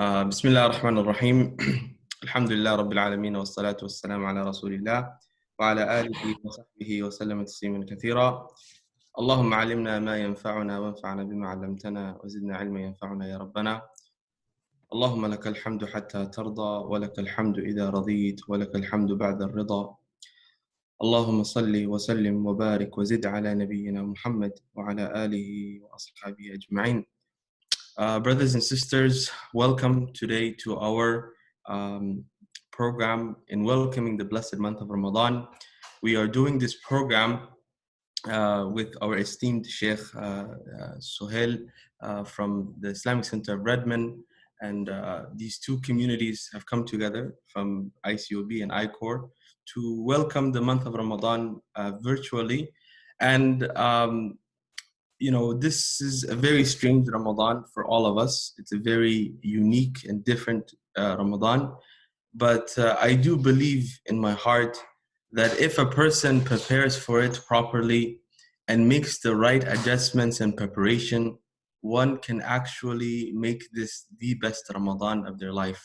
بسم الله الرحمن الرحيم. الحمد لله رب العالمين والصلاة والسلام على رسول الله وعلى آله وصحبه وسلم تسليما كثيرا. اللهم علمنا ما ينفعنا وانفعنا بما علمتنا وزدنا علما ينفعنا يا ربنا. اللهم لك الحمد حتى ترضى ولك الحمد إذا رضيت ولك الحمد بعد الرضا. اللهم صل وسلم وبارك وزد على نبينا محمد وعلى آله وأصحابه أجمعين. Brothers and sisters, welcome today to our program in welcoming the blessed month of Ramadan. We are doing this program with our esteemed Sheikh Suhail from the Islamic Center of Redmond, and these two communities have come together from ICOB and ICOR to welcome the month of Ramadan virtually. And this is a very strange Ramadan for all of us. It's a very unique and different Ramadan. But I do believe in my heart that if a person prepares for it properly and makes the right adjustments and preparation, one can actually make this the best Ramadan of their life.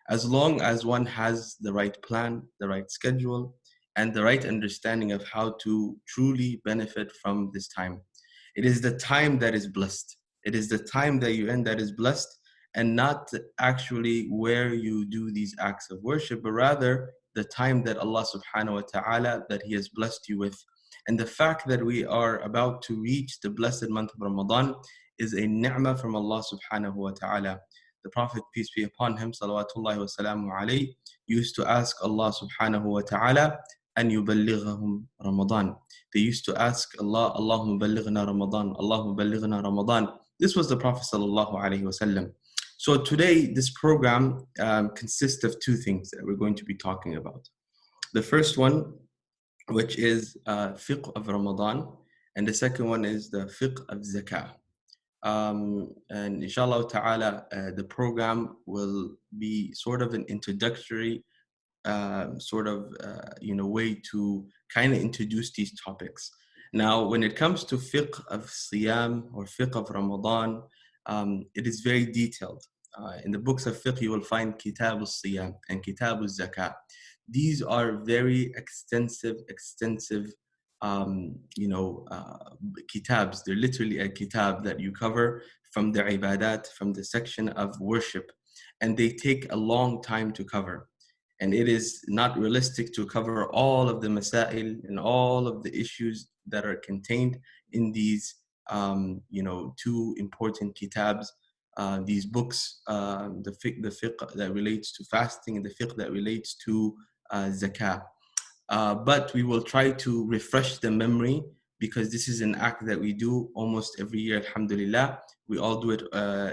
As long as one has the right plan, the right schedule, and the right understanding of how to truly benefit from this time. It is the time that is blessed. It is the time that you end that is blessed, and not actually where you do these acts of worship, but rather the time that Allah subhanahu wa ta'ala, that He has blessed you with. And the fact that we are about to reach the blessed month of Ramadan is a ni'mah from Allah subhanahu wa ta'ala. The Prophet, peace be upon him, salawatullahi wa salamu alayhi, used to ask Allah subhanahu wa ta'ala أن يبلغهم Ramadan. They used to ask Allah, Allahumma ballighna Ramadan, Allahumma ballighna Ramadan. This was the Prophet sallallahu alaihi wasallam. So today, this program consists of two things that we're going to be talking about. The first one, which is Fiqh of Ramadan, and the second one is the Fiqh of Zakah. And inshallah ta'ala, the program will be sort of an introductory way to kind of introduce these topics. Now, when it comes to fiqh of siyam or fiqh of Ramadan, it is very detailed. In the books of fiqh, you will find kitab al-siyam and kitab al-zakah. These are very extensive kitabs. They're literally a kitab that you cover from the ibadat, from the section of worship, and they take a long time to cover. And it is not realistic to cover all of the masail and all of the issues that are contained in these, two important kitabs, these books, the fiqh that relates to fasting and the fiqh that relates to zakah. But we will try to refresh the memory, because this is an act that we do almost every year, alhamdulillah. We all do it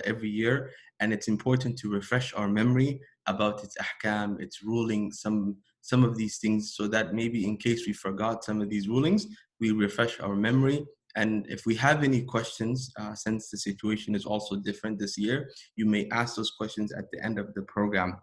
every year, and it's important to refresh our memory about its ahkam, its ruling, some of these things, so that maybe in case we forgot some of these rulings, we refresh our memory. And if we have any questions, since the situation is also different this year, you may ask those questions at the end of the program.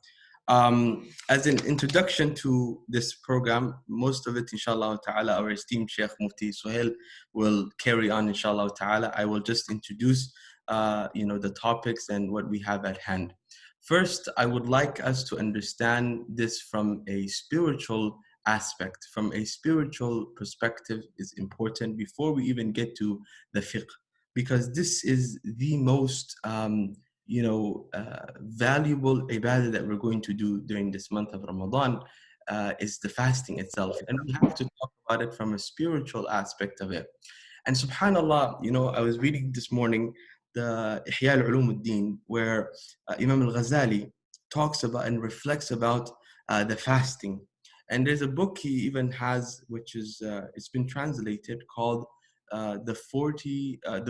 As an introduction to this program, most of it, inshallah ta'ala, our esteemed Sheikh Mufti Suhail will carry on, inshallah ta'ala. I will just introduce the topics and what we have at hand. First, I would like us to understand this from a spiritual aspect, from a spiritual perspective is important before we even get to the fiqh, because this is the most valuable ibadah that we're going to do during this month of Ramadan, is the fasting itself. And we have to talk about it from a spiritual aspect of it. And subhanAllah, I was reading this morning the Ihya al-Ulum al-Din, where Imam al-Ghazali talks about and reflects about the fasting. And there's a book he even has, which is, it's been translated, called the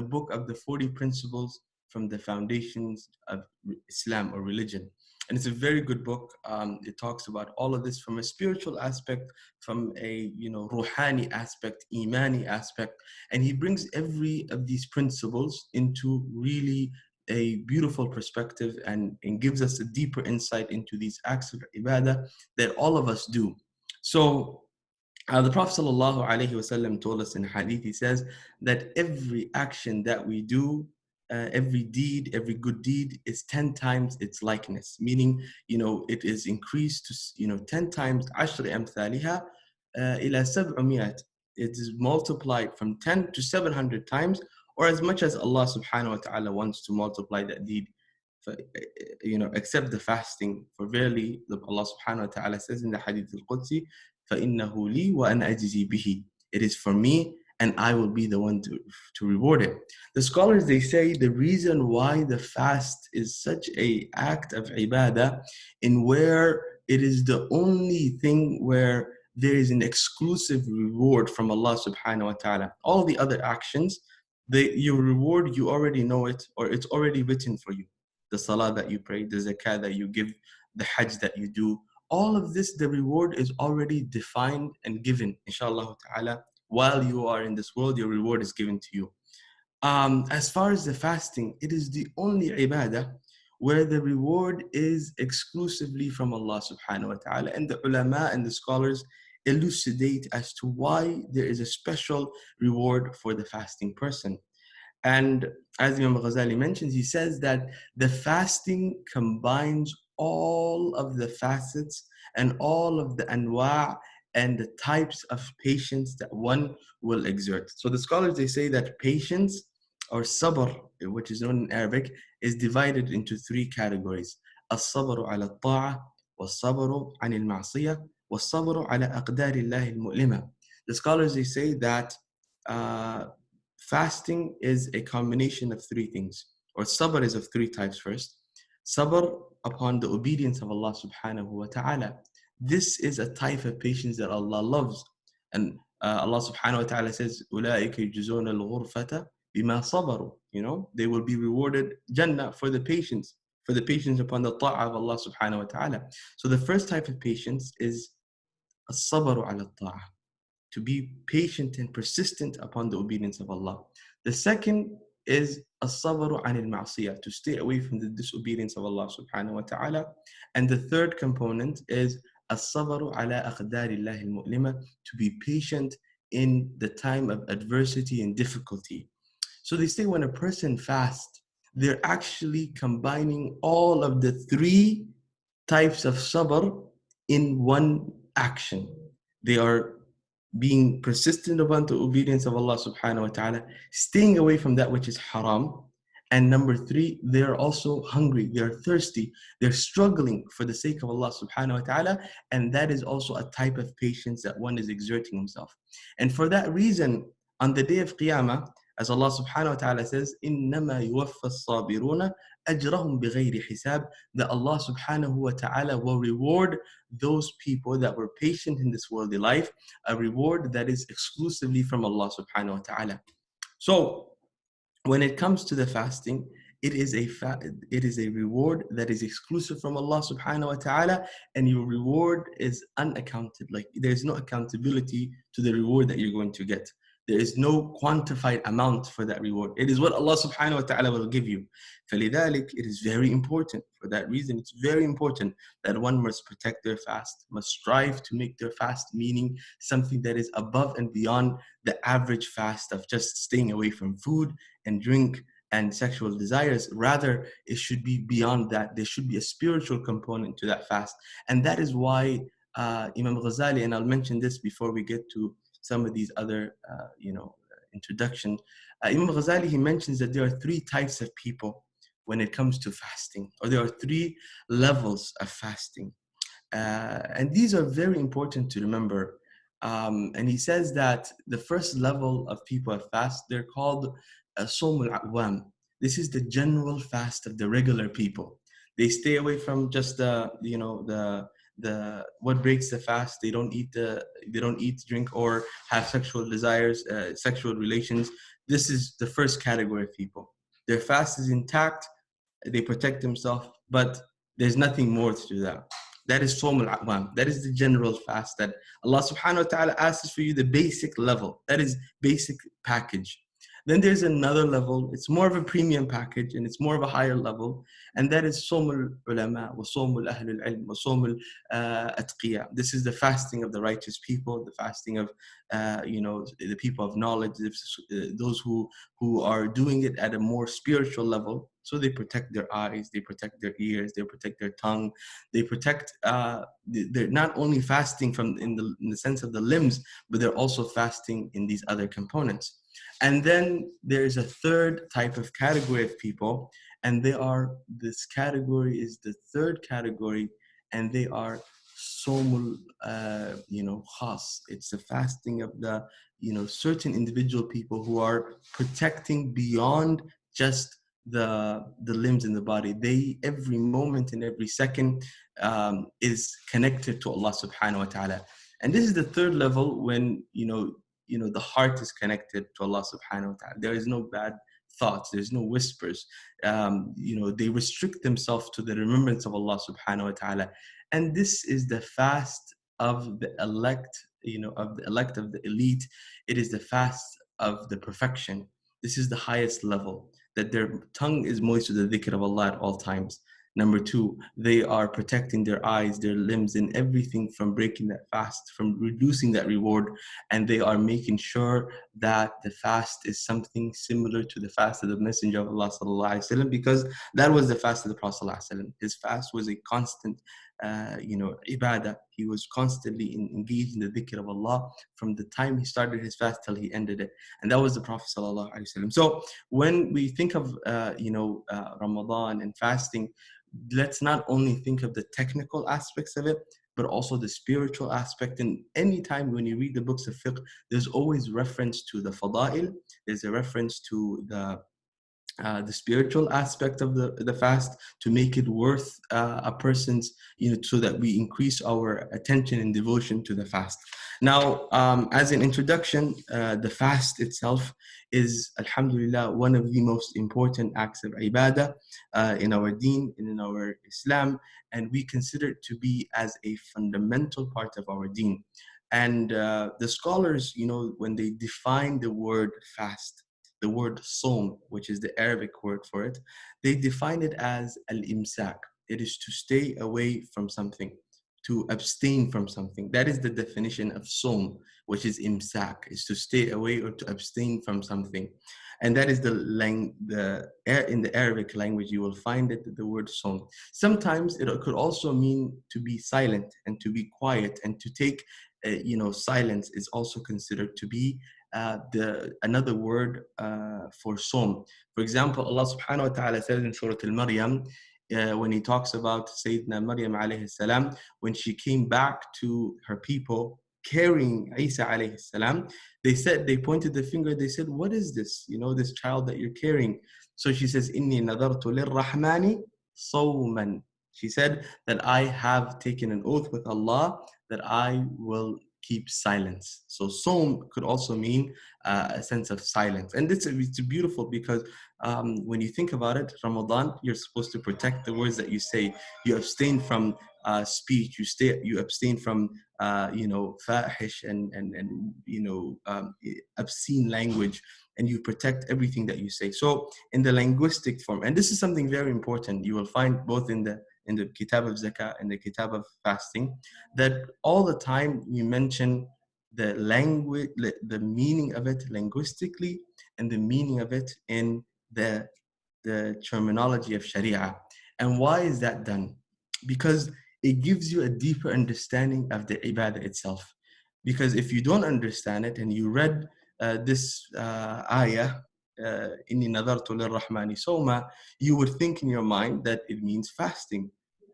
Book of the 40 Principles from the Foundations of Islam or Religion. And it's a very good book. It talks about all of this from a spiritual aspect, from a ruhani aspect, imani aspect, and he brings every of these principles into really a beautiful perspective and gives us a deeper insight into these acts of ibadah that all of us do. So the Prophet ﷺ told us in hadith, he says that every action that we do every deed, every good deed is 10 times its likeness, meaning, it is increased to, 10 times, 10 أمثالها إلى 700. It is multiplied from 10 to 700 times, or as much as Allah subhanahu wa ta'ala wants to multiply that deed. Except the fasting. For verily, Allah subhanahu wa ta'ala says in the Hadith al-Qudsi, فَإِنَّهُ لِي وَأَنَا أَجْزِي بِهِ. It is for me, and I will be the one to reward it. The scholars, they say the reason why the fast is such an act of ibadah, in where it is the only thing where there is an exclusive reward from Allah subhanahu wa ta'ala. All the other actions, your reward, you already know it, or it's already written for you. The salah that you pray, the zakah that you give, the hajj that you do, all of this, the reward is already defined and given, inshallah ta'ala. While you are in this world, your reward is given to you. As far as the fasting, it is the only ibadah where the reward is exclusively from Allah subhanahu wa ta'ala. And the ulama and the scholars elucidate as to why there is a special reward for the fasting person. And as Imam Ghazali mentions, he says that the fasting combines all of the facets and all of the anwa' and the types of patience that one will exert. So the scholars, they say that patience, or sabr, which is known in Arabic, is divided into three categories: as-sabru ala al-ta'a, was-sabru an al-ma'siyah, was-sabru ala aqdari Allah al-mu'lima. The scholars, they say that fasting is a combination of three things, or sabr is of three types. First, sabr upon the obedience of Allah subhanahu wa ta'ala. This is a type of patience that Allah loves. And Allah subhanahu wa ta'ala says, أُولَٰئِكَ يُجْزَوْنَ الْغُرْفَةَ بِمَا صَبَرُوا. They will be rewarded Jannah for the patience upon the ta'ah of Allah subhanahu wa ta'ala. So the first type of patience is as-sabru ala ta'ah, to be patient and persistent upon the obedience of Allah. The second is as-sabru an al-ma'siyah, to stay away from the disobedience of Allah subhanahu wa ta'ala. And the third component is as-sabru ala aqdari Allah al-mu'lima, to be patient in the time of adversity and difficulty. So they say when a person fasts, they're actually combining all of the three types of sabr in one action. They are being persistent upon the obedience of Allah subhanahu wa ta'ala, staying away from that which is haram. And number three, they're also hungry, they're thirsty, they're struggling for the sake of Allah subhanahu wa ta'ala. And that is also a type of patience that one is exerting himself. And for that reason, on the day of Qiyamah, as Allah subhanahu wa ta'ala says, إِنَّمَا يُوَفَّى الصَّابِرُونَ أَجْرَهُمْ بِغَيْرِ حِسَابٍ, that Allah subhanahu wa ta'ala will reward those people that were patient in this worldly life, a reward that is exclusively from Allah subhanahu wa ta'ala. So when it comes to the fasting, it is a reward that is exclusive from Allah subhanahu wa ta'ala, and your reward is unaccounted. Like, there's no accountability to the reward that you're going to get. There is no quantified amount for that reward. It is what Allah subhanahu wa ta'ala will give you. فَلِذَلِكَ, it is very important. For that reason, it's very important that one must protect their fast, must strive to make their fast meaning something that is above and beyond the average fast of just staying away from food and drink and sexual desires. Rather, it should be beyond that. There should be a spiritual component to that fast. And that is why Imam Ghazali, and I'll mention this before we get to some of these other, introduction. Imam Ghazali, he mentions that there are three types of people when it comes to fasting, or there are three levels of fasting. And these are very important to remember. And he says that the first level of people of fast, they're called Sawm al-Awam. This is the general fast of the regular people. They stay away from just the what breaks the fast. They don't eat, drink, or have sexual desires, sexual relations. This is the first category of people. Their fast is intact, they protect themselves, but there's nothing more to that. That is Sawm al-Awam. That is the general fast that Allah subhanahu wa ta'ala asks for you, the basic level. That is basic package. Then there's another level. It's more of a premium package and it's more of a higher level. And that is صوم العلماء وصوم أهل العلم وصوم الأتقياء. This is the fasting of the righteous people, the fasting of the people of knowledge, those who are doing it at a more spiritual level. So they protect their eyes, they protect their ears, they protect their tongue, they protect. They're not only fasting from in the sense of the limbs, but they're also fasting in these other components. And then there's a third type of category of people, and this category is the third category, and they are somul, khas. It's the fasting of the, certain individual people who are protecting beyond just the limbs in the body. They, every moment and every second, is connected to Allah subhanahu wa ta'ala. And this is the third level when, the heart is connected to Allah subhanahu wa ta'ala. There is no bad thoughts, there's no whispers. They restrict themselves to the remembrance of Allah subhanahu wa ta'ala. And this is the fast of the elect, of the elite. It is the fast of the perfection. This is the highest level, that their tongue is moist with the dhikr of Allah at all times. Number two, they are protecting their eyes, their limbs, and everything from breaking that fast, from reducing that reward. And they are making sure that the fast is something similar to the fast of the Messenger of Allah sallallahu alaihi wasallam, because that was the fast of the Prophet sallallahu alaihi wasallam. His fast was a constant, ibadah. He was constantly engaged in the dhikr of Allah from the time he started his fast till he ended it. And that was the Prophet sallallahu alaihi wasallam. So when we think of, Ramadan and fasting, let's not only think of the technical aspects of it, but also the spiritual aspect. And anytime when you read the books of fiqh, there's always reference to the fada'il, there's a reference to the spiritual aspect of the fast, to make it worth a person's, so that we increase our attention and devotion to the fast. Now, as an introduction, the fast itself is, alhamdulillah, one of the most important acts of ibadah in our deen and in our Islam, and we consider it to be as a fundamental part of our deen. And the scholars, when they define the word fast, the word som, which is the Arabic word for it, they define it as al-imsak. It is to stay away from something, to abstain from something. That is the definition of som, which is imsak, is to stay away or to abstain from something. And that is in the Arabic language, you will find it, the word som. Sometimes it could also mean to be silent and to be quiet, and to take, silence is also considered to be another word for som. For example, Allah subhanahu wa ta'ala says in Surah Al-Maryam, when he talks about Sayyidina Maryam alayhi salam, when she came back to her people carrying Isa alayhi salam, they pointed the finger, they said, what is this? This child that you're carrying. So she says, Inni nadartu lirrahmani sawman. She said that I have taken an oath with Allah that I will keep silence. So som could also mean a sense of silence. And it's beautiful because when you think about it, Ramadan, you're supposed to protect the words that you say. You abstain from speech. You abstain from fahish and obscene language, and you protect everything that you say. So in the linguistic form, and this is something very important, you will find both in the Kitab of Zakat and the Kitab of Fasting, that all the time you mention the language, the meaning of it linguistically, and the meaning of it in the terminology of Sharia. And why is that done? Because it gives you a deeper understanding of the ibadah itself. Because if you don't understand it and you read this ayah, inni nadartu lirrahmani sawma, you would think in your mind that it means fasting,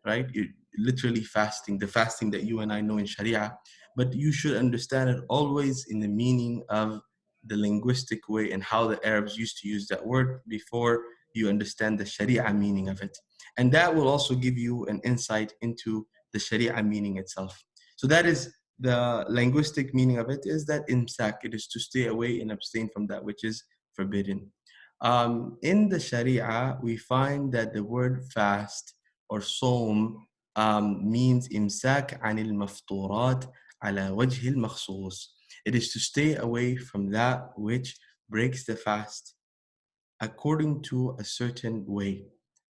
right? You're literally fasting, the fasting that you and I know in Sharia. But you should understand it always in the meaning of the linguistic way and how the Arabs used to use that word before you understand the Sharia meaning of it. And that will also give you an insight into the Sharia meaning itself. So that is the linguistic meaning of it, is that imsak, it is to stay away and abstain from that which is forbidden. In the Sharia, we find that the word fast or som means imsak anil mafturat ala wajhil makhsus. It is to stay away from that which breaks the fast according to a certain way,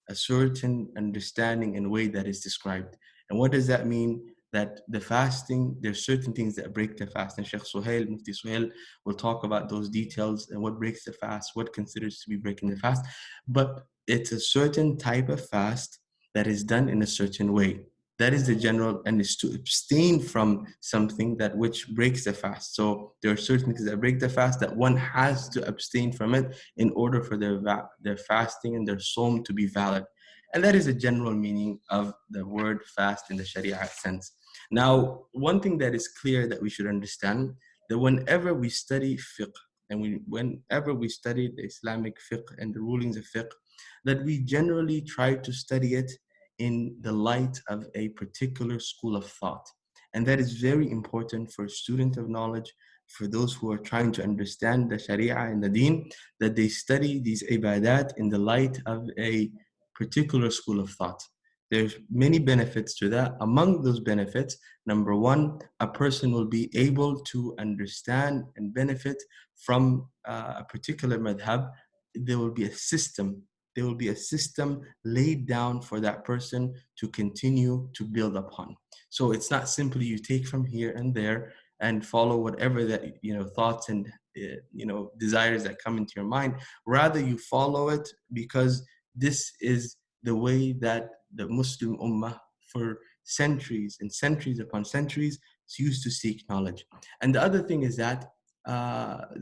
a certain understanding and way that is described. And what does that mean? That the fasting, there's certain things that break the fast. And Sheikh Suhail, Mufti Suhail will talk about those details and what breaks the fast, what considers to be breaking the fast. But it's a certain type of fast that is done in a certain way. That is the general, and is to abstain from something that which breaks the fast. So there are certain things that break the fast that one has to abstain from it in order for their fasting and their sawm to be valid. And that is the general meaning of the word fast in the Sharia sense. Now, one thing that is clear that we should understand, that whenever we study fiqh, and whenever we study the Islamic fiqh and the rulings of fiqh, that we generally try to study it in the light of a particular school of thought. And that is very important for a student of knowledge, for those who are trying to understand the Sharia and the Deen, that they study these ibadat in the light of a particular school of thought. There's many benefits to that. Among those benefits, number one, a person will be able to understand and benefit from a particular madhab. There will be a system. There will be a system laid down for that person to continue to build upon. So it's not simply you take from here and there and follow whatever that thoughts and desires that come into your mind. Rather, you follow it because this is the way that the Muslim Ummah for centuries and centuries upon centuries used to seek knowledge. And the other thing is that,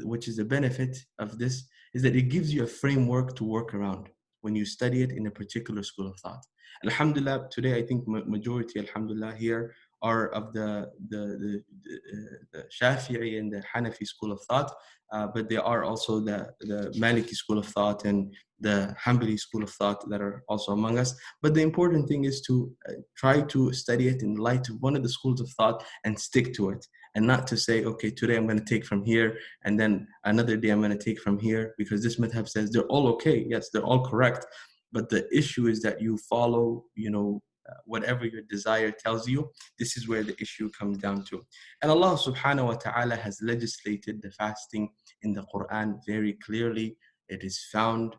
which is a benefit of this, is that it gives you a framework to work around when you study it in a particular school of thought. Alhamdulillah, today I think majority, alhamdulillah, here are of the Shafi'i and the Hanafi school of thought, but there are also the Maliki school of thought and the Hanbali school of thought that are also among us. But the important thing is to try to study it in light of one of the schools of thought and stick to it, and not to say, okay, today I'm going to take from here, and then another day I'm going to take from here, because this madhab says they're all okay. Yes, they're all correct. But the issue is that you follow, whatever your desire tells you. This is where the issue comes down to. And Allah subhanahu wa ta'ala has legislated the fasting in the Quran very clearly. It is found,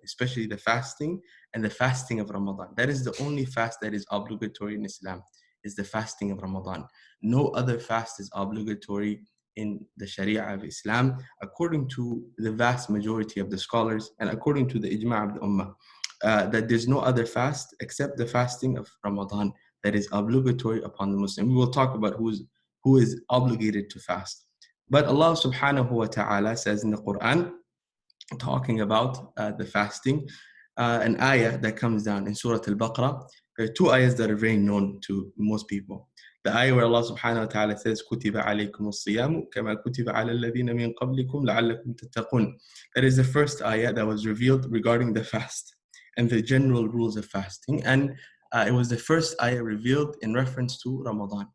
especially the fasting and the fasting of Ramadan. That is the only fast that is obligatory in Islam, is the fasting of Ramadan. No other fast is obligatory in the Sharia of Islam, according to the vast majority of the scholars and according to the ijma' of the Ummah. That there's no other fast except the fasting of Ramadan that is obligatory upon the Muslim. We will talk about who is obligated to fast. But Allah subhanahu wa ta'ala says in the Quran, talking about the fasting, an ayah that comes down in Surah Al-Baqarah. There are two ayahs that are very known to most people. The ayah where Allah subhanahu wa ta'ala says, كُتِبَ عَلَيْكُمُ الصِّيَامُ كَمَا كُتِبَ عَلَى الَّذِينَ مِنْ قَبْلِكُمْ لَعَلَّكُمْ تَتَّقُونَ. That is the first ayah that was revealed regarding the fast and the general rules of fasting. And it was the first ayah revealed in reference to Ramadan.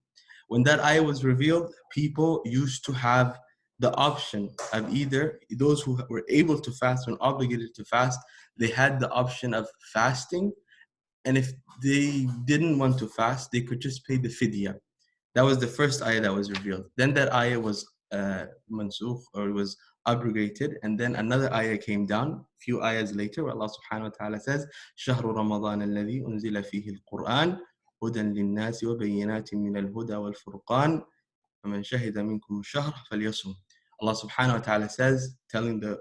When that ayah was revealed, people used to have the option of either those who were able to fast and obligated to fast, they had the option of fasting. And if they didn't want to fast, they could just pay the fidyah. That was the first ayah that was revealed. Then that ayah was mansukh, or was abrogated, and then another ayah came down a few ayahs later where Allah subhanahu wa ta'ala says, شهر رمضان الذي أنزل فيه القرآن هدى للناس وبينات من الهدى والفرقان فمن شهد منكم الشهر فليصم. Allah subhanahu wa ta'ala says, telling the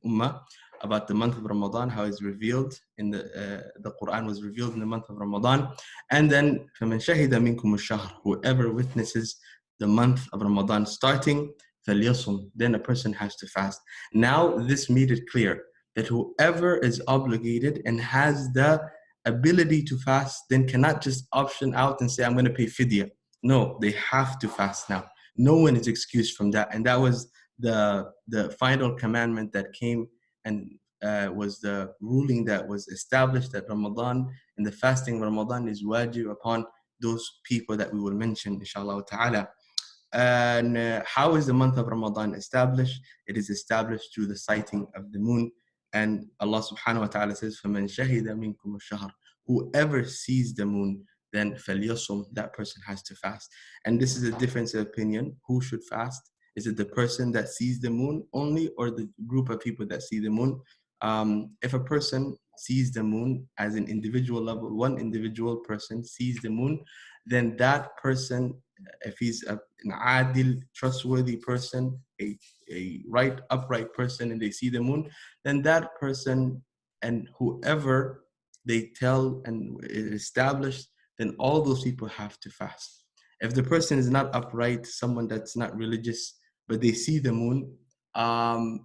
ummah about the month of Ramadan, how it's revealed in the Quran was revealed in the month of Ramadan. And then فَمَنْ شَهِدَ مِنْكُمُ الشَّهْرِ, whoever witnesses the month of Ramadan starting, فَلْيَصُمْ, then a person has to fast. Now this made it clear that whoever is obligated and has the ability to fast then cannot just option out and say, I'm going to pay fidyah. No, they have to fast now. No one is excused from that. And that was the final commandment that came, and was the ruling that was established, that Ramadan and the fasting of Ramadan is wajib upon those people that we will mention, inshallah ta'ala. And how is the month of Ramadan established? It is established through the sighting of the moon. And Allah subhanahu wa ta'ala says, فَمَنْ شَهِدَ مِنْكُمُ الشَّهْرِ, whoever sees the moon, then فَلْيَصُمْ, that person has to fast. And this is a difference of opinion, who should fast Is it the person that sees the moon only, or the group of people that see the moon? If a person sees the moon as an individual level, one individual person sees the moon, then that person, if he's an adil, trustworthy person, a right, upright person, and they see the moon, then that person and whoever they tell and establish, then all those people have to fast. If the person is not upright, someone that's not religious, but they see the moon,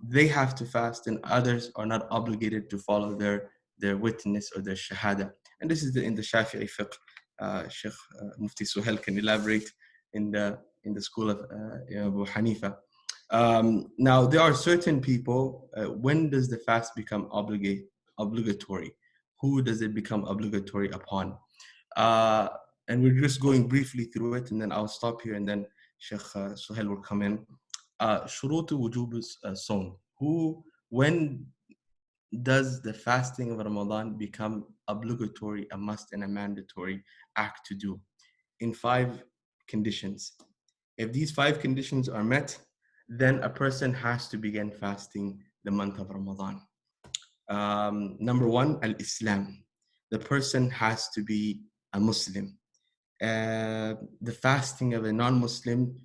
they have to fast, and others are not obligated to follow their witness or their shahada. And this is in the Shafi'i fiqh. Sheikh Mufti Suhail can elaborate in the school of Abu Hanifa. Now, there are certain people, when does the fast become obligatory? Who does it become obligatory upon? Uh, and we're just going briefly through it, and then I'll stop here, and then Sheikh Suhail will come in. شروط وجوب الصوم. When does the fasting of Ramadan become obligatory, a must, and a mandatory act to do? In 5 conditions. If these 5 conditions are met, then a person has to begin fasting the month of Ramadan. Number 1, al-Islam. The person has to be a Muslim. The fasting of a non-Muslim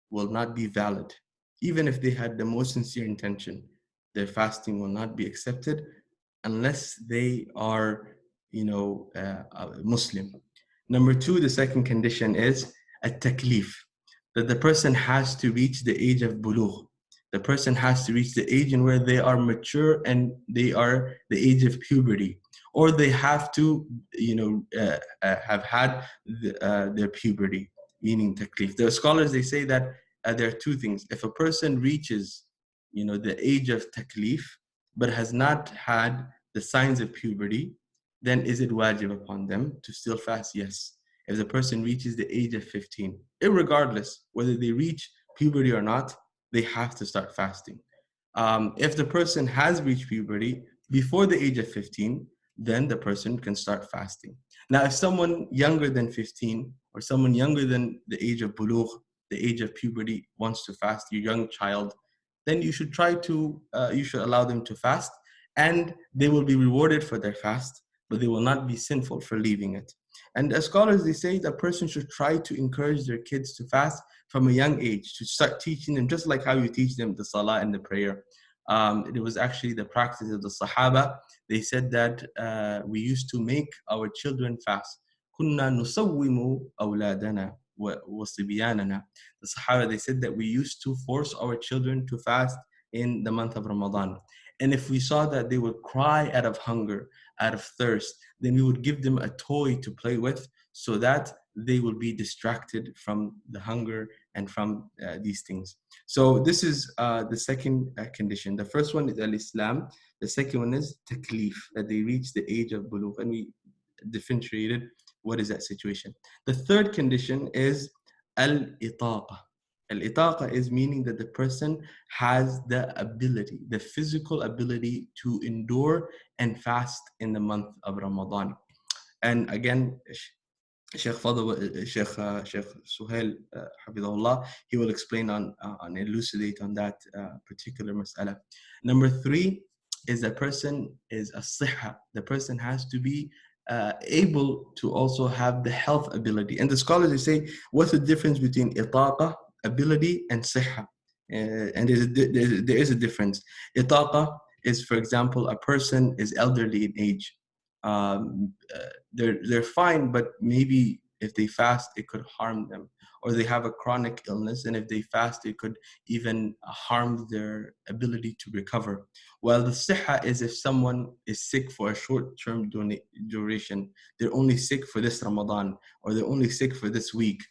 will not be valid. Even if they had the most sincere intention, their fasting will not be accepted unless they are, Muslim. Number 2, the second condition is a taklif, that the person has to reach the age of bulugh. The person has to reach the age in where they are mature and they are the age of puberty, or they have to, have had their puberty, meaning taklif. The scholars, they say that there are 2 things. If a person reaches, the age of taklif, but has not had the signs of puberty, then is it wajib upon them to still fast? Yes. If the person reaches the age of 15, irregardless whether they reach puberty or not, they have to start fasting. If the person has reached puberty before the age of 15, then the person can start fasting. Now, if someone younger than 15 or someone younger than the age of bulugh, the age of puberty, wants to fast, your young child, then you should you should allow them to fast, and they will be rewarded for their fast, but they will not be sinful for leaving it. And as scholars, they say that person should try to encourage their kids to fast from a young age, to start teaching them, just like how you teach them the salah and the prayer. It was actually the practice of the Sahaba. They said that we used to make our children fast. كنا نصوم أولادنا وصبياننا. The Sahaba, they said that we used to force our children to fast in the month of Ramadan. And if we saw that they would cry out of hunger, out of thirst, then we would give them a toy to play with so that they will be distracted from the hunger and from these things. So this is the second condition. The first one is al-Islam. The second one is taklif, that they reach the age of bulugh. And we differentiated what is that situation. The third condition is al-itaqa. Al-itaqa is meaning that the person has the ability, the physical ability to endure and fast in the month of Ramadan. And again, Sheikh Suhail, Hafidahullah, he will explain on elucidate on that particular mas'ala. Number 3 is the person is a siha. The person has to be able to also have the health ability. And the scholars, they say, what's the difference between itaqa, ability, and siha? And there is a difference. Itaqa is, for example, a person is elderly in age. They're fine, but maybe if they fast, it could harm them, or they have a chronic illness, and if they fast, it could even harm their ability to recover. While the siha is if someone is sick for a short-term duration, they're only sick for this Ramadan, or they're only sick for this week.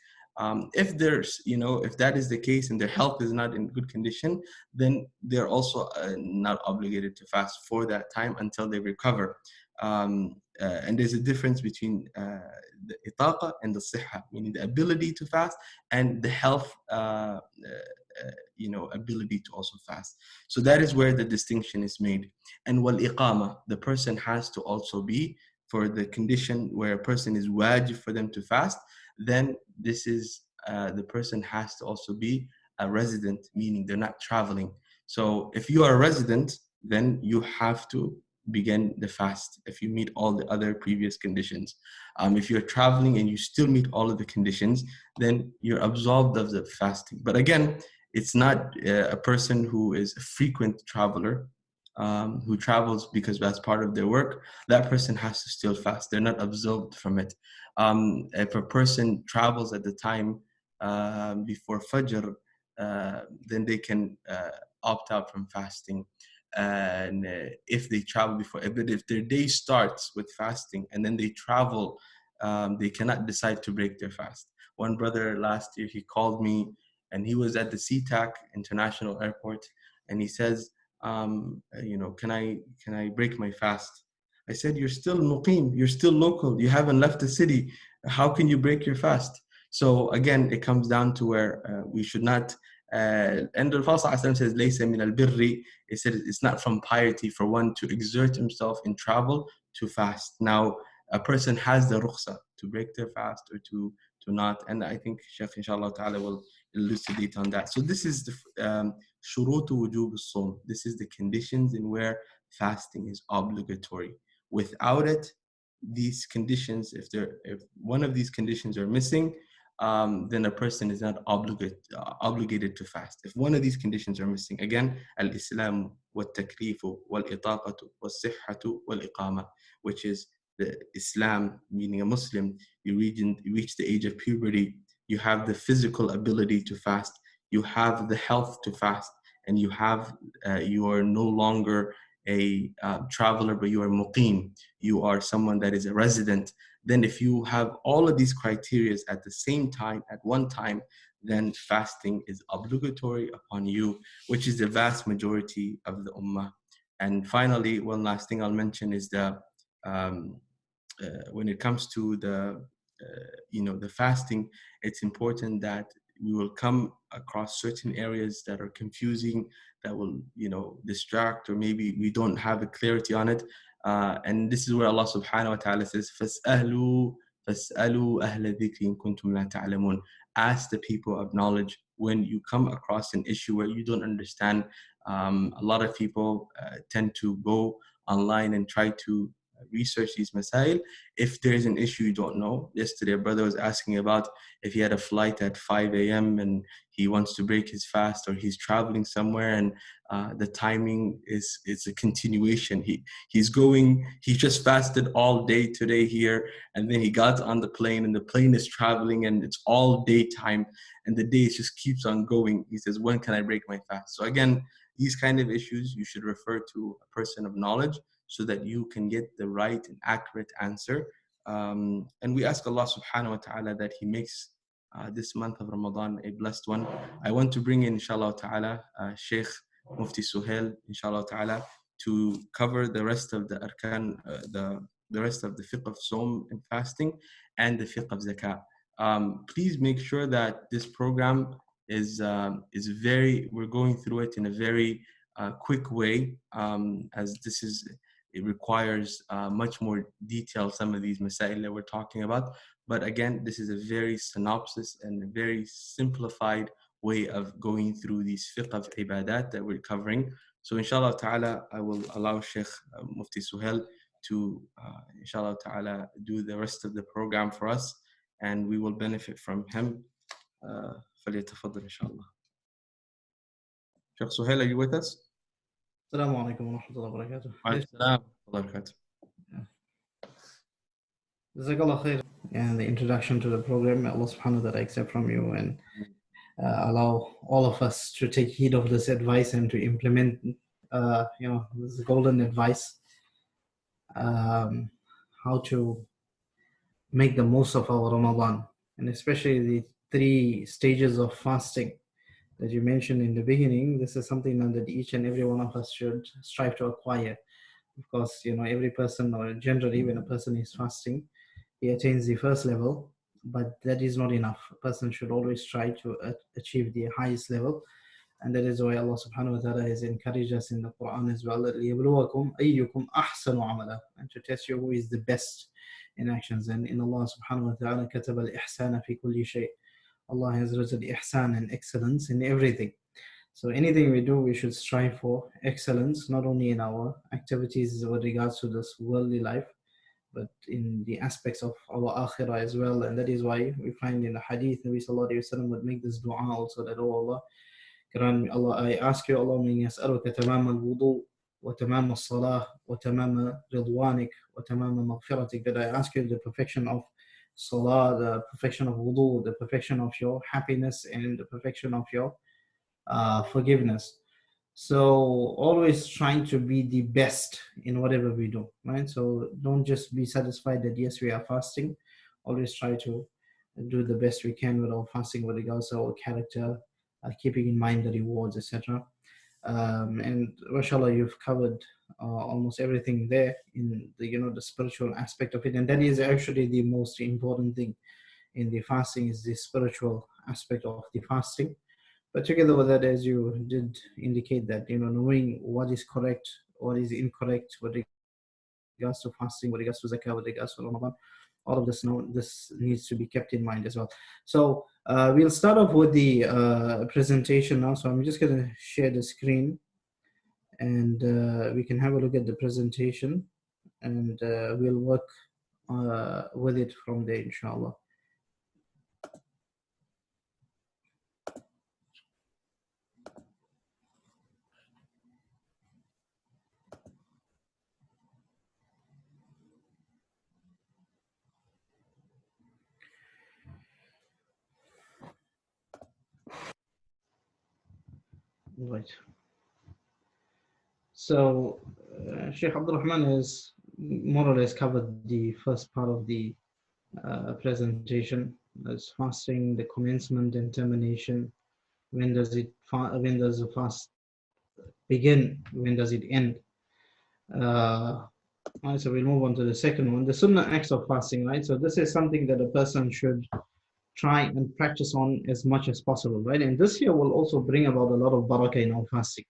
If there's, if that is the case and their health is not in good condition, then they're also not obligated to fast for that time until they recover. And there's a difference between the itaqa and the siha, meaning the ability to fast and the health, ability to also fast. So that is where the distinction is made. And wal iqama, the person has to also be, for the condition where a person is wajib for them to fast, then this is the person has to also be a resident, meaning they're not traveling. So if you are a resident, then you have to begin the fast if you meet all the other previous conditions. If you're traveling and you still meet all of the conditions, then you're absolved of the fasting. But again, it's not a person who is a frequent traveler, who travels because that's part of their work. That person has to still fast. They're not absolved from it. If a person travels at the time before Fajr, then they can opt out from fasting. And if they travel before, but if their day starts with fasting and then they travel, they cannot decide to break their fast. One brother last year, he called me and he was at the SeaTac International Airport, and he says, can I break my fast? I said, you're still muqim, you're still local, you haven't left the city. How can you break your fast? So again, it comes down to where we should not. And the Prophet says, "Laysa min al-birri." He said it's not from piety for one to exert himself in travel to fast. Now, a person has the rukhsa to break their fast or to not, and I think Sheikh inshallah ta'ala will elucidate on that. So this is the shurutu wujub as-sawm. This is the conditions in where fasting is obligatory. Without it, these conditions, if one of these conditions are missing, then a person is not obligated to fast. If one of these conditions are missing, again, al-Islam wal-taklifu wal-itaqatu wal-sihhatu wal-iqama, which is the Islam, meaning a Muslim, you reach the age of puberty, you have the physical ability to fast, you have the health to fast, and you are no longer a traveler, but you are muqim, you are someone that is a resident. Then if you have all of these criteria at the same time, at one time, then fasting is obligatory upon you, which is the vast majority of the ummah. And finally, one last thing I'll mention is when it comes to the fasting, it's important that we will come across certain areas that are confusing, that will distract, or maybe we don't have a clarity on it. And this is where Allah subhanahu wa ta'ala says, فَاسْأَلُوا أَهْلَ ذِكْرِ إِن كُنتُمْ لَا تَعْلَمُونَ. Ask the people of knowledge when you come across an issue where you don't understand. A lot of people tend to go online and try to research these masail. If there's an issue you don't know, yesterday a brother was asking about if he had a flight at 5 a.m. and he wants to break his fast, or he's traveling somewhere and the timing is a continuation. He just fasted all day today here, and then he got on the plane and the plane is traveling and it's all daytime and the day just keeps on going. He says, when can I break my fast? So again, these kind of issues you should refer to a person of knowledge so that you can get the right and accurate answer. And we ask Allah subhanahu wa ta'ala that He makes this month of Ramadan a blessed one. I want to bring in, inshallah ta'ala, Sheikh Mufti Suhail, inshallah ta'ala, to cover the rest of the arkan, the rest of the fiqh of Sawm and fasting and the fiqh of Zakat. Please make sure that this program is we're going through it in a very quick way, as it requires much more detail, some of these masail that we're talking about. But again, this is a very synopsis and a very simplified way of going through these fiqh of ibadat that we're covering. So inshallah ta'ala, I will allow Sheikh Mufti Suhail to inshallah ta'ala do the rest of the program for us, and we will benefit from him. فليتفضل inshallah. Sheikh Suhail, are you with us? Assalamu alaikum wa rahmatullahi wa barakatuh. Assalamu alaikum wa barakatuh. Jazakallah khair. And the introduction to the program, may Allah subhanahu wa ta'ala accept from you and allow all of us to take heed of this advice and to implement this golden advice, how to make the most of our Ramadan, and especially the 3 stages of fasting that you mentioned in the beginning. This is something that each and every one of us should strive to acquire. Of course, every person, or generally when a person is fasting, he attains the first level, but that is not enough. A person should always try to achieve the highest level, and that is why Allah subhanahu wa ta'ala has encouraged us in the Quran as well, لِيَبْلُوَكُمْ أَيُّكُمْ أَحْسَنُ عَمَلًا, and to test you who is the best in actions. And in Allah subhanahu wa ta'ala كَتَبَ الْإِحْسَانَ فِي كُلِّ شَيْءٍ. Allah has written ihsan and excellence in everything. So anything we do, we should strive for excellence, not only in our activities with regards to this worldly life, but in the aspects of our akhirah as well. And that is why we find in the hadith, Nabi Sallallahu Alaihi Wasallam would make this dua also, that, oh Allah, grant me, Allah, I ask you, Allah, min yas'aluka tamam al-wudu wa tamam al-salah wa tamam ridwanik wa tamam al-maghfiratik, that I ask you the perfection of salah, the perfection of wudu, the perfection of your happiness, and the perfection of your forgiveness. So always trying to be the best in whatever we do, right? So don't just be satisfied that yes, we are fasting. Always try to do the best we can with our fasting with regards to our character, keeping in mind the rewards, etc. And mashallah, you've covered almost everything there in the, the spiritual aspect of it, and that is actually the most important thing in the fasting, is the spiritual aspect of the fasting. But together with that, as you did indicate, that knowing what is correct, what is incorrect with regards to fasting, with regards to zakah, with regards to Ramadan, all of this this needs to be kept in mind as well. So we'll start off with the presentation now. So I'm just going to share the screen, and we can have a look at the presentation, and we'll work with it from there, inshallah. Right. So Sheikh Abdul Rahman has more or less covered the first part of the presentation. That's fasting, the commencement and termination. When does the fast begin? When does it end? Right, so we'll move on to the second one, the sunnah acts of fasting, right? So this is something that a person should try and practice on as much as possible, right? And this year will also bring about a lot of barakah in our fasting.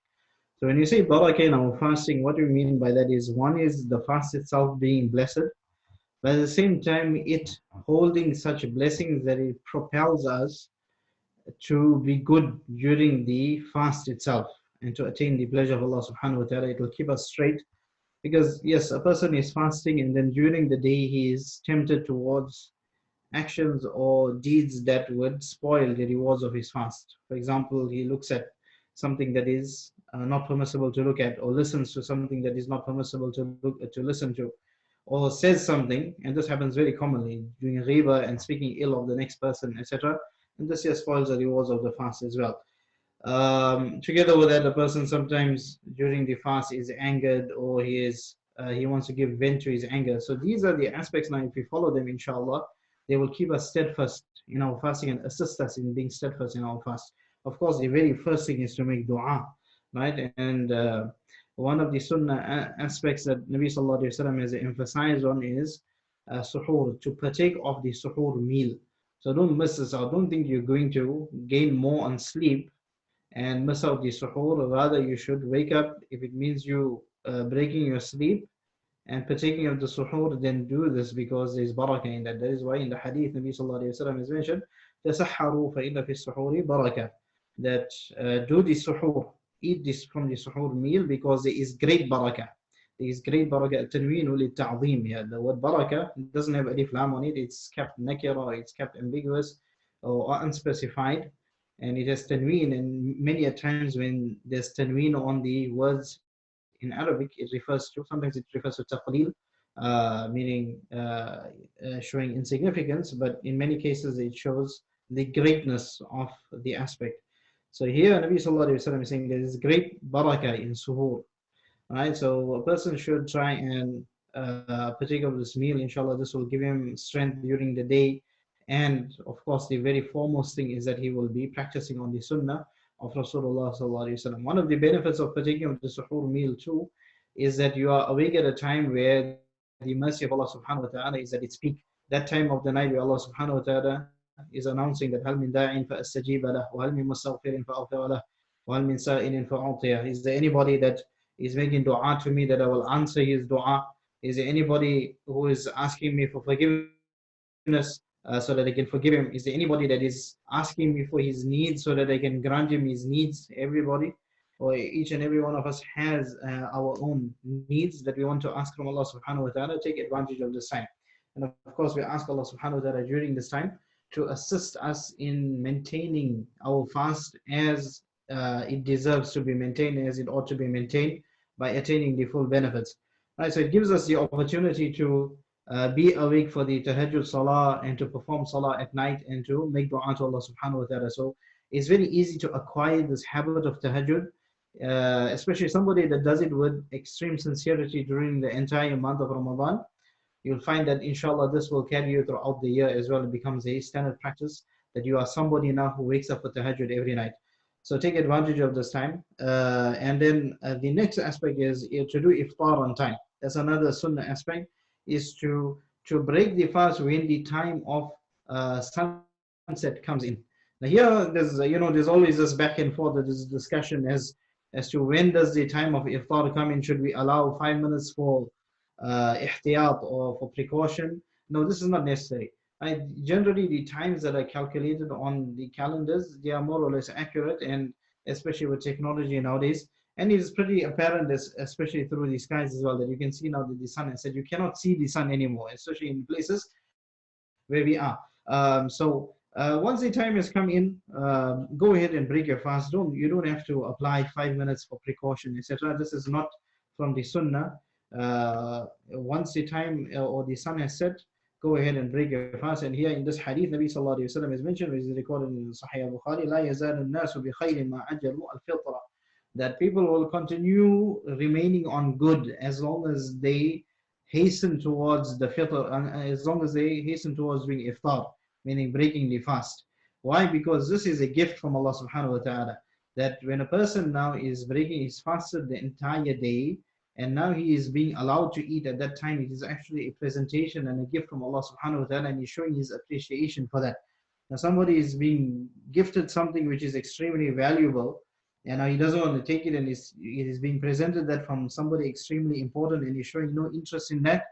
So when you say barakah in our fasting, what we mean by that is, one is the fast itself being blessed, but at the same time, it holding such blessings that it propels us to be good during the fast itself and to attain the pleasure of Allah subhanahu wa ta'ala. It will keep us straight, because yes, a person is fasting and then during the day he is tempted towards actions or deeds that would spoil the rewards of his fast. For example, he looks at something that is not permissible to look at, or listens to something that is not permissible to listen to, or says something, and this happens very commonly, doing riba and speaking ill of the next person, etc. And this here spoils the rewards of the fast as well. Together with that, a person sometimes during the fast is angered, or he wants to give vent to his anger. So these are the aspects. Now, if we follow them, inshallah, they will keep us steadfast in our fasting and assist us in being steadfast in our fast. Of course, the very first thing is to make dua, right? And one of the sunnah aspects that Nabi Sallallahu Alaihi Wasallam has emphasized on is suhoor, to partake of the suhoor meal. So don't miss this out. Don't think you're going to gain more on sleep and miss out the suhoor. Rather, you should wake up. If it means you breaking your sleep and partaking of the suhoor, then do this, because there is barakah in that. That is why in the hadith, Nabi Sallallahu Alaihi Wasallam has mentioned, تَسَحَّرُوا فَإِنَّ فِي السُّحُورِ بَرَكَةً, that do the suhoor, eat this from the suhoor meal, because there is great barakah. There is great barakah. Tanween للتعظيم. Yeah, the word barakah doesn't have alif lam on it. It's kept nakira, it's kept ambiguous or unspecified, and it has tanween. And many a times when there's tanween on the words in Arabic, it refers to, sometimes it refers to taqleel, meaning showing insignificance, but in many cases it shows the greatness of the aspect. So here Nabi Sallallahu Alaihi Wasallam is saying there is great barakah in suhoor. Right, so a person should try and partake of this meal. Inshallah, this will give him strength during the day. And of course, the very foremost thing is that he will be practicing on the sunnah of Rasulullah Sallallahu Alaihi Wasallam. One of the benefits of partaking of the suhoor meal too is that you are awake at a time where the mercy of Allah Subhanahu wa Taala is at its peak. That time of the night where Allah Subhanahu wa Taala is announcing that هل من داع فأستجيب له وهل من مستغفر فأغفر له وهل من سائل فأعطيه. Is there anybody that is making dua to me that I will answer his dua? Is there anybody who is asking me for forgiveness so that they can forgive him? Is there anybody that is asking me for his needs so that I can grant him his needs? Everybody, or each and every one of us has our own needs that we want to ask from Allah subhanahu wa ta'ala. Take advantage of this time. And of course, we ask Allah subhanahu wa ta'ala during this time to assist us in maintaining our fast as it deserves to be maintained, as it ought to be maintained, by attaining the full benefits. Right, so it gives us the opportunity to be awake for the tahajjud salah and to perform salah at night and to make dua to Allah subhanahu wa ta'ala. So it's very easy to acquire this habit of tahajjud, especially somebody that does it with extreme sincerity during the entire month of Ramadan. You'll find that inshallah this will carry you throughout the year as well. It becomes a standard practice that you are somebody now who wakes up for tahajjud every night. So take advantage of this time. And then the next aspect is to do iftar on time. That's another sunnah aspect, is to break the fast when the time of sunset comes in. Now here there's there's always this back and forth, this discussion as to when does the time of iftar come in. Should we allow 5 minutes for ihtiyat or for precaution? No, this is not necessary. Generally, the times that are calculated on the calendars, they are more or less accurate, and especially with technology nowadays. And it is pretty apparent, especially through the skies as well, that you can see now that the sun has set. You cannot see the sun anymore, especially in places where we are. Once the time has come in, go ahead and break your fast. You don't have to apply 5 minutes for precaution, etc. This is not from the sunnah. Once the time or the sun has set, go ahead and break your fast. And here in this hadith, Nabi sallallahu alaihi wasallam is mentioned, which is recorded in Sahih Bukhari, لا يزال الناس بخير ما عجلوا الفطرة, that people will continue remaining on good as long as they hasten towards the fitr, and as long as they hasten towards doing iftar, meaning breaking the fast. Why? Because this is a gift from Allah subhanahu wa ta'ala, that when a person now is breaking his fasted the entire day, and now he is being allowed to eat at that time, it is actually a presentation and a gift from Allah subhanahu wa ta'ala, and he's showing his appreciation for that. Now somebody is being gifted something which is extremely valuable, and now he doesn't want to take it, and it is being presented that from somebody extremely important, and he's showing no interest in that,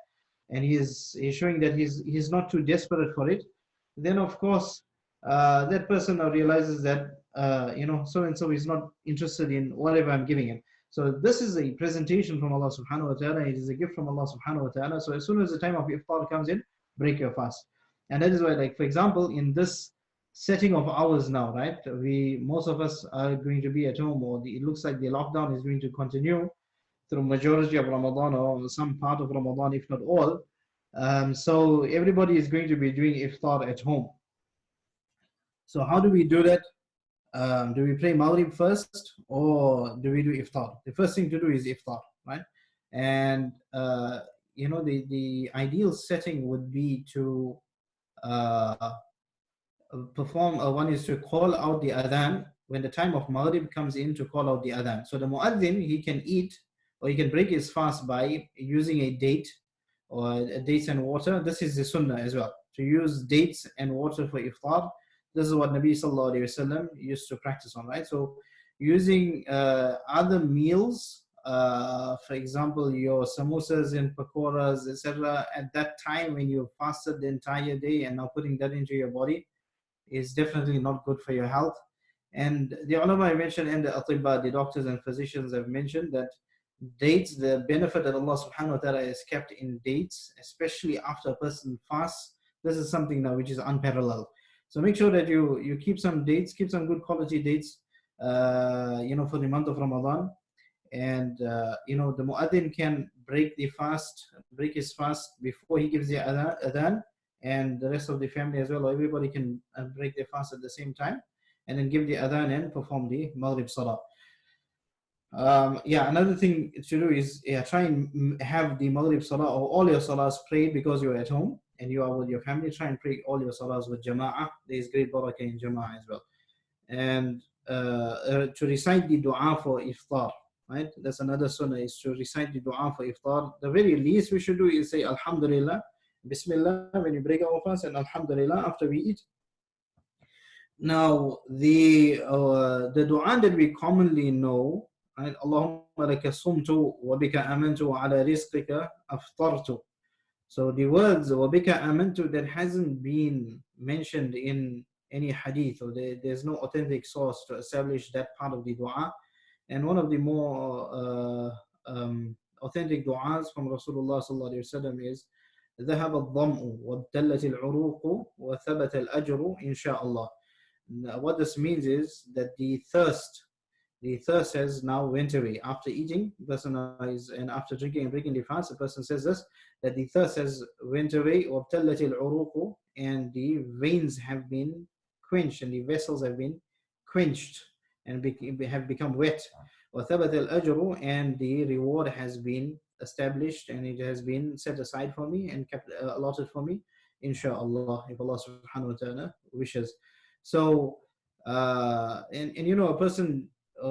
and he's showing that he's not too desperate for it. Then of course that person now realizes that so and so is not interested in whatever I'm giving him. So this is a presentation from Allah subhanahu wa ta'ala. It is a gift from Allah subhanahu wa ta'ala. So as soon as the time of iftar comes in, break your fast. And that is why, like for example, in this setting of ours now, right, most of us are going to be at home, or it looks like the lockdown is going to continue through majority of Ramadan, or some part of Ramadan, if not all. So everybody is going to be doing iftar at home. So how do we do that? Do we pray Maghrib first, or do we do iftar? The first thing to do is iftar, right? And the ideal setting would be to perform. One is to call out the adhan when the time of Maghrib comes in, to call out the adhan. So the muaddin, he can eat, or he can break his fast by using a date, or dates and water. This is the sunnah as well, to use dates and water for iftar. This is what Nabi sallallahu alaihi wasallam used to practice on, right? So using other meals, for example, your samosas and pakoras, etc., at that time when you fasted the entire day, and now putting that into your body is definitely not good for your health. And the ulama mentioned, and the atibba, the doctors and physicians have mentioned, that dates, the benefit that Allah subhanahu wa ta'ala is kept in dates, especially after a person fasts, this is something now which is unparalleled. So make sure that you keep some dates, keep some good quality dates, for the month of Ramadan. And the muaddin can break his fast before he gives the adhan, and the rest of the family as well, or everybody can break their fast at the same time, and then give the adhan and perform the Maghrib Salah. Another thing to do is try and have the Maghrib Salah, or all your Salahs prayed because you're at home and you are with your family. Try and pray all your Salahs with Jama'ah. There is great barakah in Jama'ah as well. And to recite the dua for iftar, right? That's another sunnah, is to recite the dua for iftar. The very least we should do is say Alhamdulillah, Bismillah when you break our fast, and Alhamdulillah after we eat. Now the dua that we commonly know, right? Allahumma laka sumtu wa bika amantu wa ala rizqika aftartu. So the words وَبِكَ آمَنْتُ, that hasn't been mentioned in any hadith, or there's no authentic source to establish that part of the dua. And one of the more authentic du'as from Rasulullah sallallahu alaihi wasallam is ذهب الظمأ وابتلت العروق وثبت الأجر إن شاء الله. What this means is that the thirst has now went away. After eating, the person is, and after drinking and breaking the fast, the person says this, that the thirst has went away, وابتلت العروق, and the veins have been quenched and the vessels have been quenched and have become wet. وثبت الأجر, and the reward has been established and it has been set aside for me and kept allotted for me, inshallah, if Allah subhanahu wa ta'ala wishes. So and you know, a person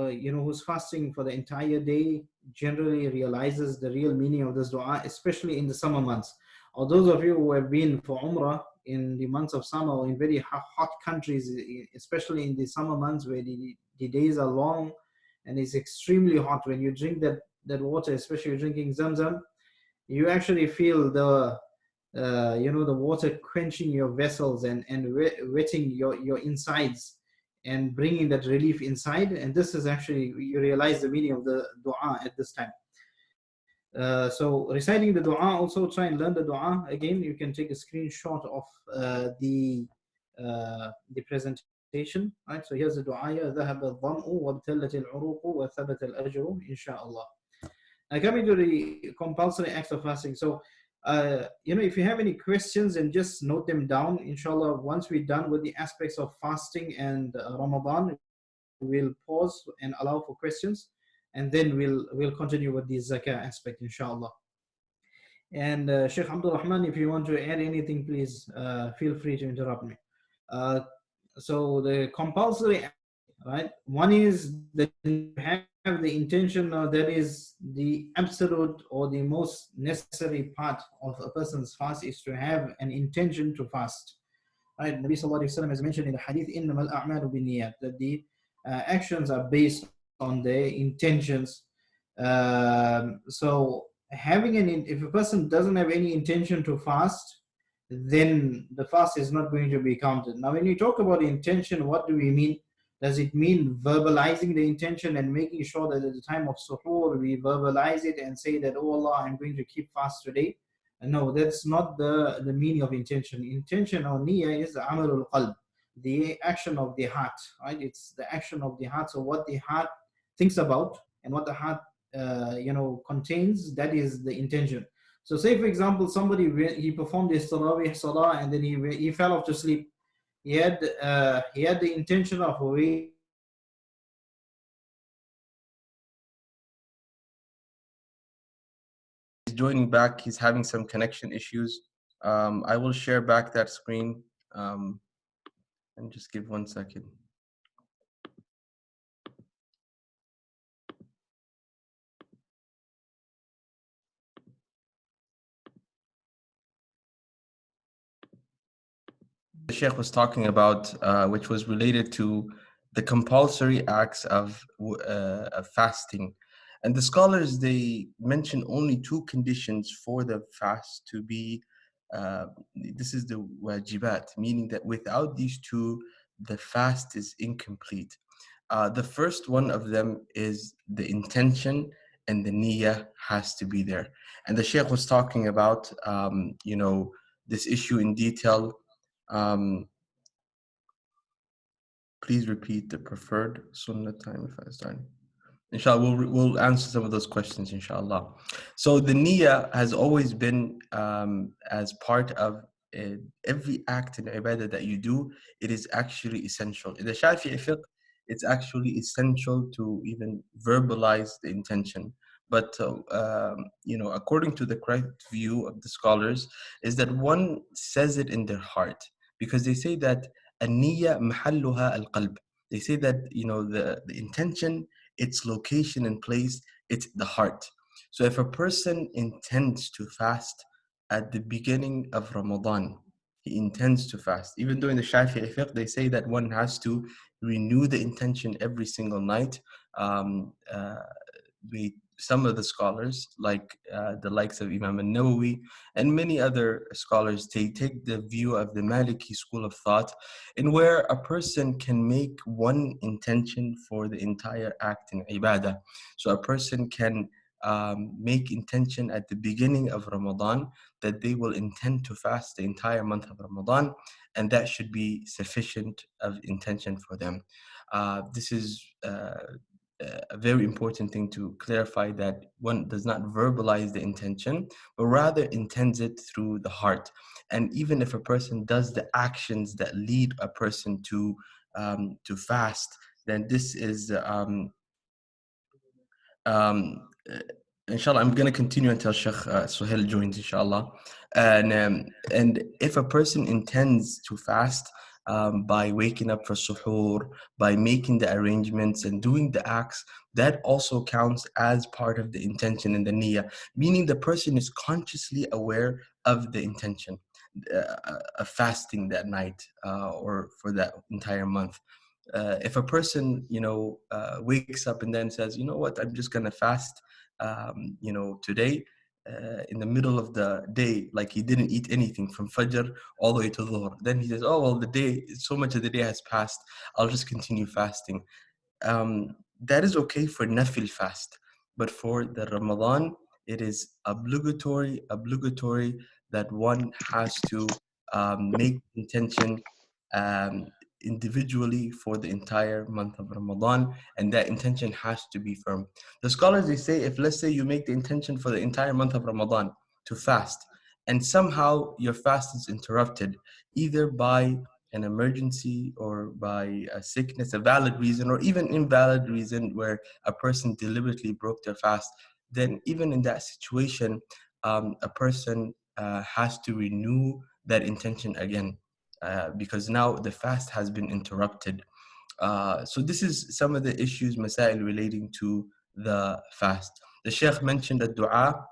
you know, who's fasting for the entire day generally realizes the real meaning of this dua, especially in the summer months. Or those of you who have been for Umrah in the months of summer or in very hot countries, especially in the summer months where the days are long and it's extremely hot, when you drink that water, especially drinking Zamzam, you actually feel the you know, the water quenching your vessels and wetting your insides and bringing that relief inside. And this is actually, you realize the meaning of the dua at this time. So reciting the dua, also try and learn the dua. Again, you can take a screenshot of the presentation, right? So here's the dua: ذهب الظمأ وابتلت العروق وثبت الأجر إن شاء الله. Now coming to the compulsory acts of fasting. So you know, if you have any questions, and just note them down, inshallah. Once we're done with the aspects of fasting and Ramadan, we'll pause and allow for questions, and then we'll continue with the zakah aspect, inshallah. And Sheikh Abdul Rahman, if you want to add anything, please feel free to interrupt me. So the compulsory, right? One is that you have the intention, that is the absolute or the most necessary part of a person's fast, is to have an intention to fast. Right? Nabi sallallahu alaihi wasallam has mentioned in the hadith, إِنَّمَا الْأَعْمَالُ بِالنِّيَّاتِ, that the actions are based on their intentions. So if a person doesn't have any intention to fast, then the fast is not going to be counted. Now, when we talk about intention, what do we mean? Does it mean verbalizing the intention and making sure that at the time of suhoor we verbalize it and say that, oh Allah, I'm going to keep fast today? No, that's not the meaning of intention. Intention or niyyah is amalul qalb, the action of the heart, right? It's the action of the heart. So what the heart thinks about and what the heart you know, contains, that is the intention. So say for example, somebody, he performed his tarawih salah and then he fell off to sleep. He had the intention of He's joining back. He's having some connection issues. I will share back that screen and just give 1 second. The Sheikh was talking about, which was related to the compulsory acts of fasting. And the scholars, they mention only 2 conditions for the fast to be, this is the wajibat, meaning that without these 2, the fast is incomplete. The first one of them is the intention, and the niyyah has to be there. And the Sheikh was talking about, you know, this issue in detail. Please repeat the preferred sunnah time if I start. Inshallah, we'll answer some of those questions, inshallah. So the niyyah has always been as part of every act in ibadah that you do. It is actually essential. In the Shafi'i fiqh, it's actually essential to even verbalize the intention. But you know, according to the correct view of the scholars, is that one says it in their heart, because they say that an-niyya mahalluha al-qalb. They say that, you know, the intention, its location and place, it's the heart. So if a person intends to fast at the beginning of Ramadan, he intends to fast. Even though in the Shafi'i fiqh, they say that one has to renew the intention every single night. some of the scholars, like the likes of Imam al-Nawawi and many other scholars, they take the view of the Maliki school of thought, in where a person can make one intention for the entire act in ibadah. So a person can make intention at the beginning of Ramadan that they will intend to fast the entire month of Ramadan, and that should be sufficient of intention for them. This is a very important thing to clarify, that one does not verbalize the intention, but rather intends it through the heart. And even if a person does the actions that lead a person to fast, then this is um, uh, inshallah, I'm going to continue until Sheikh Suhail joins, inshallah. And if a person intends to fast by waking up for suhoor, by making the arrangements and doing the acts, that also counts as part of the intention in the niyyah, meaning the person is consciously aware of the intention of fasting that night or for that entire month. If a person, wakes up and then says, you know what, I'm just going to fast, today, in the middle of the day, like he didn't eat anything from Fajr all the way to Dhuhr. Then he says, oh, well, the day, so much of the day has passed, I'll just continue fasting. That is okay for nafil fast, but for the Ramadan, it is obligatory that one has to make intention um, individually for the entire month of Ramadan, and that intention has to be firm. The scholars, they say, if let's say you make the intention for the entire month of Ramadan to fast, and somehow your fast is interrupted, either by an emergency or by a sickness, a valid reason, or even invalid reason where a person deliberately broke their fast, then even in that situation, a person has to renew that intention again, because now the fast has been interrupted. So this is some of the issues, masail, relating to the fast. The Sheikh mentioned a dua,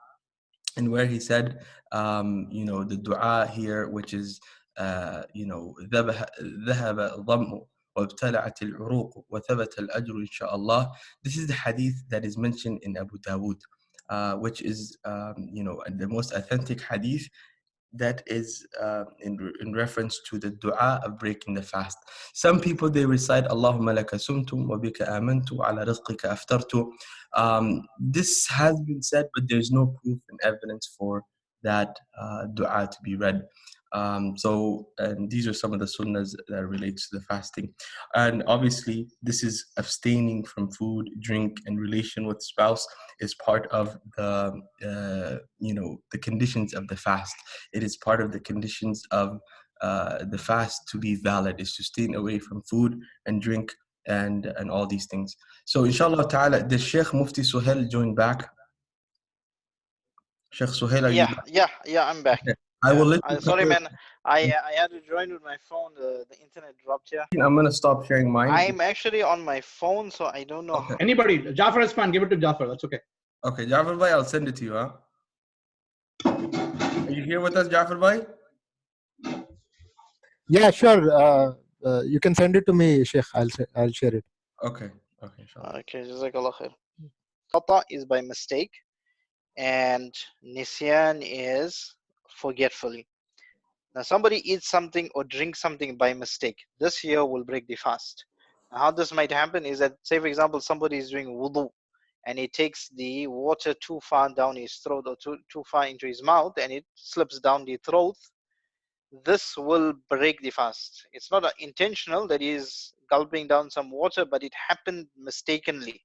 and where he said, the dua here, which is, ذهب الظمأ وابتلعت العروق وثبت الأجر إن شاء الله. This is the hadith that is mentioned in Abu Dawood, which is, the most authentic hadith that is in reference to the dua of breaking the fast. Some people, they recite Allahumma laka sumtum wa bika amantu ala rizqika aftartu. This has been said, but there's no proof and evidence for that dua to be read. And these are some of the sunnahs that relates to the fasting. And obviously, this is abstaining from food, drink, and relation with spouse is part of the conditions of the fast. It is part of the conditions of the fast to be valid, is to stay away from food and drink and all these things. So inshallah ta'ala, the Sheikh Mufti Suhail join back. Sheikh Suhail, are you back? Yeah, I'm back. Okay. I will let you sorry, man. I had to join with my phone. The internet dropped here. I'm going to stop sharing mine. I'm actually on my phone, so I don't know. Okay. Anybody, Jafar is fine. Give it to Jafar. That's okay. Okay, Jafar bhai, I'll send it to you, huh? Are you here with us, Jafar bhai? Yeah, sure. You can send it to me, Sheikh. I'll share it. Okay, inshallah. Okay, Jazakallah khair. Khata is by mistake, and Nisyan is forgetfully. Now, somebody eats something or drinks something by mistake. This here will break the fast. Now, how this might happen is that, say, for example, somebody is doing wudu, and he takes the water too far down his throat or too far into his mouth, and it slips down the throat. This will break the fast. It's not intentional that he is gulping down some water, but it happened mistakenly.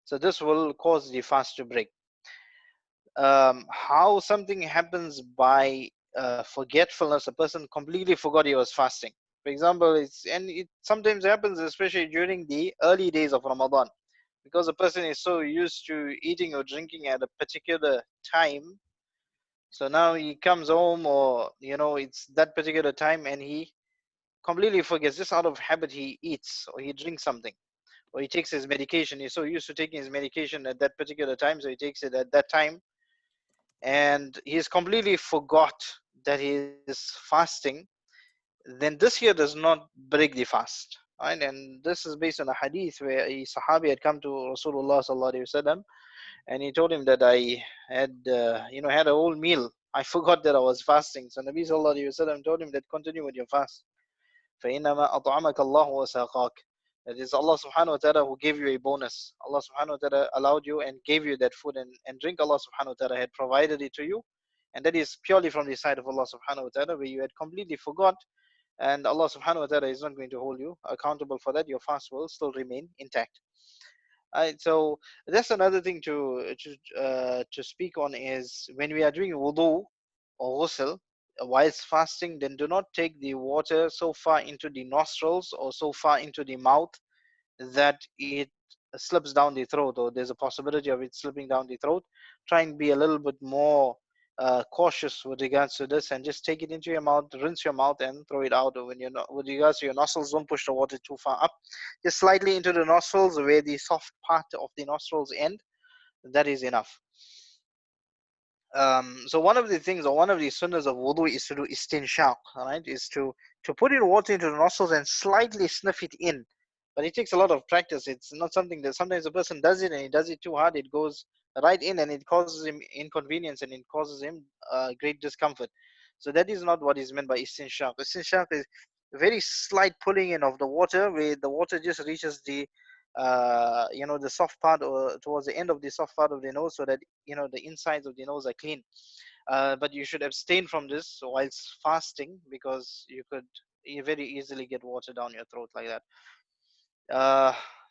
So this will cause the fast to break. How something happens by forgetfulness, a person completely forgot he was fasting. For example, it sometimes happens, especially during the early days of Ramadan, because a person is so used to eating or drinking at a particular time. So now he comes home, or it's that particular time, and he completely forgets. Just out of habit, he eats or he drinks something, or he takes his medication. He's so used to taking his medication at that particular time, so he takes it at that time, and he's completely forgot that he is fasting. Then this here does not break the fast, right? And this is based on a hadith where a Sahabi had come to Rasulullah sallallahu alaihi wasallam, and he told him that I had had a whole meal. I forgot that I was fasting. So Nabi sallallahu alaihi wasallam told him that continue with your fast. فإنما أطعمك الله وساقاك. That is Allah subhanahu wa ta'ala who gave you a bonus. Allah subhanahu wa ta'ala allowed you and gave you that food and drink. Allah subhanahu wa ta'ala had provided it to you, and that is purely from the side of Allah subhanahu wa ta'ala, where you had completely forgot, and Allah subhanahu wa ta'ala is not going to hold you accountable for that. Your fast will still remain intact. So that's another thing to speak on is when we are doing wudu or ghusl whilst fasting, then do not take the water so far into the nostrils or so far into the mouth that it slips down the throat, or there's a possibility of it slipping down the throat. Try and be a little bit more cautious with regards to this, and just take it into your mouth, rinse your mouth, and throw it out. Or when you're not, with regards to your nostrils, don't push the water too far up, just slightly into the nostrils where the soft part of the nostrils end. That is enough. So one of the things, or one of the sunnahs of wudu, is to do istinshaq, right? Is to put in water into the nostrils and slightly sniff it in. But it takes a lot of practice. It's not something that sometimes a person does it and he does it too hard. It goes right in and it causes him inconvenience and it causes him great discomfort. So that is not what is meant by istinshaq. Istinshaq is a very slight pulling in of the water, where the water just reaches the the soft part, or towards the end of the soft part of the nose, so that the insides of the nose are clean. But you should abstain from this whilst fasting, because you could very easily get water down your throat like that.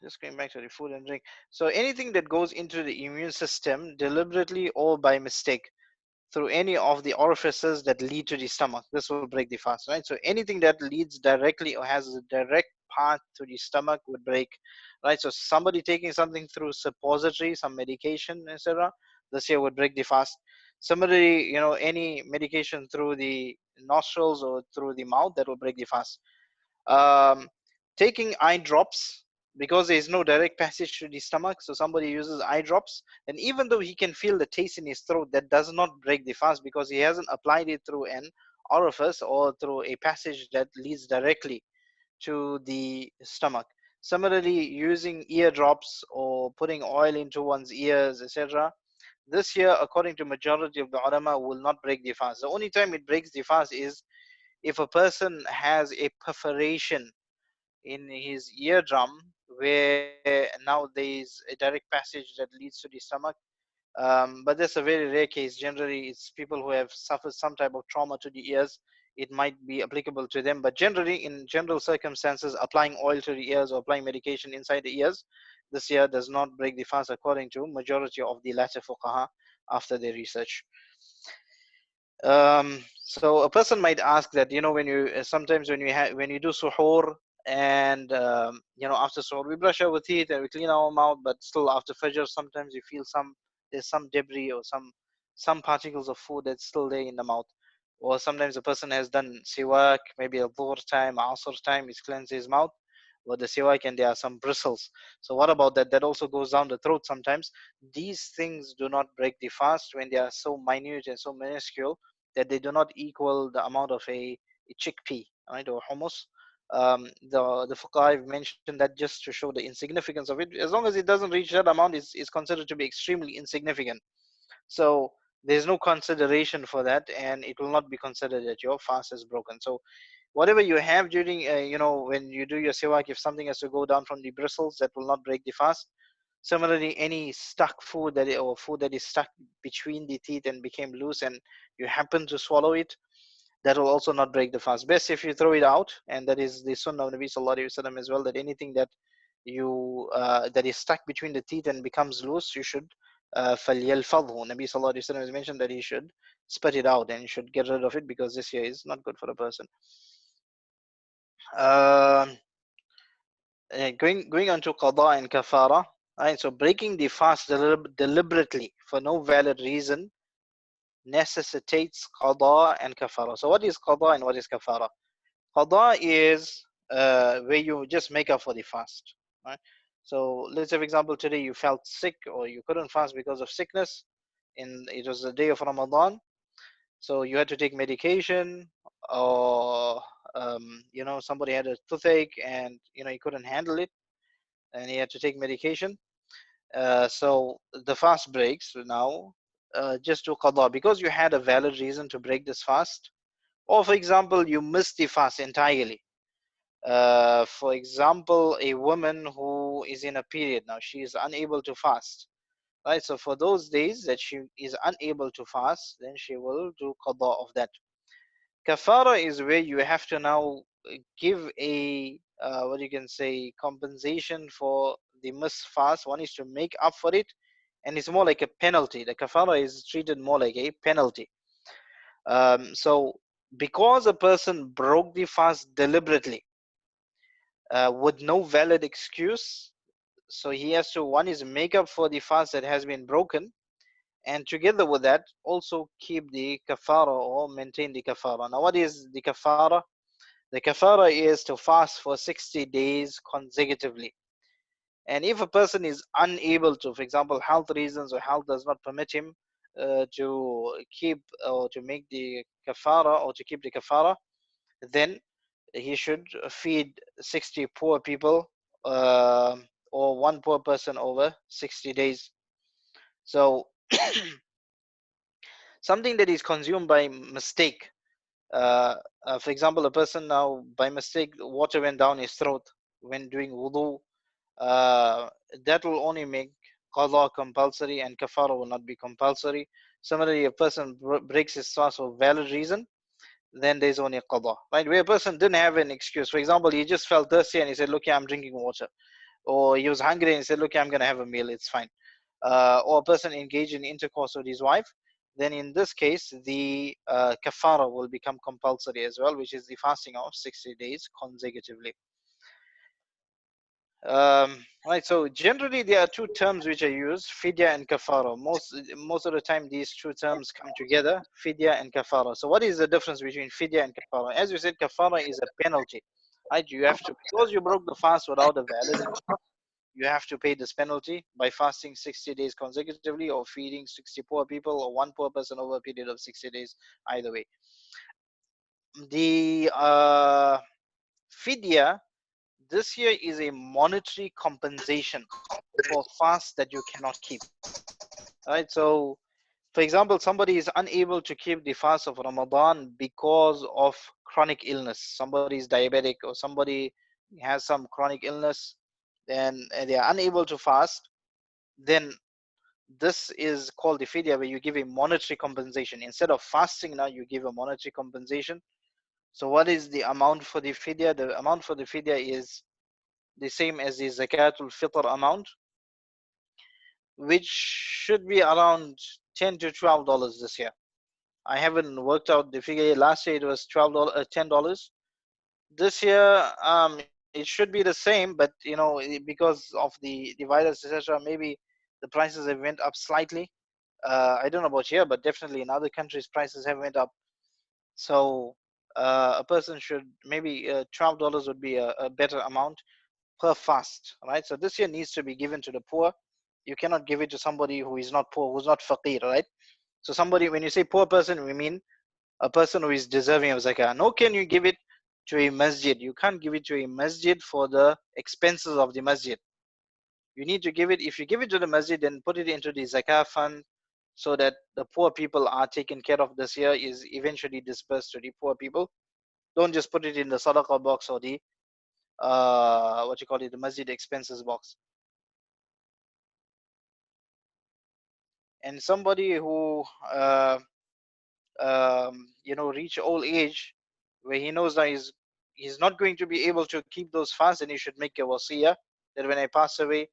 Just going back to the food and drink. So anything that goes into the immune system deliberately or by mistake through any of the orifices that lead to the stomach, this will break the fast, right? So anything that leads directly or has a direct path to the stomach would break, right? So somebody taking something through suppository, some medication, etc., this here would break the fast. Somebody, any medication through the nostrils or through the mouth, that will break the fast. Taking eye drops, because there is no direct passage to the stomach, so somebody uses eye drops, and even though he can feel the taste in his throat, that does not break the fast, because he hasn't applied it through an orifice or through a passage that leads directly to the stomach. Similarly, using eardrops or putting oil into one's ears, etc., this here, according to majority of the ulama, will not break the fast. The only time it breaks the fast is if a person has a perforation in his eardrum, where now there is a direct passage that leads to the stomach. But that's a very rare case. Generally, it's people who have suffered some type of trauma to the ears. It might be applicable to them, but generally, in general circumstances, applying oil to the ears or applying medication inside the ears, this year does not break the fast, according to majority of the latter fuqaha after their research. So a person might ask that, when you sometimes when you do suhoor, and after suhoor we brush our teeth and we clean our mouth, but still after fajr sometimes you feel there's some debris or some particles of food that's still there in the mouth. Or sometimes a person has done siwak, maybe a dhuhr time, asr time, he's cleansed his mouth with the siwak, and there are some bristles. So what about that? That also goes down the throat sometimes. These things do not break the fast when they are so minute and so minuscule that they do not equal the amount of a chickpea, right, or hummus. The fuqaha have mentioned that just to show the insignificance of it. As long as it doesn't reach that amount, is considered to be extremely insignificant. So there's no consideration for that, and it will not be considered that your fast is broken. So whatever you have during, when you do your siwak, if something has to go down from the bristles, that will not break the fast. Similarly, any stuck food or food that is stuck between the teeth and became loose and you happen to swallow it, that will also not break the fast. Best if you throw it out, and that is the sunnah of Nabi sallallahu alaihi wasallam as well, that anything that that is stuck between the teeth and becomes loose, you should فَلْيَلْفَظْهُ. Nabi sallallahu alaihi wasallam has mentioned that he should spit it out and he should get rid of it, because this here is not good for a person. Going on to qada and kafara. Right, so breaking the fast deliberately for no valid reason necessitates qada and kafara. So what is qada and what is kafara? Qada is where you just make up for the fast. Right? So let's say, for example, today you felt sick or you couldn't fast because of sickness, and it was the day of Ramadan, so you had to take medication, or somebody had a toothache and he couldn't handle it and he had to take medication. So the fast breaks now. Just to qada because you had a valid reason to break this fast, or for example you missed the fast entirely. For example, a woman who is in a period now, she is unable to fast, right? So for those days that she is unable to fast, then she will do qada of that. Kafara is where you have to now give a what you can say compensation for the missed fast. One is to make up for it, and it's more like a penalty. The kafara is treated more like a penalty. So because a person broke the fast deliberately with no valid excuse, so he has to, one is make up for the fast that has been broken, and together with that also keep the kafara or maintain the kafara. Now what is the kafara? The kafara is to fast for 60 days consecutively. And if a person is unable to, for example, health reasons or health does not permit him to keep or to make the kafara or to keep the kafara, then he should feed 60 poor people or one poor person over 60 days. So something that is consumed by mistake, for example, a person now by mistake water went down his throat when doing wudu, that will only make qada compulsory and kafara will not be compulsory. Similarly, a person breaks his fast for valid reason, then there's only a qada, right? Where a person didn't have an excuse. For example, he just felt thirsty and he said, look, I'm drinking water. Or he was hungry and he said, look, I'm going to have a meal, it's fine. Or a person engaged in intercourse with his wife, then in this case, the kafara will become compulsory as well, which is the fasting of 60 days consecutively. Right, so generally there are two terms which are used, fidya and kafara. Most of the time these two terms come together, fidya and kafara. So what is the difference between fidya and kafara? As we said, kafara is a penalty, right? You have to, because you broke the fast without a valid excuse, you have to pay this penalty by fasting 60 days consecutively or feeding 60 poor people or one poor person over a period of 60 days, either way. The fidya, this here is a monetary compensation for fast that you cannot keep. Right? So, for example, somebody is unable to keep the fast of Ramadan because of chronic illness. Somebody is diabetic or somebody has some chronic illness, and they are unable to fast. Then this is called the fidya, where you give a monetary compensation. Instead of fasting, now you give a monetary compensation. So, what is the amount for the fidya? The amount for the fidya is the same as the zakatul fitr amount, which should be around $10 to $12 this year. I haven't worked out the figure. Last year it was $10. This year, it should be the same, but because of the virus, etc., maybe the prices have went up slightly. I don't know about here, but definitely in other countries prices have went up. So a person should maybe $12 would be a better amount per fast, right? So this year needs to be given to the poor. You cannot give it to somebody who is not poor, who's not faqir, right? So somebody, when you say poor person, we mean a person who is deserving of zakah. Nor can you give it to a masjid. You can't give it to a masjid for the expenses of the masjid. You need to give it, if you give it to the masjid, then put it into the zakah fund so that the poor people are taken care of. This year is eventually dispersed to the poor people. Don't just put it in the sadaqah box or the the masjid expenses box. And somebody who reach old age where he knows that he's not going to be able to keep those fasts, and he should make a wasiyah that when I pass away,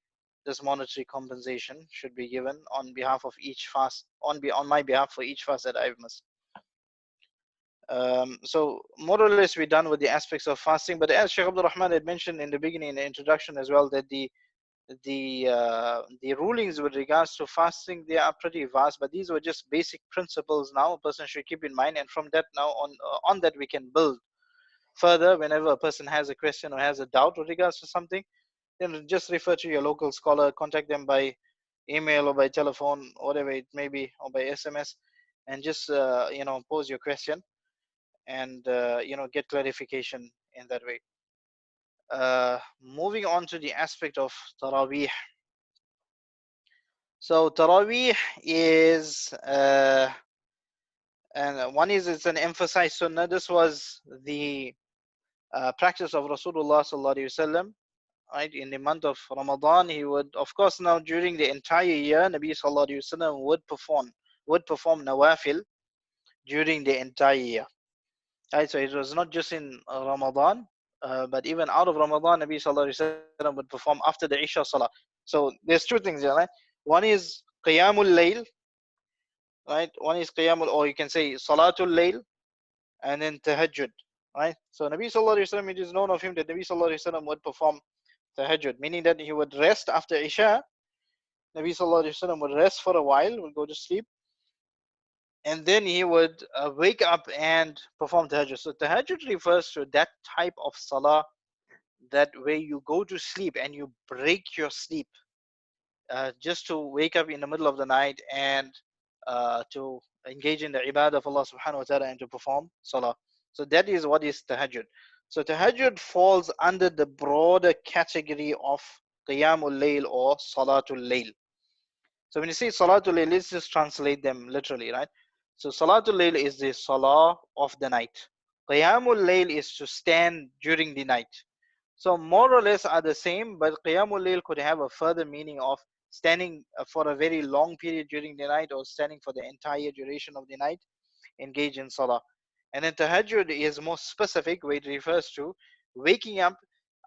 this monetary compensation should be given on behalf of each fast, on my behalf for each fast that I've missed. So more or less we're done with the aspects of fasting, but as Sheikh Abdul Rahman had mentioned in the beginning, in the introduction as well, that the rulings with regards to fasting, they are pretty vast, but these were just basic principles now a person should keep in mind, and from that now on that we can build further. Whenever a person has a question or has a doubt with regards to something, then just refer to your local scholar, contact them by email or by telephone, whatever it may be, or by SMS, and just pose your question and get clarification in that way. Moving on to the aspect of Taraweeh. So Taraweeh is, and one is it's an emphasized sunnah. This was the practice of Rasulullah sallallahu alaihi wasallam. Right, in the month of Ramadan, he would, of course, now during the entire year, Nabi sallallahu alaihi wasallam would perform nawafil during the entire year. Right, so it was not just in Ramadan, but even out of Ramadan, Nabi sallallahu alaihi wasallam would perform after the Isha Salah. So there's two things here, right? One is Qiyamul Layl, right? One is Qiyamul, or you can say Salatul Layl, and then Tahajjud, right? So Nabi sallallahu alaihi wasallam, it is known of him that Nabi sallallahu alaihi wasallam would perform Tahajjud, meaning that he would rest after Isha. Nabi sallallahu alaihi wasallam would rest for a while, would go to sleep, and then he would wake up and perform Tahajjud. So Tahajjud refers to that type of Salah that where you go to sleep and you break your sleep just to wake up in the middle of the night and to engage in the ibadah of Allah subhanahu wa ta'ala and to perform salah. So that is what is tahajjud. So tahajjud falls under the broader category of qiyamul layl or salatul layl. So when you say salatul layl, let's just translate them literally, right? So salatul layl is the salah of the night. Qiyamul layl is to stand during the night. So more or less are the same, but Qiyamul Layl could have a further meaning of standing for a very long period during the night, or standing for the entire duration of the night, engage in Salah. And then Tahajjud is more specific, where it refers to waking up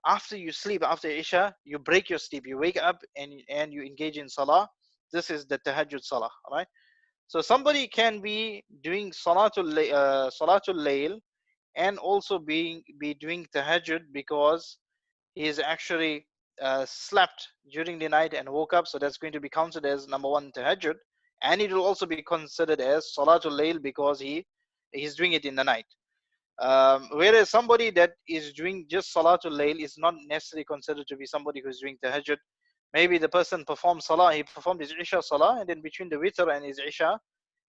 after you sleep, after Isha, you break your sleep, you wake up and you engage in Salah. This is the Tahajjud Salah, right? So somebody can be doing Salatul Layl and also be doing Tahajjud because he is actually slept during the night and woke up. So that's going to be counted as number one, tahajjud, and it will also be considered as salatul layl because he's doing it in the night. Whereas somebody that is doing just salatul layl is not necessarily considered to be somebody who's doing tahajjud. Maybe the person performed salah, he performed his isha salah, and then between the witr and his isha,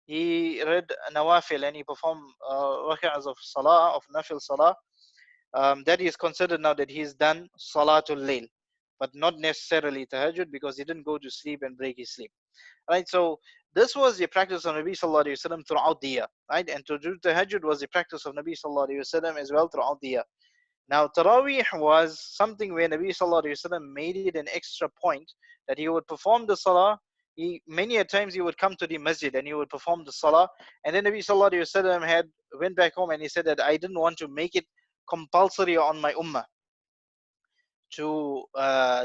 he read nawafil and he performed rak'ahs of salah, of nafil salah. That is considered now that he's done Salatul Layl, but not necessarily Tahajjud, because he didn't go to sleep and break his sleep. Right, so this was the practice of Nabi Sallallahu Alaihi Wasallam throughout the year, right? And to do Tahajjud was the practice of Nabi Sallallahu Alaihi Wasallam as well throughout the year. Now, Taraweeh was something where Nabi Sallallahu Alaihi Wasallam made it an extra point that he would perform the Salah. Many a times he would come to the masjid and he would perform the Salah. And then Nabi Sallallahu Alaihi Wasallam went back home and he said that I didn't want to make it compulsory on my ummah to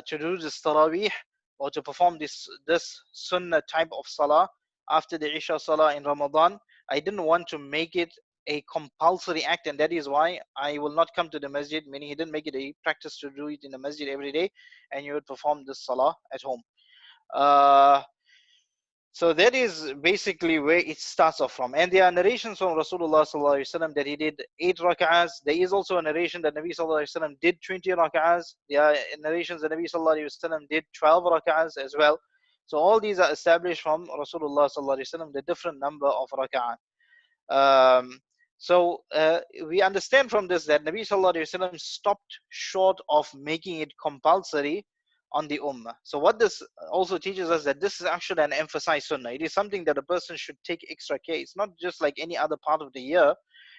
do this Taraweeh or to perform this sunnah type of Salah after the Isha Salah in Ramadan. I didn't want to make it a compulsory act, and that is why I will not come to the masjid, meaning he didn't make it a practice to do it in the masjid every day, and you would perform this salah at home. So that is basically where it starts off from. And there are narrations from Rasulullah sallallahu alaihi wasallam that he did 8 rak'ahs. There is also a narration that Nabi sallallahu alaihi wasallam did 20 rak'ahs. There are narrations that Nabi sallallahu alaihi wasallam did 12 rak'ahs as well. So all these are established from Rasulullah sallallahu alaihi wasallam, the different number of rak'ah. So we understand from this that Nabi sallallahu alaihi wasallam stopped short of making it compulsory on the ummah. So what this also teaches us that this is actually an emphasized sunnah. It is something that a person should take extra care. It's not just like any other part of the year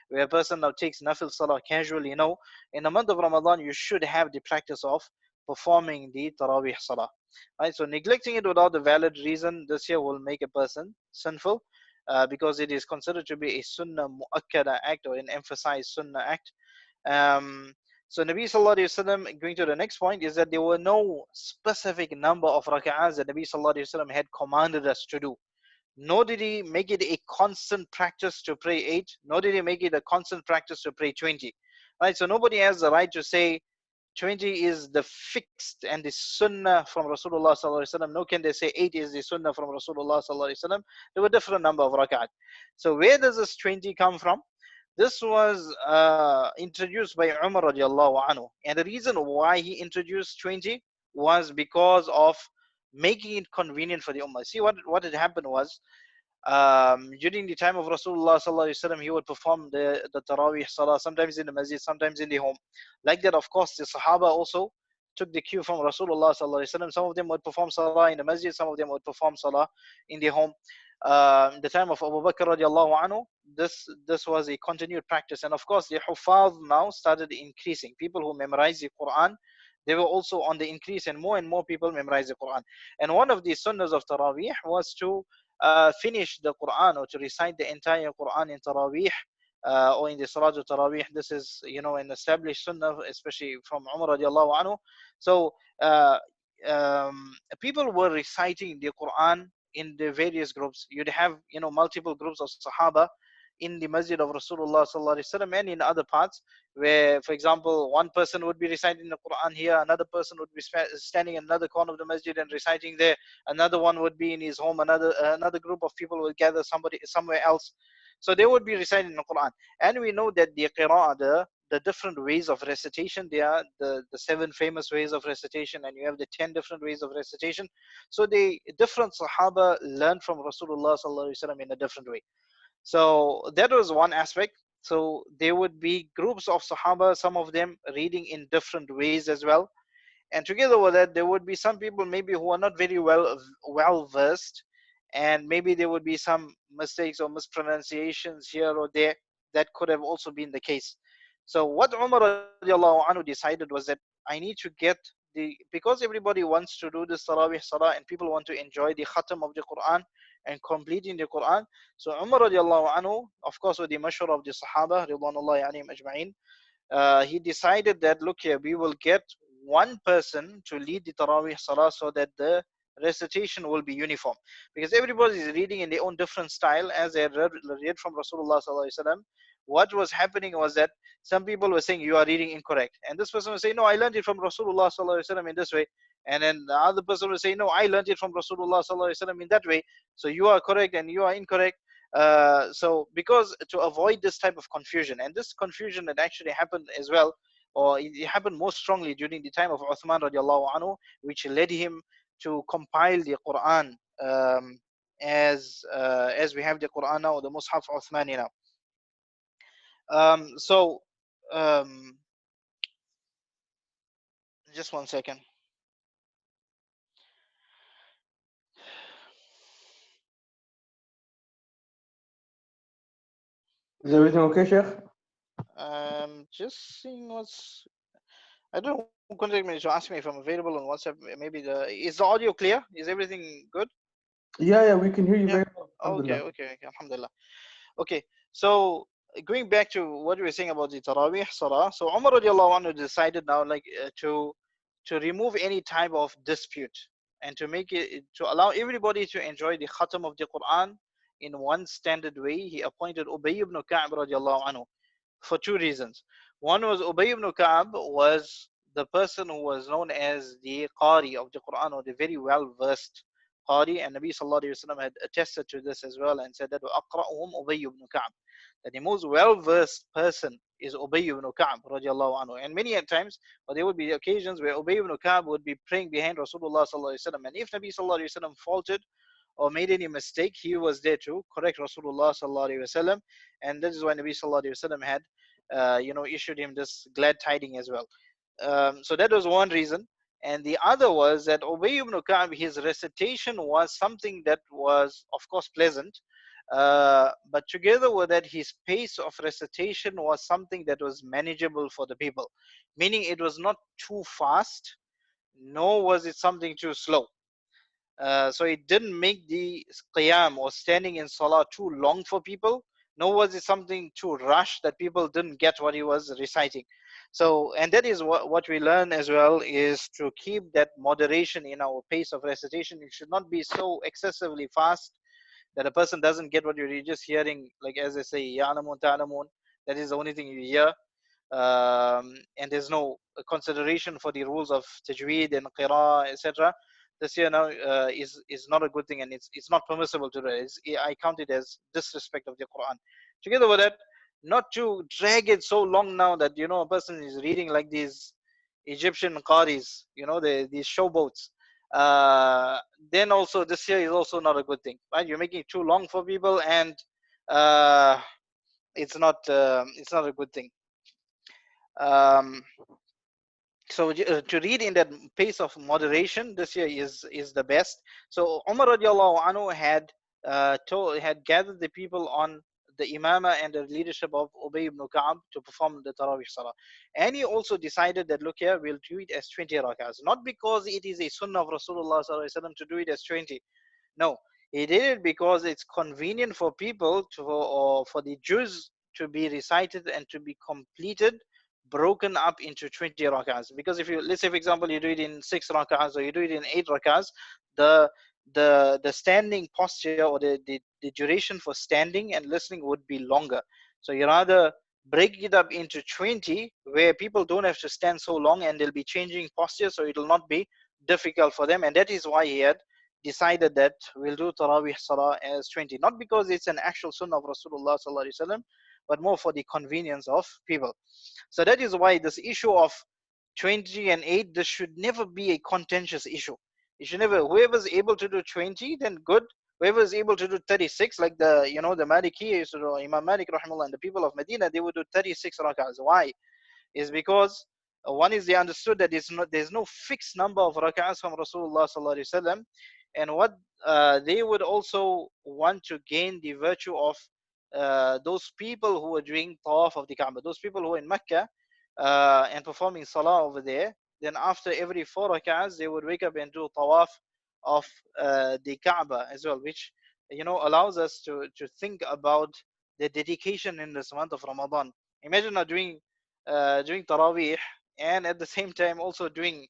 where a person now takes nafil salah casually. You know, in the month of Ramadan, you should have the practice of performing the Taraweeh salah. Right? So neglecting it without a valid reason this year will make a person sinful because it is considered to be a sunnah mu'akkada act or an emphasized sunnah act. So Nabi Sallallahu Alaihi Wasallam, going to the next point, is that there were no specific number of rak'ahs that Nabi Sallallahu Alaihi Wasallam had commanded us to do. Nor did he make it a constant practice to pray 8, nor did he make it a constant practice to pray 20. Right? So nobody has the right to say 20 is the fixed and the sunnah from Rasulullah Sallallahu Alaihi Wasallam. No can they say 8 is the sunnah from Rasulullah Sallallahu Alaihi Wasallam. There were different number of rak'ahs. So where does this 20 come from? This was introduced by Umar radiallahu anhu. And the reason why he introduced 20 was because of making it convenient for the ummah. See, what had happened was, during the time of Rasulullah sallallahu alaihi wasallam, he would perform the Taraweeh salah, sometimes in the masjid, sometimes in the home. Like that, of course, the Sahaba also took the cue from Rasulullah sallallahu alaihi wasallam. Some of them would perform salah in the masjid, some of them would perform salah in their home. In the time of Abu Bakr radiallahu anhu, this was a continued practice. And of course, the Huffaz now started increasing. People who memorize the Quran, they were also on the increase, and more people memorize the Quran. And one of the sunnahs of Taraweeh was to finish the Quran, or to recite the entire Quran in Taraweeh, or in the Salatul Taraweeh. This is, an established sunnah, especially from Umar radiallahu anhu. So people were reciting the Quran in the various groups. You'd have, multiple groups of Sahaba in the masjid of Rasulullah sallallahu alaihi wasallam, and in other parts, where, for example, one person would be reciting the Quran here, another person would be standing in another corner of the masjid and reciting there, another one would be in his home, another group of people would gather somewhere else. So they would be reciting the Quran. And we know that the qira'ah, the different ways of recitation, they are the 7 famous ways of recitation, and you have the 10 different ways of recitation. So the different Sahaba learned from Rasulullah sallallahu alaihi wasallam in a different way. So that was one aspect. So there would be groups of Sahaba, some of them reading in different ways as well. And together with that, there would be some people maybe who are not very well versed, and maybe there would be some mistakes or mispronunciations here or there. That could have also been the case. So what Umar radiallahu anhu decided was that I need to get because everybody wants to do this Tarawih Salah, and people want to enjoy the khatam of the Quran and completing the Quran. So Umar radiallahu anhu, of course with the mashwara of the Sahaba ridwanullahi alayhim ajma'in, he decided that, look here, we will get one person to lead the Tarawih Salah so that the recitation will be uniform, because everybody is reading in their own different style as they read from Rasulullah sallallahu alaihi wasallam. What was happening was that some people were saying you are reading incorrect, and this person was saying, no, I learned it from Rasulullah sallallahu alaihi wasallam in this way, and then the other person will say, no, I learned it from Rasulullah sallallahu alaihi wasallam in that way, so you are correct and you are incorrect. So because to avoid this type of confusion, and this confusion had actually happened as well, or it happened more strongly during the time of Uthman radiallahu anhu, which led him to compile the Quran as we have the Quran now, the Mus'haf Uthmani now. So just one second. Is everything okay, Sheikh? Just seeing what's. I don't know who contact me to ask me if I'm available on WhatsApp. Maybe is the audio clear? Is everything good? Yeah, we can hear you very well. Okay, alhamdulillah. Okay, so going back to what we were saying about the Taraweeh Salah, so Umar radiallahu anhu decided now, like, to remove any type of dispute, and to make it, to allow everybody to enjoy the khatam of the Quran in one standard way. He appointed Ubay ibn Ka'b radiallahu anhu for 2 reasons. One was Ubay ibn Ka'b was the person who was known as the Qari of the Quran, or the very well versed Qari, and Nabi sallallahu alaihi wasallam had attested to this as well, and said that Aqra'uhum Ubay ibn Ka'b, that the most well versed person is Ubay ibn Ka'b radiallahu anhu. And many times, or there would be occasions where Ubay ibn Ka'b would be praying behind Rasulullah sallallahu alaihi wasallam, and if Nabi sallallahu alaihi wasallam faltered or made any mistake, he was there to correct Rasulullah sallallahu alaihi wasallam, and this is why Nabi sallallahu alaihi wasallam had issued him this glad tiding as well. So that was one reason. And the other was that Ubay ibn Ka'b, his recitation was something that was, of course, pleasant, but together with that, his pace of recitation was something that was manageable for the people, meaning it was not too fast, nor was it something too slow. So it didn't make the qiyam, or standing in salah, too long for people, nor was it something too rushed that people didn't get what he was reciting. So, and that is what we learn as well, is to keep that moderation in our pace of recitation. It should not be so excessively fast that a person doesn't get what you're just hearing, like as they say, ya'lamun ta'lamun, that is the only thing you hear. And there's no consideration for the rules of tajweed and qira, etc. This here now is not a good thing, and it's not permissible to do. I count it as disrespect of the Quran. Together with that, not to drag it so long now that a person is reading like these Egyptian qaris, these showboats. Then also this here is also not a good thing, right? You're making it too long for people, and it's not a good thing. So to read in that pace of moderation this year is the best. So Umar radiallahu anhu had gathered the people on the imama and the leadership of Ubay ibn Ka'ab to perform the Tarawih Salah. And he also decided that, look here, we'll do it as 20 rakahs. Not because it is a sunnah of Rasulullah sallallahu alaihi wasallam to do it as 20. No, he did it because it's convenient for people to, or for the Jews to be recited and to be completed, broken up into 20 rak'ahs. Because if you, let's say for example, you do it in 6 rak'ahs or you do it in 8 rak'ahs, the standing posture or the duration for standing and listening would be longer. So you rather break it up into 20 where people don't have to stand so long and they'll be changing posture, so it will not be difficult for them. And that is why he had decided that we'll do Tarawih Salah as 20, not because it's an actual sunnah of Rasulullah sallallahu alaihi wasallam, but more for the convenience of people. So that is why this issue of 20 and 8, this should never be a contentious issue. You should never, whoever's able to do 20, then good. Whoever is able to do 36, like the Maliki, Imam Malik rahimahullah, and the people of Medina, they would do 36 rak'ahs. Why? Is because one is they understood that there's no fixed number of rak'ahs from Rasulullah sallallahu alaihi wasallam, and what they would also want to gain the virtue of those people who are doing tawaf of the Kaaba, those people who are in Mecca and performing salah over there. Then after every 4 rak'ahs, they would wake up and do tawaf of the Kaaba as well, which allows us to think about the dedication in this month of Ramadan. Imagine now doing Taraweeh and at the same time also doing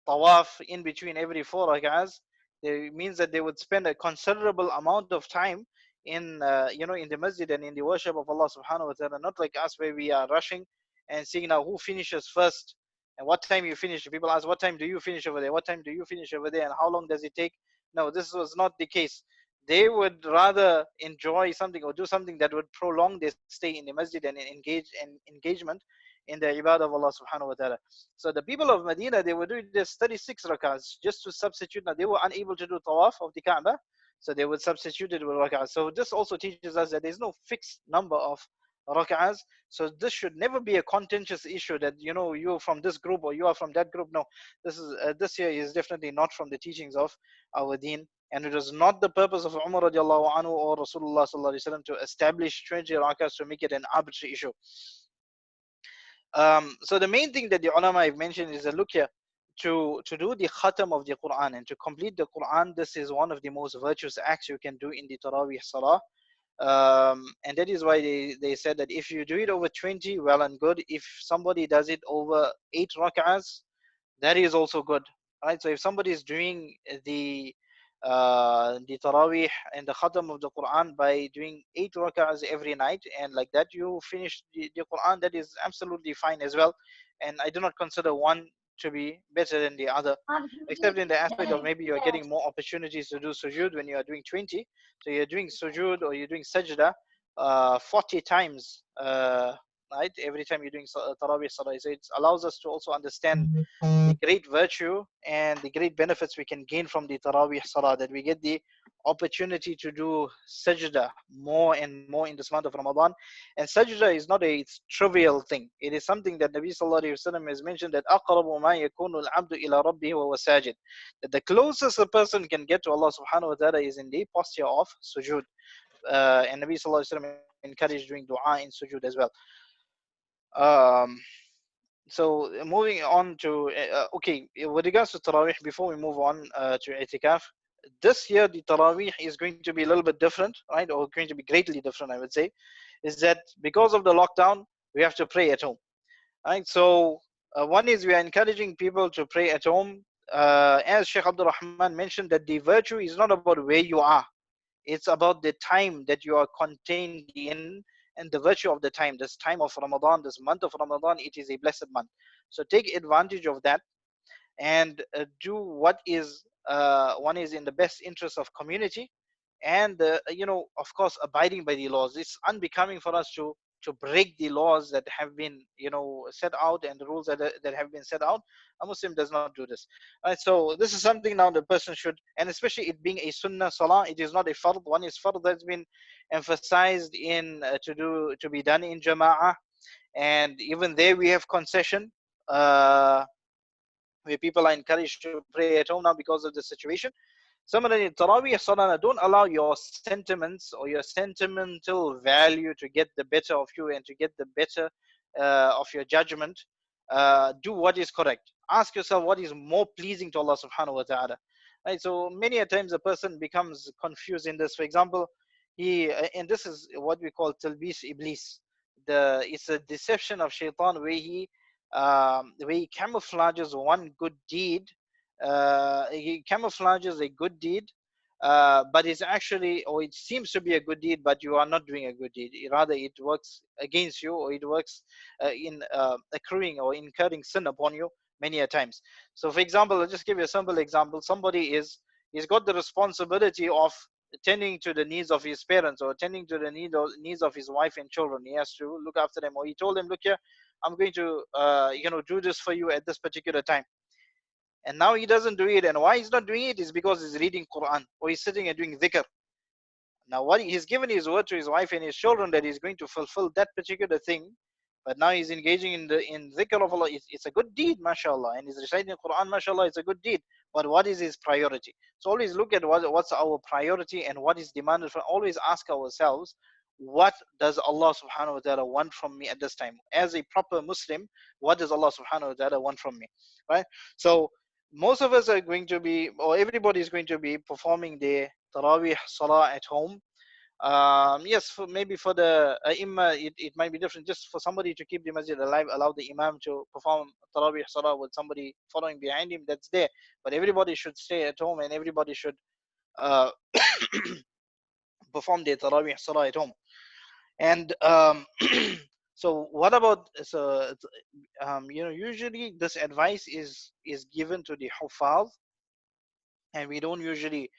tawaf in between every 4 rak'ahs. It means that they would spend a considerable amount of time in in the masjid and in the worship of Allah subhanahu wa ta'ala, not like us where we are rushing and seeing now who finishes first and what time you finish. People ask, what time do you finish over there, what time do you finish over there, and how long does it take? No, this was not the case. They would rather enjoy something or do something that would prolong their stay in the masjid and engagement in the ibadah of Allah subhanahu wa ta'ala. So the people of Medina, they were doing this 36 rak'ahs just to substitute. Now they were unable to do tawaf of the Kaaba, so they would substitute it with rak'ahs. So this also teaches us that there's no fixed number of rak'ahs. So this should never be a contentious issue that you're from this group or you are from that group. No, this here is definitely not from the teachings of our deen, and it was not the purpose of Umar radiallahu anhu or Rasulullah sallallahu alaihi wasallam to establish 20 rak'ahs to make it an arbitrary issue. So the main thing that the ulama have mentioned is that, look here, to do the khatam of the Quran and to complete the Quran, this is one of the most virtuous acts you can do in the Tarawih Salah. And that is why they said that if you do it over 20, well and good. If somebody does it over 8 rak'ahs, that is also good. Right? So if somebody is doing the Taraweeh and the Khatam of the Quran by doing 8 rak'ahs every night, and like that you finish the Quran, that is absolutely fine as well. And I do not consider one to be better than the other, except in the aspect of maybe you're getting more opportunities to do sujood when you are doing 20. So you're doing sujood or you're doing sajda 40 times, right? Every time you're doing Taraweeh Salah. So it allows us to also understand the great virtue and the great benefits we can gain from the Taraweeh Salah, that we get the opportunity to do sajda more and more in this month of Ramadan. And sajda is not a trivial thing. It is something that Nabi Sallallahu Alaihi Wasallam has mentioned, that أَقْرَبُ مَا يَكُونُ الْعَبْدُ إِلَى رَبِّهِ وَهُوَ سَاجِدٌ, that the closest a person can get to Allah subhanahu wa ta'ala is in the posture of sujood. And Nabi Sallallahu Alaihi Wasallam encouraged doing dua in sujood as well. So moving on to okay, with regards to Taraweeh, before we move on to I'tikaf, this year the Taraweeh is going to be a little bit different, right? Or going to be greatly different, I would say. Is that because of the lockdown, we have to pray at home, right? So one is we are encouraging people to pray at home. As Sheikh Abdul Rahman mentioned, that the virtue is not about where you are. It's about the time that you are contained in and the virtue of the time. This time of Ramadan, this month of Ramadan, it is a blessed month. So take advantage of that and do what is one is in the best interest of community, and of course abiding by the laws. It's unbecoming for us to break the laws that have been set out, and the rules that have been set out. A Muslim does not do this. Right? So this is something now the person should, and especially it being a sunnah salah, it is not a fard. One is fard that's been emphasized in to be done in jama'ah, and even there we have concession. where people are encouraged to pray at home now because of the situation. Similarly, Taraweeh Salah, don't allow your sentiments or your sentimental value to get the better of you and to get the better of your judgment. Do what is correct. Ask yourself what is more pleasing to Allah subhanahu wa ta'ala. Right? So many a times a person becomes confused in this. For example, and this is what we call talbis iblis. It's a deception of shaitan where he camouflages one good deed. He camouflages a good deed, but it's actually, or it seems to be a good deed, but you are not doing a good deed. Rather, it works against you, or it works in accruing or incurring sin upon you many a times. So, for example, I'll just give you a simple example. He's got the responsibility of tending to the needs of his parents or tending to the needs of his wife and children. He has to look after them, or he told them, look here, I'm going to do this for you at this particular time, and now he doesn't do it. And why he's not doing it is because he's reading Quran or he's sitting and doing dhikr. Now what he's given his word to his wife and his children that he's going to fulfill that particular thing, but now he's engaging in dhikr of Allah. It's a good deed, mashallah, and he's reciting Quran, mashallah, it's a good deed. But what is his priority? So always look at what's our priority and what is demanded from. Always ask ourselves, what does Allah subhanahu wa ta'ala want from me at this time? As a proper Muslim, what does Allah subhanahu wa ta'ala want from me? Right? So most of us are going to be, or everybody is going to be performing their Taraweeh Salah at home. Yes, maybe for the Imam, it might be different. Just for somebody to keep the masjid alive, allow the Imam to perform Taraweeh Salah with somebody following behind him, that's there. But everybody should stay at home and everybody should uh, perform their Taraweeh Salah at home. And so what about, usually this advice is given to the Huffaz, and we don't usually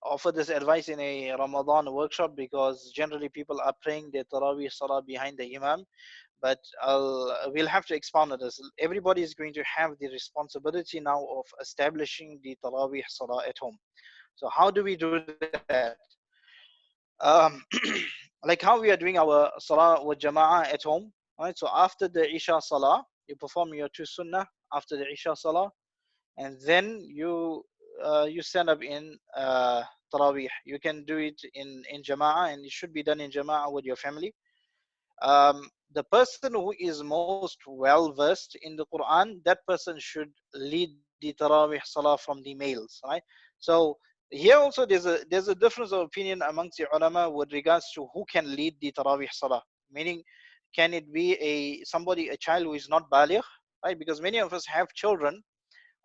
offer this advice in a Ramadan workshop because generally people are praying their Taraweeh Salah behind the Imam. But we'll have to expound on this. Everybody is going to have the responsibility now of establishing the Taraweeh Salah at home. So how do we do that? Like how we are doing our Salah with Jama'ah at home. Right? So after the Isha Salah, you perform your 2 Sunnah after the Isha Salah, and then you stand up in Taraweeh. You can do it in Jama'ah, and it should be done in Jama'ah with your family. The person who is most well versed in the Quran, that person should lead the Taraweeh Salah from the males, right? So here also there's a difference of opinion amongst the ulama with regards to who can lead the Taraweeh Salah. Meaning, can it be a child who is not baligh, right? Because many of us have children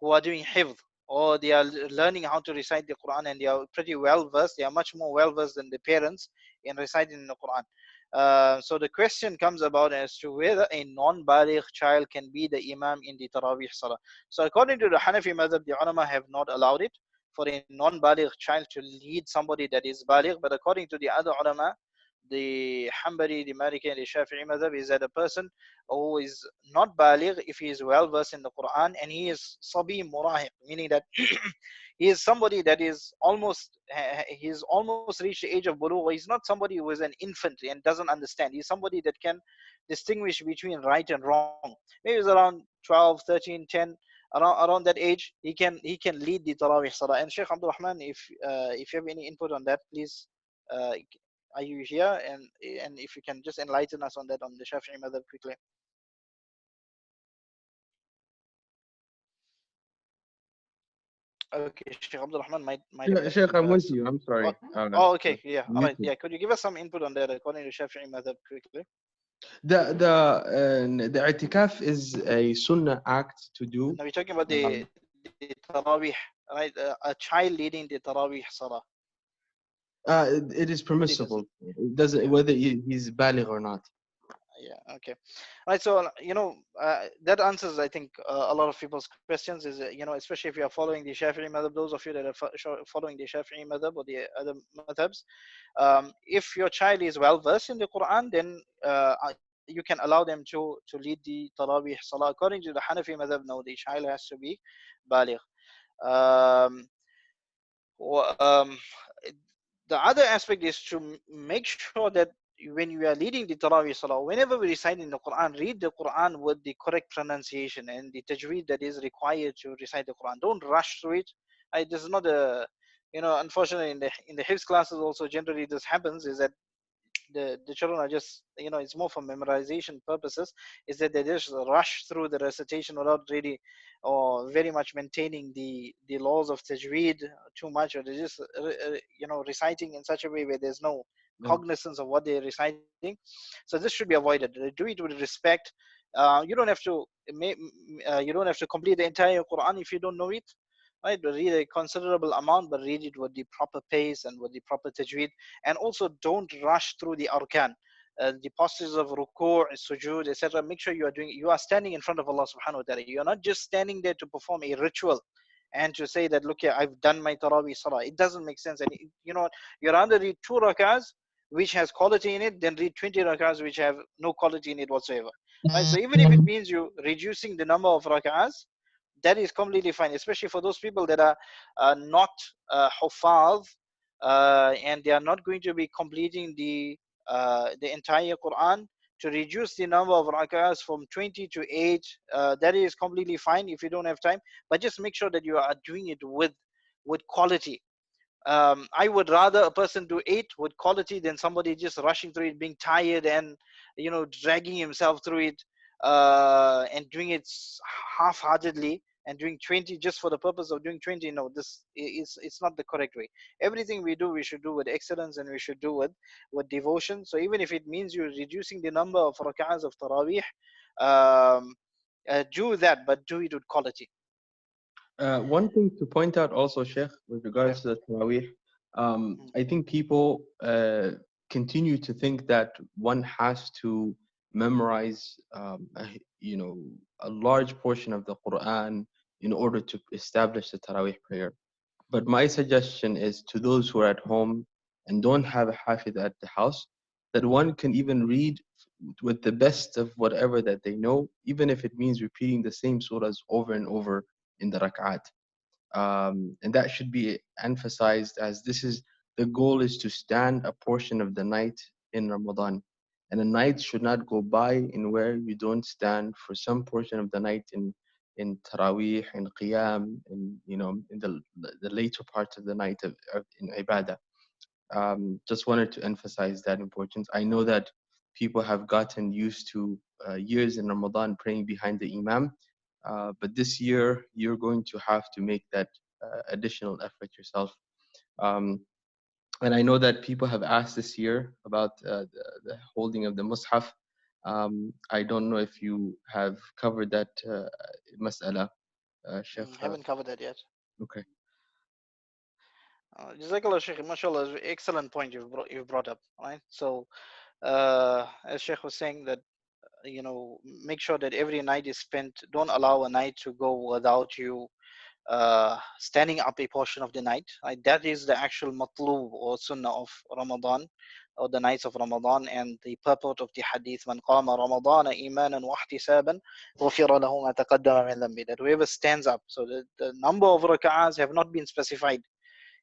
who are doing hifd, or they are learning how to recite the Quran, and they are pretty well versed. They are much more well versed than the parents in reciting the Quran. So the question comes about as to whether a non-baligh child can be the imam in the Taraweeh Salah. So according to the Hanafi madhab, the ulama have not allowed it for a non-baligh child to lead somebody that is baligh. But according to the other ulama, the Hanbali, the Maliki, and the Shafi'i madhab, is that a person who is not baligh, if he is well versed in the Quran and he is sabi murahiq, meaning that he is somebody that is he's almost reached the age of bulugh. He's not somebody who is an infant and doesn't understand. He's somebody that can distinguish between right and wrong. Maybe he's around 12, 13, 10, around that age. He can lead the Taraweeh Salah. And Sheikh Abdul Rahman, if you have any input on that, please. Are you here? And if you can just enlighten us on that, on the Shafi'i madhab quickly. Okay, Sheikh Abdul Rahman might have left Sheikh, I'm with because. you. I'm sorry. Okay, yeah. All right, yeah. Could you give us some input on that according to Shafi'i madhab quickly? The i'tikaf is a sunnah act to do. Now we're talking about the Taraweeh, right? A child leading the Taraweeh Salah. It is permissible. It doesn't, whether he's baligh or not. Yeah, okay. Right, so that answers, I think, a lot of people's questions. Is especially if you are following the Shafi'i madhab, those of you that are following the Shafi'i madhab or the other madhabs, if your child is well versed in the Quran, then you can allow them to lead the Taraweeh Salah. According to the Hanafi madhab, no, the child has to be baligh. The other aspect is to make sure that when you are leading the Taraweeh Salah, whenever we recite in the Quran, read the Quran with the correct pronunciation and the tajweed that is required to recite the Quran. Don't rush through it. This is not a, unfortunately in the Hifz classes also generally this happens, is that the children are just, it's more for memorization purposes, is that they just rush through the recitation without really or very much maintaining the laws of tajweed too much, or they're just reciting in such a way where there's no cognizance of what they're reciting. So this should be avoided. Do it with respect. You don't have to complete the entire Quran if you don't know it, right? Read a considerable amount, but read it with the proper pace and with the proper tajweed. And also don't rush through the arkan, the postures of ruku', sujood, etc. Make sure you are standing in front of Allah subhanahu wa ta'ala. You are not just standing there to perform a ritual and to say that, look here, I've done my Taraweeh Salah. It doesn't make sense. And you'd rather read 2 rak'ahs which has quality in it than read 20 rak'ahs which have no quality in it whatsoever. Right? So even if it means you reducing the number of rak'ahs, that is completely fine, especially for those people that are not huffaz, and they are not going to be completing the entire Quran. To reduce the number of rak'ahs from 20 to 8, that is completely fine if you don't have time, but just make sure that you are doing it with quality. I would rather a person do 8 with quality than somebody just rushing through it, being tired and dragging himself through it, and doing it half-heartedly and doing 20 just for the purpose of doing 20. No, this is, it's not the correct way. Everything we do, we should do with excellence, and we should do with devotion. So even if it means you're reducing the number of rak'ahs of Taraweeh, do that, but do it with quality. One thing to point out also, Sheikh, with regards to the Taraweeh, I think people continue to think that one has to memorize, a large portion of the Quran in order to establish the Taraweeh prayer. But my suggestion is to those who are at home and don't have a Hafid at the house, that one can even read with the best of whatever that they know, even if it means repeating the same surahs over and over in the rak'at. And that should be emphasized, as the goal is to stand a portion of the night in Ramadan. And a night should not go by in where you don't stand for some portion of the night in Taraweeh, in Qiyam, in the later parts of the night in Ibadah. Just wanted to emphasize that importance. I know that people have gotten used to years in Ramadan praying behind the Imam, but this year you're going to have to make that additional effort yourself. And I know that people have asked this year about the holding of the Mus'haf. I don't know if you have covered that mas'ala, Sheikh. Haven't covered that yet. Okay. Jazakallah Sheikh, mashallah, excellent point you've brought up, right? So as Sheikh was saying, that make sure that every night is spent. Don't allow a night to go without you standing up a portion of the night, right? That is the actual matlub or sunnah of Ramadan, or the nights of Ramadan, and the purport of the hadith, man qama Ramadana imanan wa ihtisaban ghufira lahu ma taqaddama min dhanbi, that whoever stands up. So the number of rak'ahs have not been specified.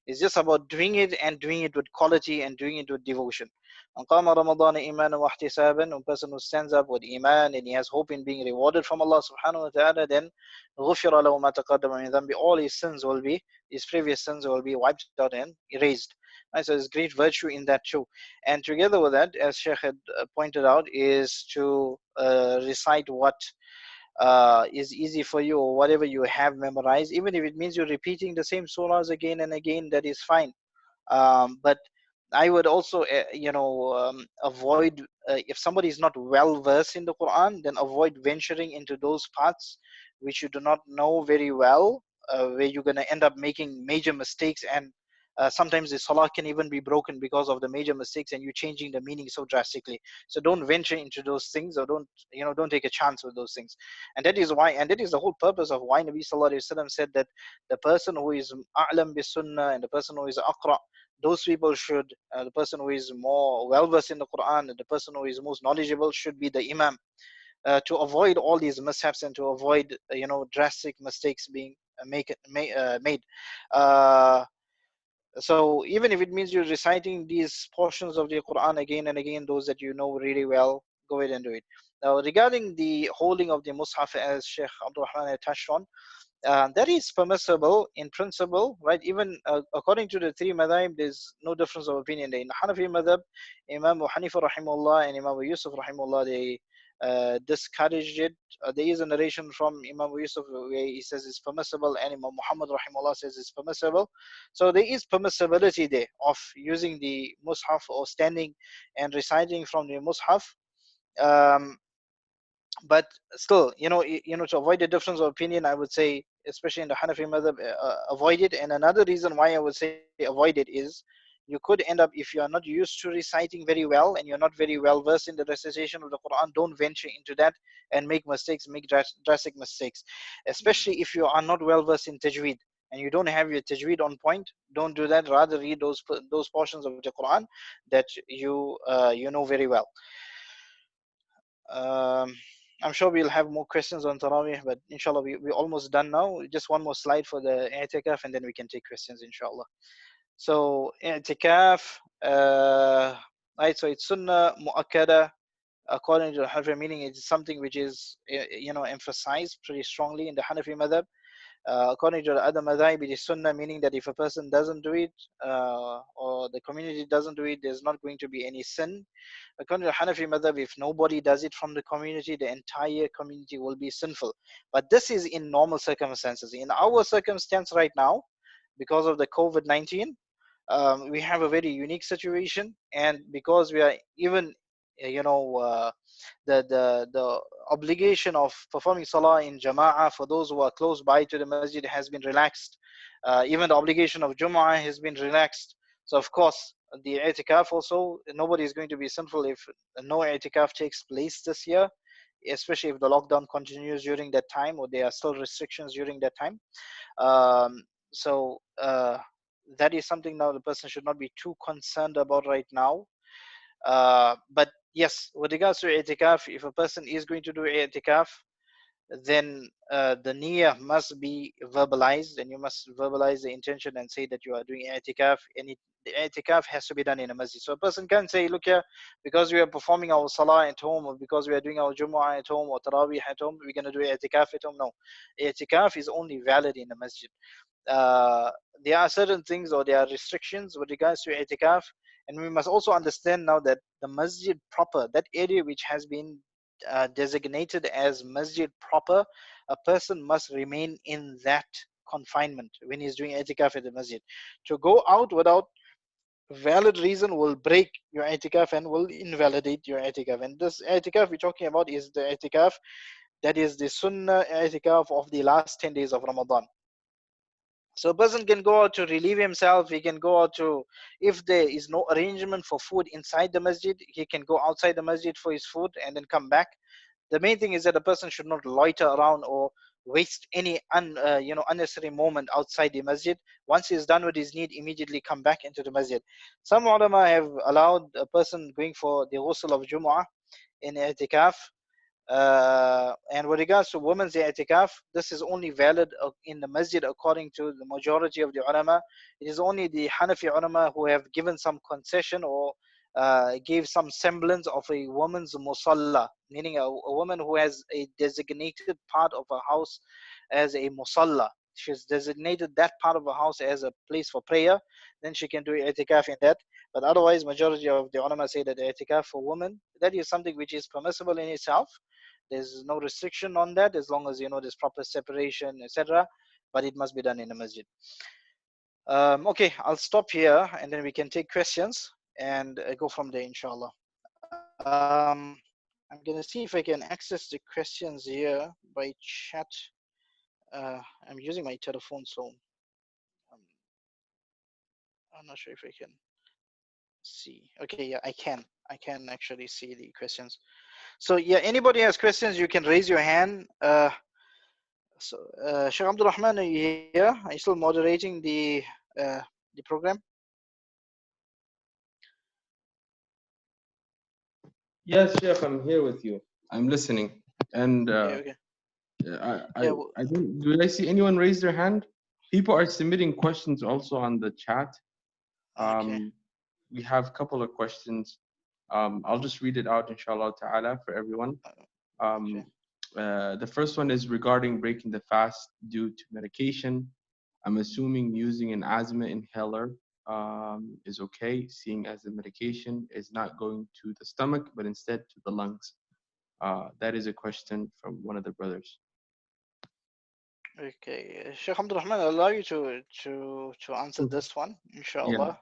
It's just about doing it, and doing it with quality, and doing it with devotion. Man qama Ramadana imanan wa ihtisaban, a person who stands up with iman and he has hope in being rewarded from Allah subhanahu wa ta'ala, then غُفِرَ لَهُ مَا تَقَدَّمَ مِنْ ذَنْبِ, all his previous sins will be wiped out and erased. Right, so there's great virtue in that too. And together with that, as Sheikh had pointed out, is to recite what is easy for you, or whatever you have memorized. Even if it means you're repeating the same surahs again and again, that is fine. But I would also avoid, if somebody is not well versed in the Quran, then avoid venturing into those parts which you do not know very well, where you're going to end up making major mistakes, and sometimes the salah can even be broken because of the major mistakes, and you changing the meaning so drastically. So don't venture into those things, or don't take a chance with those things. And that is the whole purpose of why Nabi Sallallahu Alaihi Wasallam said that the person who is a'lam bis sunnah and the person who is aqra, those people should, the person who is more well versed in the Quran and the person who is most knowledgeable should be the imam, to avoid all these mishaps and to avoid drastic mistakes being made. So even if it means you're reciting these portions of the Quran again and again, those that you know really well, go ahead and do it. Now, regarding the holding of the Mus'haf, as Sheikh Abdul Rahman had touched on, that is permissible in principle, right? Even according to the three madhab, there's no difference of opinion. In Hanafi madhab, Imam Hanifa rahimahullah and Imam Yusuf rahimahullah, they discouraged it. There is a narration from Imam Yusuf where he says it's permissible, and Imam Muhammad rahimahullah says it's permissible. So there is permissibility there of using the mushaf or standing and reciting from the mushaf. But still, to avoid the difference of opinion, I would say, especially in the Hanafi madhab, avoid it. And another reason why I would say avoid it is you could end up, if you are not used to reciting very well and you're not very well versed in the recitation of the Quran, don't venture into that and make mistakes, make drastic mistakes. Especially if you are not well versed in tajweed and you don't have your tajweed on point, don't do that. Rather read those portions of the Quran that you know very well. I'm sure we'll have more questions on Tarawih, but inshallah we're almost done now. Just one more slide for the i'tikaf and then we can take questions inshallah. So i'tikaf, right, so it's sunnah mu'akkada. According to the Hanafi meaning, it's something which is emphasized pretty strongly in the Hanafi madhab. According to the other madhab, it is sunnah, meaning that if a person doesn't do it or the community doesn't do it, there's not going to be any sin. According to the Hanafi madhab, if nobody does it from the community, the entire community will be sinful. But this is in normal circumstances. In our circumstance right now, because of the COVID-19, we have a very unique situation, and because we are even the obligation of performing salah in jama'ah for those who are close by to the masjid has been relaxed. Even the obligation of Jum'ah has been relaxed. So of course the i'tikaf also, nobody is going to be sinful if no i'tikaf takes place this year, especially if the lockdown continues during that time or there are still restrictions during that time. So that is something now the person should not be too concerned about right now. But yes, with regards to i'tikaf, if a person is going to do i'tikaf, then the niyyah must be verbalized, and you must verbalize the intention and say that you are doing i'tikaf, and the i'tikaf has to be done in a masjid. So a person can say, look here, because we are performing our salah at home, or because we are doing our jumu'ah at home or tarawih at home, we're going to do i'tikaf at home. No, i'tikaf is only valid in the masjid. There are certain things, or there are restrictions with regards to i'tikaf, and we must also understand now that the masjid proper, that area which has been designated as masjid proper, a person must remain in that confinement when he's doing i'tikaf at the masjid. To go out without valid reason will break your i'tikaf and will invalidate your i'tikaf. And this i'tikaf we're talking about is the i'tikaf that is the sunnah i'tikaf of the last 10 days of Ramadan. So a person can go out to relieve himself. He can go out to, if there is no arrangement for food inside the masjid, he can go outside the masjid for his food and then come back. The main thing is that a person should not loiter around or waste any unnecessary moment outside the masjid. Once he is done with his need, immediately come back into the masjid. Some ulama have allowed a person going for the ghusl of Jumu'ah in i'tikaf. And with regards to women's i'tikaf, this is only valid in the masjid according to the majority of the ulama. It is only the Hanafi ulama who have given some concession or gave some semblance of a woman's musalla, meaning a woman who has a designated part of her house as a musalla. She's designated that part of her house as a place for prayer, then she can do i'tikaf in that. But otherwise, majority of the ulama say that the i'tikaf for women, that is something which is permissible in itself. There's no restriction on that as long as there's proper separation, etc. But it must be done in the masjid. Okay, I'll stop here and then we can take questions and go from there, inshallah. I'm gonna see if I can access the questions here by chat. I'm using my telephone, so I'm not sure if I can see. Okay, yeah, I can actually see the questions. So yeah, anybody has questions, you can raise your hand. So Sheikh Abdul Rahman, are you here? Are you still moderating the program? Yes, Sheikh, I'm here with you. I'm listening. And Okay. I don't. Do I see anyone raise their hand? People are submitting questions also on the chat. Okay. We have a couple of questions. I'll just read it out, inshallah ta'ala, for everyone. Okay. The first one is regarding breaking the fast due to medication. I'm assuming using an asthma inhaler is okay, seeing as the medication is not going to the stomach, but instead to the lungs. That is a question from one of the brothers. Okay. Sheikh Abdul Rahman, I'll allow you to answer this one, Yeah. inshallah.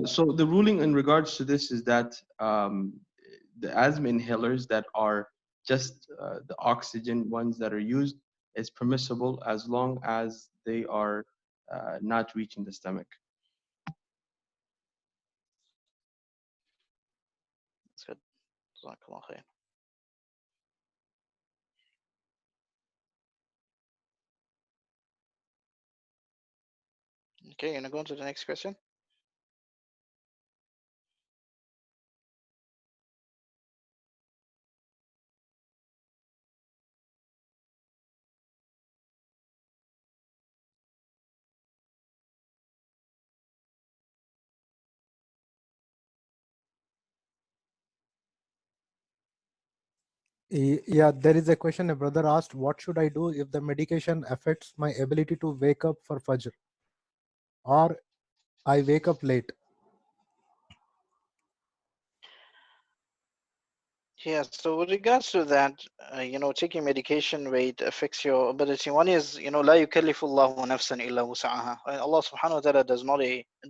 So the ruling in regards to this is that the asthma inhalers that are just the oxygen ones that are used is permissible as long as they are not reaching the stomach. That's good. Jazakallah khair. Okay, you gonna go on to the next question? Yeah, there is a question. A brother asked, what should I do if the medication affects my ability to wake up for Fajr, or I wake up late? Yeah, so with regards to that, taking medication weight affects your ability. One is, لا يكلف الله نفسا إلا وسعها. Right? Allah subhanahu wa ta'ala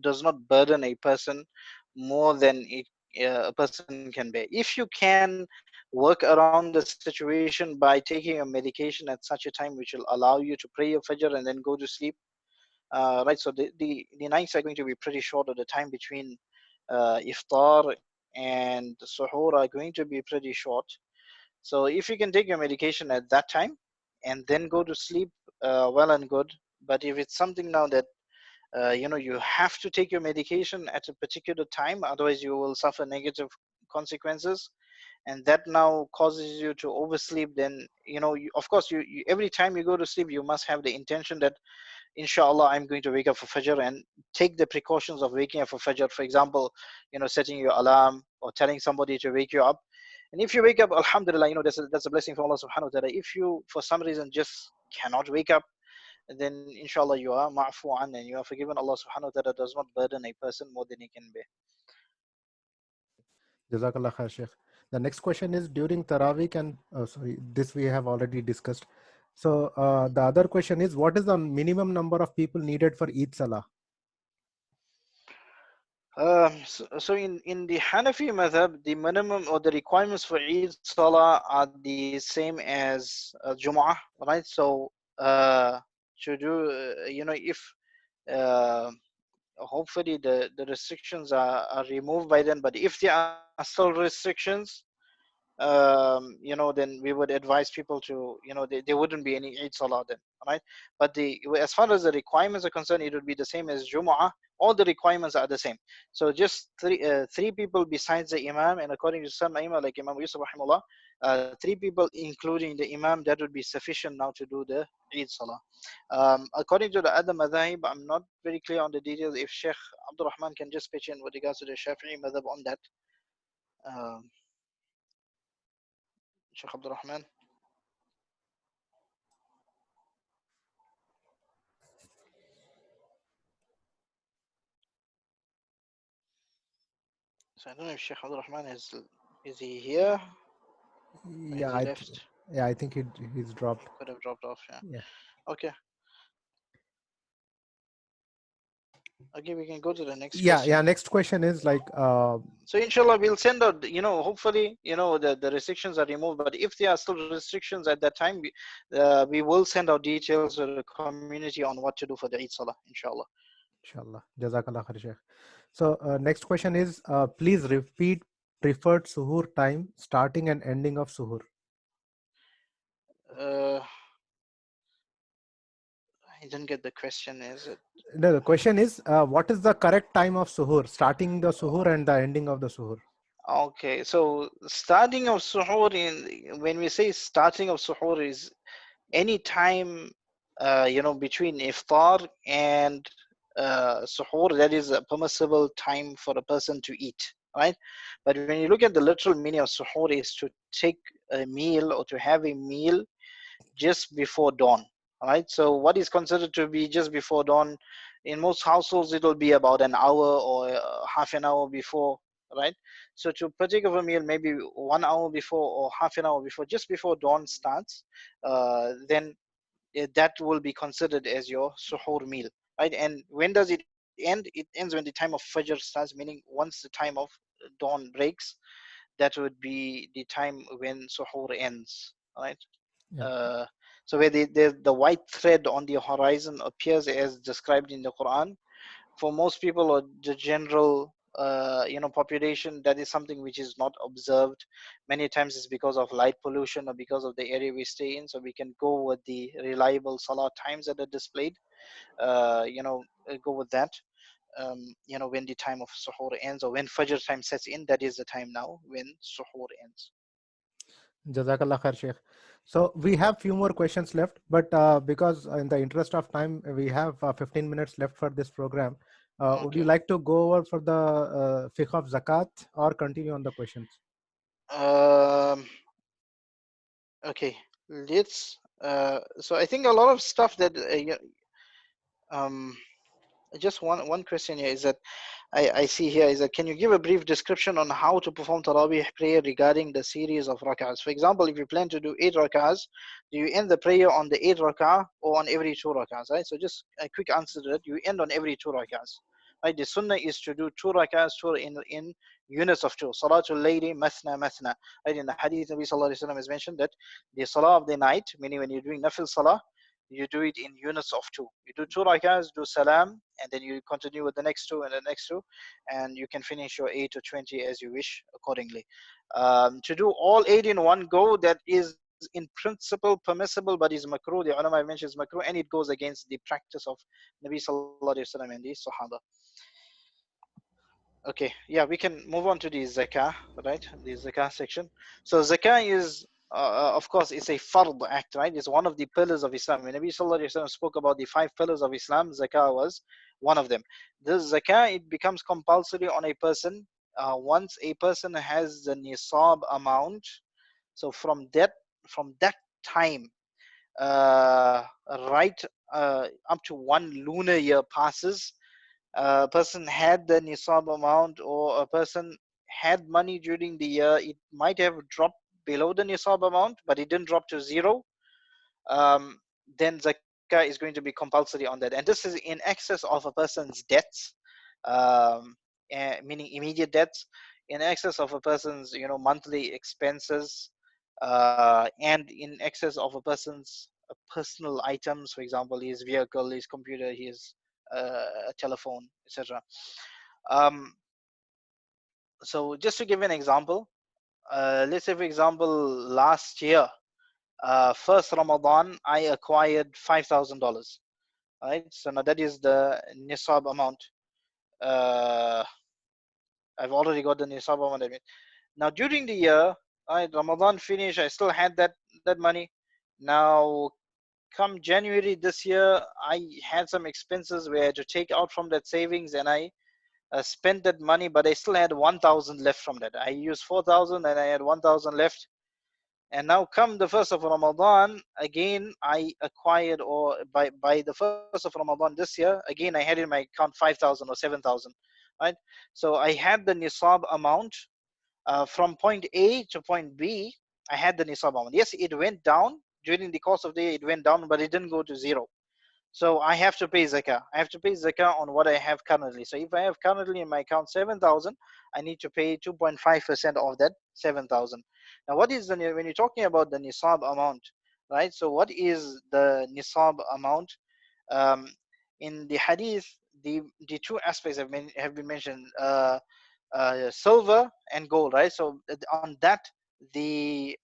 does not burden a person more than a person can bear. If you can work around the situation by taking a medication at such a time which will allow you to pray your Fajr and then go to sleep, right? So the nights are going to be pretty short, or the time between iftar and suhoor are going to be pretty short. So if you can take your medication at that time and then go to sleep, well and good. But if it's something now that you have to take your medication at a particular time, otherwise you will suffer negative consequences, and that now causes you to oversleep, then of course you every time you go to sleep you must have the intention that inshallah I'm going to wake up for Fajr, and take the precautions of waking up for Fajr. For example, setting your alarm or telling somebody to wake you up. And if you wake up, alhamdulillah, that's a blessing from Allah subhanahu wa ta'ala. If you for some reason just cannot wake up, then inshallah you are ma'fu'an and you are forgiven. Allah subhanahu wa ta'ala does not burden a person more than he can bear. Jazakallah khair, Sheikh. The next question is during Taraweeh, and sorry, this we have already discussed. So the other question is, what is the minimum number of people needed for Eid Salah? So in the Hanafi madhab, the minimum or the requirements for Eid Salah are the same as Jumu'ah, right? So to do, if uh, hopefully the restrictions are removed by then, but if there are still restrictions, then we would advise people to, there wouldn't be any Eid Salah then, right? But as far as the requirements are concerned, it would be the same as Jumu'ah. All the requirements are the same. So just three people besides the Imam, and according to some Imam like Imam Yusuf rahimahullah, three people including the Imam, that would be sufficient now to do the Eid Salah. According to the other madhahib, I'm not very clear on the details. If Sheikh Abdul Rahman can just pitch in with regards to the Shafi'i madhab on that. Um, Sheikh Abdul Rahman. So I don't know if Sheikh Abdul Rahman is he here? Or Yeah, has he left? I think he's dropped. Could have dropped off. Yeah. Yeah. Okay. Okay, we can go to the next Yeah, question. yeah. Next question is like. So inshallah, we'll send out. Hopefully, the restrictions are removed. But if there are still restrictions at that time, we will send out details to the community on what to do for the Eid Salah. Inshallah. Inshallah. Jazakallah khair, Sheikh. So next question is, please repeat preferred suhoor time, starting and ending of suhoor. I didn't get the question. Is it? No, the question is, what is the correct time of suhoor, starting the suhoor and the ending of the suhoor? Okay, so starting of suhoor, when we say starting of suhoor, is any time between iftar and suhoor, that is a permissible time for a person to eat, right? But when you look at the literal meaning of suhoor, is to take a meal or to have a meal just before dawn. All right. So what is considered to be just before dawn? In most households, it will be about an hour or half an hour before. Right. So to partake of a meal, maybe 1 hour before or half an hour before, just before dawn starts, then that will be considered as your suhoor meal. Right. And when does it end? It ends when the time of fajr starts, meaning once the time of dawn breaks, that would be the time when suhoor ends. Right. Yeah. uh, so where the white thread on the horizon appears as described in the Quran, for most people or the general population, that is something which is not observed. Many times it's because of light pollution or because of the area we stay in. So we can go with the reliable salah times that are displayed. Go with that. When the time of suhoor ends or when fajr time sets in, that is the time now when suhoor ends. Jazakallah khair, Sheikh. So we have few more questions left, but because in the interest of time, we have 15 minutes left for this program. Would you Okay. like to go over for the fiqh of zakat or continue on the questions? um Okay, let's. So I think a lot of stuff that um, just one question here is that I see here is that, can you give a brief description on how to perform Taraweeh prayer regarding the series of rak'ahs? For example, if you plan to do 8 rak'ahs, do you end the prayer on the 8 rak'ah or on every 2 rak'ahs? Right. So just a quick answer to that: you end on every 2 rak'ahs. Right. The sunnah is to do 2 rak'ahs, two in units of 2. Salatul layli mathna mathna. Right. In the hadith, Nabi sallallahu alaihi wasallam has mentioned that the salah of the night, meaning when you're doing nafil salah, you do it in units of 2. You do 2 rak'ahs, do salam, and then you continue with the next 2 and the next 2, and you can finish your 8 or 20 as you wish accordingly. To do all 8 in one go, that is in principle permissible, but is makruh. The ulama mentions makruh, and it goes against the practice of Nabi sallallahu alaihi wasallam and the Sahaba. Okay, yeah, we can move on to the zakah, right? The zakah section. So zakah is, of course, it's a fard act, right? It's one of the pillars of Islam. When Nabi sallallahu alaihi wasallam spoke about the 5 pillars of Islam, zakah was one of them. This zakah, it becomes compulsory on a person once a person has the nisab amount. So from that time, uh, right up to 1 lunar year passes, a person had the nisab amount or a person had money during the year, it might have dropped below the nisab amount, but it didn't drop to 0. um, then zakah is going to be compulsory on that. And this is in excess of a person's debts, um, meaning immediate debts, in excess of a person's monthly expenses, and in excess of a person's personal items, for example, his vehicle, his computer, his telephone, etc. Um, so just to give an example, let's say for example last year, first Ramadan, I acquired $5,000. Right, so now that is the nisab amount. uh, I've already got the nisab amount. I mean, now during the year, right, Ramadan finished, I still had that money. Now come January this year, I had some expenses where I had to take out from that savings, and I spent that money, but I still had 1,000 left from that. I used 4,000 and I had 1,000 left. And now come the first of Ramadan, again I acquired, or by the first of Ramadan this year, again I had in my account 5,000 or 7,000, right? So I had the nisab amount. From point A to point B, I had the nisab amount. Yes, it went down during the course of the year, it went down, but it didn't go to 0. So I have to pay zakah. I have to pay zakah on what I have currently. So if I have currently in my account 7,000, I need to pay 2.5% of that 7,000. Now, what is when you're talking about the nisab amount, right? So what is the nisab amount? Um, in the hadith, the two aspects have been mentioned: silver and gold, right? So on that, the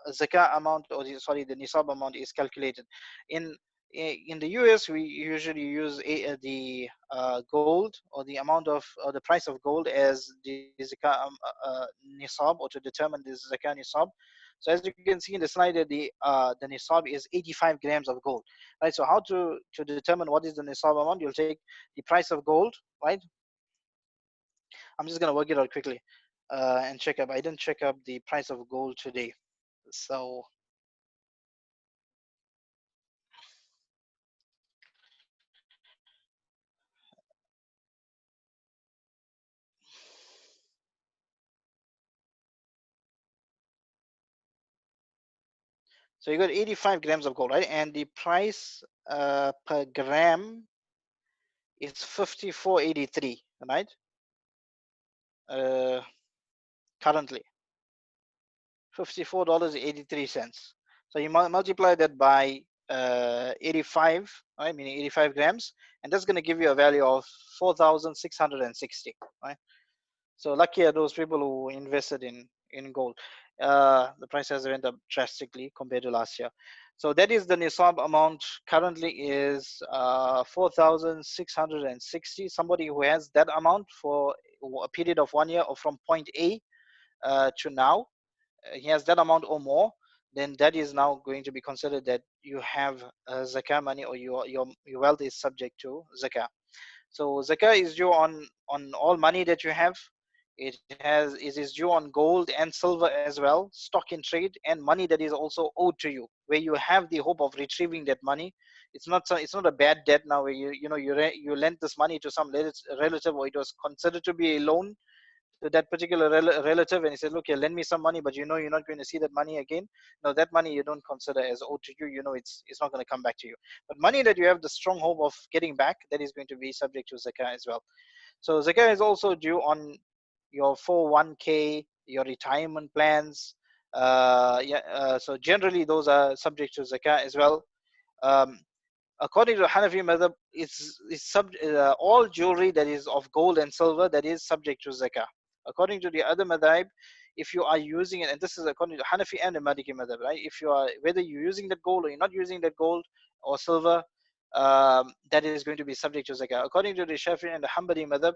zakah amount, or the nisab amount is calculated. In in the US, we usually use the gold, or the amount of, or the price of gold as the zakah nisab, or to determine the zakah nisab. So as you can see in the slide, the nisab is 85 grams of gold, right? So how to determine what is the nisab amount? You'll take the price of gold, right? I'm just gonna work it out quickly and check up. I didn't check up the price of gold today, so. So you got 85 grams of gold, right? And the price per gram is 54.83, right? Currently, $54.83. So you multiply that by 85, right? Meaning 85 grams, and that's going to give you a value of 4,660, right? So lucky are those people who invested in gold. The price has went up drastically compared to last year. So that is the nisab amount currently is 4,660. Somebody who has that amount for a period of 1 year or from point A to now, he has that amount or more, then that is now going to be considered that you have zakah money, or your wealth is subject to zakah. So zakah is due on all money that you have. It is due on gold and silver as well, stock in trade, and money that is also owed to you, where you have the hope of retrieving that money. It's not a bad debt now, where you lent this money to some relative, or it was considered to be a loan to that particular relative, and he said, look, yeah, lend me some money, but you're not going to see that money again. No, that money you don't consider as owed to you. It's not going to come back to you. But money that you have the strong hope of getting back, that is going to be subject to zakah as well. So zakah is also due on your 401k, your retirement plans. So generally those are subject to zakah as well. According to Hanafi madhab, all jewelry that is of gold and silver, that is subject to zakah. According to the other madhab, if you are using it, and this is according to Hanafi and the Maliki madhab, right? If you are, whether you're using that gold or you're not using that gold or silver, that is going to be subject to zakah. According to the Shafi'i and the Hanbali madhab,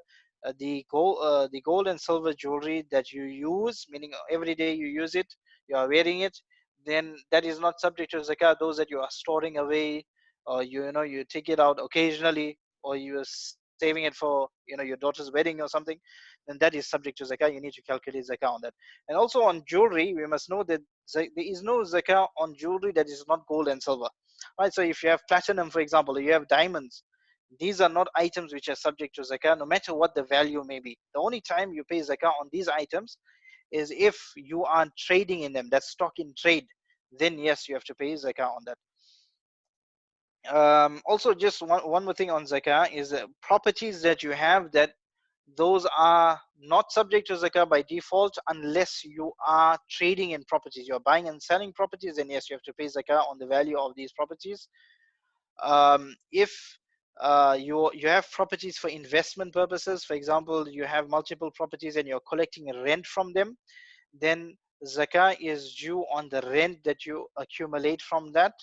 the gold and silver jewelry that you use, meaning every day you use it, you are wearing it, then that is not subject to zakah. Those that you are storing away, or you take it out occasionally, or you're saving it for your daughter's wedding or something, then that is subject to zakah. You need to calculate zakah on that. And also on jewelry, we must know that there is no zakah on jewelry that is not gold and silver, right? So if you have platinum, for example, or you have diamonds, these are not items which are subject to zakah, no matter what the value may be. The only time you pay zakah on these items is if you are trading in them, that's stock in trade, then yes, you have to pay zakah on that. Also, just one more thing on zakah is properties that you have, that those are not subject to zakah by default unless you are trading in properties. You're buying and selling properties, and yes, you have to pay zakah on the value of these properties. If you have properties for investment purposes, for example, you have multiple properties and you're collecting rent from them, then zakah is due on the rent that you accumulate from that,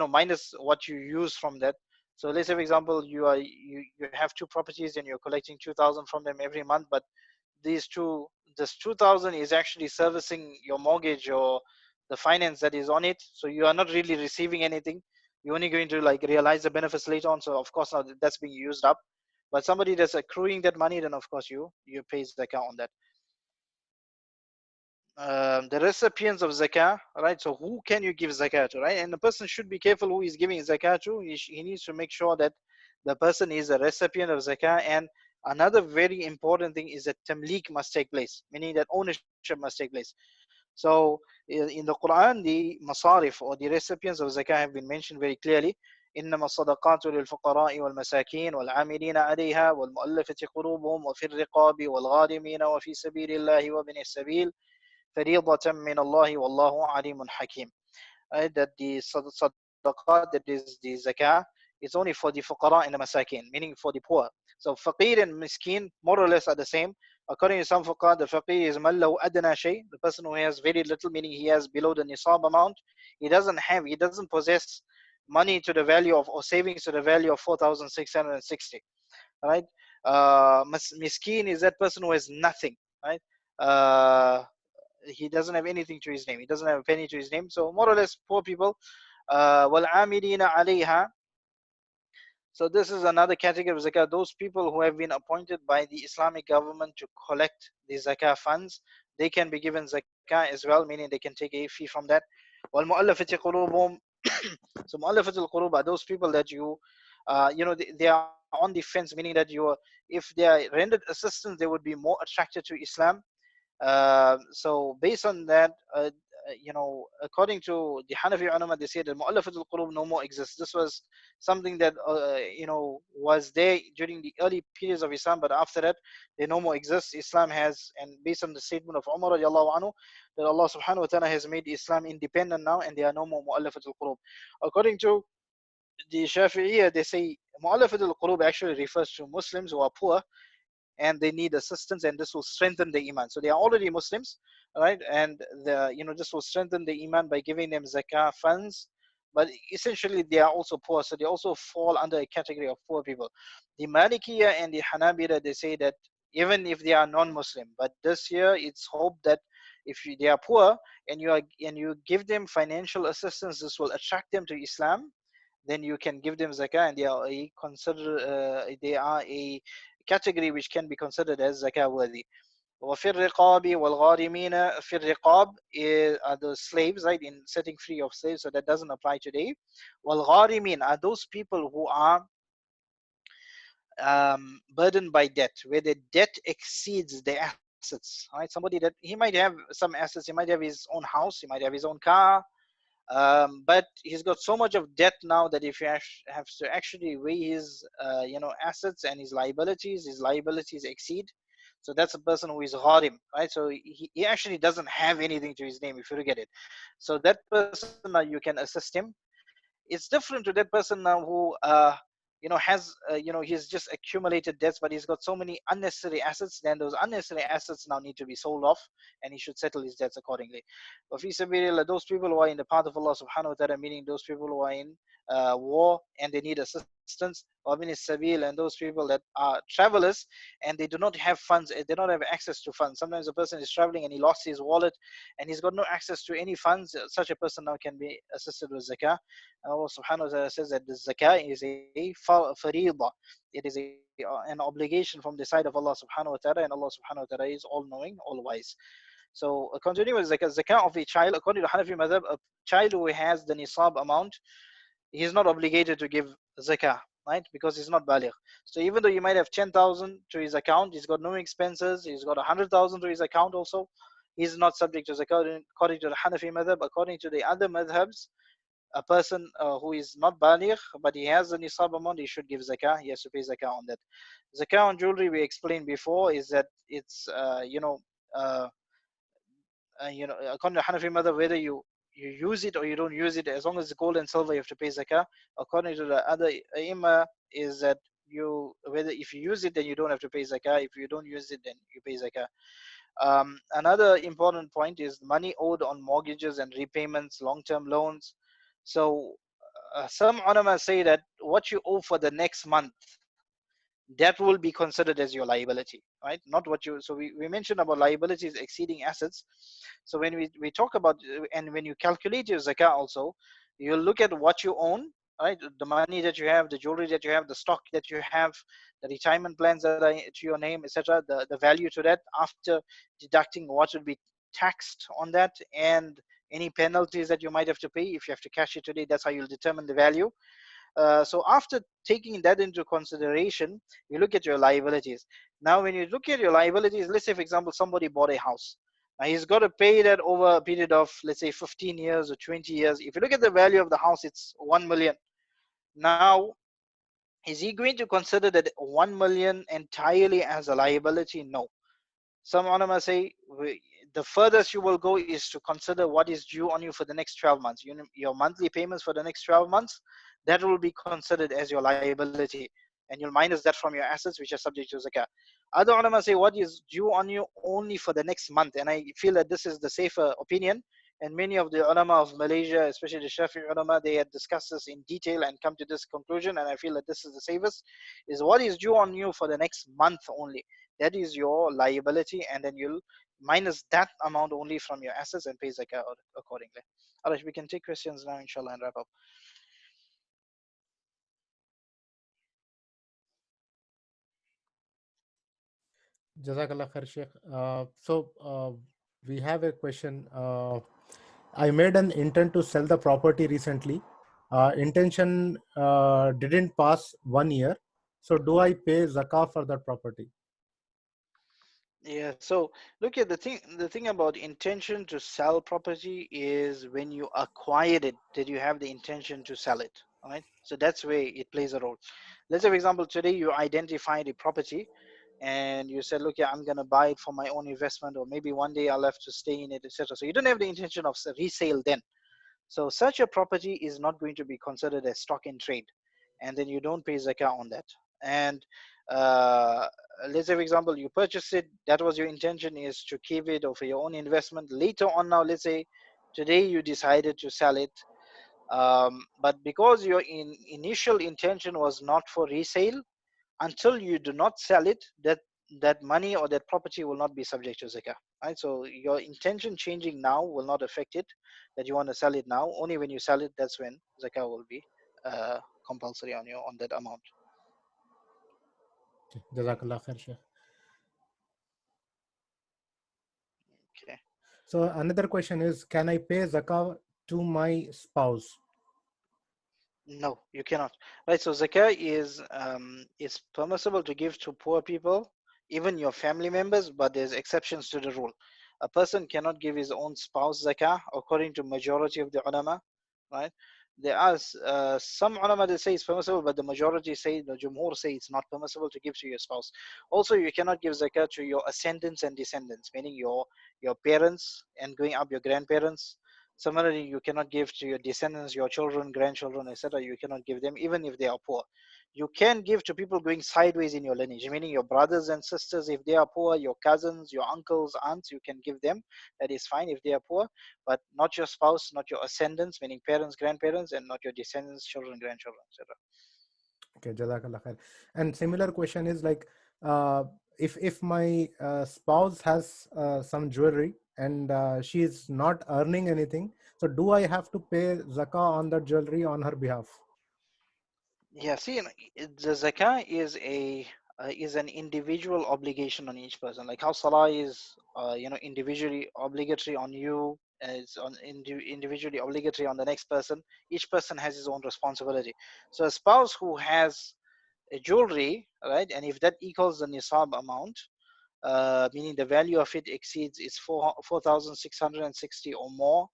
minus what you use from that. So let's say, for example, you have two properties and you're collecting 2,000 from them every month, but this 2,000 is actually servicing your mortgage or the finance that is on it. So you are not really receiving anything. You're only going to realize the benefits later on. So of course now that's being used up. But somebody that's accruing that money, then of course you pay zakah on that. The recipients of zakah, right? So who can you give zakah to, right? And the person should be careful who is giving zakah to. He needs to make sure that the person is a recipient of zakah. And another very important thing is that tamlik must take place, meaning that ownership must take place. So in the Quran, the masarif, or the recipients of zakah, have been mentioned very clearly. إنما الصدقات للفقراء والمساكين والعاملين عليها والمؤلفة قلوبهم وفي الرقاب والغارمين وفي سبيل الله وابن السبيل فريضة من الله والله عليم حكيم. That the sadaqat, that is the zakah, is only for the fuqara and the masakin, meaning for the poor. So faqir and miskin more or less are the same. According to some fuqaha, the faqir is man lahu adna shay, the person who has very little, meaning he has below the nisab amount. He doesn't possess money to the value of, or savings to the value of 4,660, right? Miskin is that person who has nothing, right? he doesn't have anything to his name. He doesn't have a penny to his name. So more or less poor people. وَالْعَامِلِينَ عَلَيْهَا. So this is another category of zakah. Those people who have been appointed by the Islamic government to collect the zakah funds, they can be given zakah as well, meaning they can take a fee from that. وَالْمُؤَلَّفَةِ قُلُوبُهُم. So mu'allafat al-qulub are those people that they are on the fence, meaning that if they are rendered assistance, they would be more attracted to Islam. So based on that, according to the Hanafi ulama, they say that mu'allafat al-qulub no more exists. This was something that was there during the early periods of Islam, but after that they no more exist. Islam has, and based on the statement of Umar radiallahu anhu, that Allah subhanahu wa ta'ala has made Islam independent now, and there are no more mu'allafat al-qulub. According to the Shafi'iyya, they say mu'allafat al-qulub actually refers to Muslims who are poor and they need assistance, and this will strengthen the iman. So they are already Muslims, right? And this will strengthen the iman by giving them zakah funds. But essentially, they are also poor, so they also fall under a category of poor people. The Malikiyya and the Hanabila, they say that even if they are non-Muslim, but this year it's hoped that if they are poor and you give them financial assistance, this will attract them to Islam. Then you can give them zakah, and they are a category which can be considered as zakah worthy. وفي الرقاب والغارمين. في الرقاب are the slaves, right, in setting free of slaves, so that doesn't apply today. والغارمين are those people who are burdened by debt, where the debt exceeds their assets, right? Somebody that he might have some assets, he might have his own house, he might have his own car, but he's got so much of debt now that if you have to actually weigh his assets and his liabilities exceed. So that's a person who is gharim, right? So he actually doesn't have anything to his name, if you look at it. So that person now, you can assist him. It's different to that person now who has he's just accumulated debts, but he's got so many unnecessary assets. Then those unnecessary assets now need to be sold off, and he should settle his debts accordingly. But fi sabilillah, those people who are in the path of Allah subhanahu wa ta'ala, meaning those people who are in war and they need assistance, or min sabil, and those people that are travelers and they do not have funds, they don't have access to funds. Sometimes a person is traveling and he lost his wallet and he's got no access to any funds. Such a person now can be assisted with zakah. Allah subhanahu wa ta'ala says that the zakah is a fariida. It is an obligation from the side of Allah subhanahu wa ta'ala, and Allah subhanahu wa ta'ala is all knowing, all wise. So continuing with zakah of a child, according to Hanafi madhab, a child who has the nisab amount, he is not obligated to give zakah, right? Because he's not baligh. So even though you might have 10,000 to his account, he's got no expenses, he's got 100,000 to his account also, he's not subject to zakah according to the Hanafi madhab. According to the other madhabs, a person who is not baligh but he has a nisab amount, he should give zakah. He has to pay zakah on that. Zakah on jewelry, we explained before, is that it's according to Hanafi madhab, whether you use it or you don't use it, as long as it's gold and silver, you have to pay zakah. According to the other ai is that whether if you use it, then you don't have to pay zakah. If you don't use it, then you pay zakah. Another important point is money owed on mortgages and repayments, long-term loans. So some ulama say that what you owe for the next month, that will be considered as your liability, right? Not what you, so we mentioned about liabilities exceeding assets. So when we talk about, and when you calculate your zakah also, you look at what you own, right? The money that you have, the jewelry that you have, the stock that you have, the retirement plans that are to your name, etc. The value to that after deducting what would be taxed on that, and any penalties that you might have to pay. If you have to cash it today, that's how you'll determine the value. So after taking that into consideration, you look at your liabilities. Now, when you look at your liabilities, let's say, for example, somebody bought a house. Now, he's got to pay that over a period of, let's say, 15 years or 20 years. If you look at the value of the house, it's 1 million. Now, is he going to consider that 1 million entirely as a liability? No. Some ulama say the furthest you will go is to consider what is due on you for the next 12 months. Your monthly payments for the next 12 months, that will be considered as your liability, and you'll minus that from your assets which are subject to zakah. Other ulama say what is due on you only for the next month, and I feel that this is the safer opinion, and many of the ulama of Malaysia, especially the Shafi'i ulama, they had discussed this in detail and come to this conclusion, and I feel that this is the safest, is what is due on you for the next month only. That is your liability, and then you'll minus that amount only from your assets and pay zakah accordingly. Alright, we can take questions now, inshallah, and wrap up. Jazakallah khair, Sheikh. We have a question. I made an intent to sell the property recently. Intention didn't pass 1 year. So do I pay zakah for that property? Yeah, so look at the thing about intention to sell property is when you acquired it, that you have the intention to sell it. All right, so that's where it plays a role. Let's say, for example, today you identified a property and you said, look, yeah, I'm gonna buy it for my own investment, or maybe one day I'll have to stay in it, etc. So you don't have the intention of resale then. So such a property is not going to be considered as stock in trade, and then you don't pay zakah on that. And uh, let's say, for example, you purchase it, that was your intention, is to keep it or for your own investment. Later on, now let's say today you decided to sell it, but because your initial intention was not for resale, until you do not sell it, that money or that property will not be subject to zakah. Right? So your intention changing now will not affect it, that you want to sell it now. Only when you sell it, that's when zakah will be compulsory on you on that amount. Jazakallah khair, Sheikh. Okay. So another question is, can I pay zakah to my spouse? No, you cannot. Right. So zakah is permissible to give to poor people, even your family members, but there's exceptions to the rule. A person cannot give his own spouse zakah, according to majority of the ulama. Right. There are some ulama that say it's permissible, but the majority say, the jumhur say, it's not permissible to give to your spouse. Also, you cannot give zakah to your ascendants and descendants, meaning your parents and going up your grandparents. Similarly, you cannot give to your descendants, your children, grandchildren, etc. You cannot give them, even if they are poor. You can give to people going sideways in your lineage, meaning your brothers and sisters, if they are poor, your cousins, your uncles, aunts, you can give them. That is fine if they are poor, but not your spouse, not your ascendants, meaning parents, grandparents, and not your descendants, children, grandchildren, etc. Okay, Jazakallah khair. And similar question is like, if my spouse has some jewelry and she is not earning anything, so do I have to pay zakah on that jewelry on her behalf? Yeah, see, the zakah is an individual obligation on each person. Like how salah is, individually obligatory on you, it's individually obligatory on the next person. Each person has his own responsibility. So a spouse who has a jewelry, right, and if that equals the nisab amount, meaning the value of it exceeds its 4,660 or more,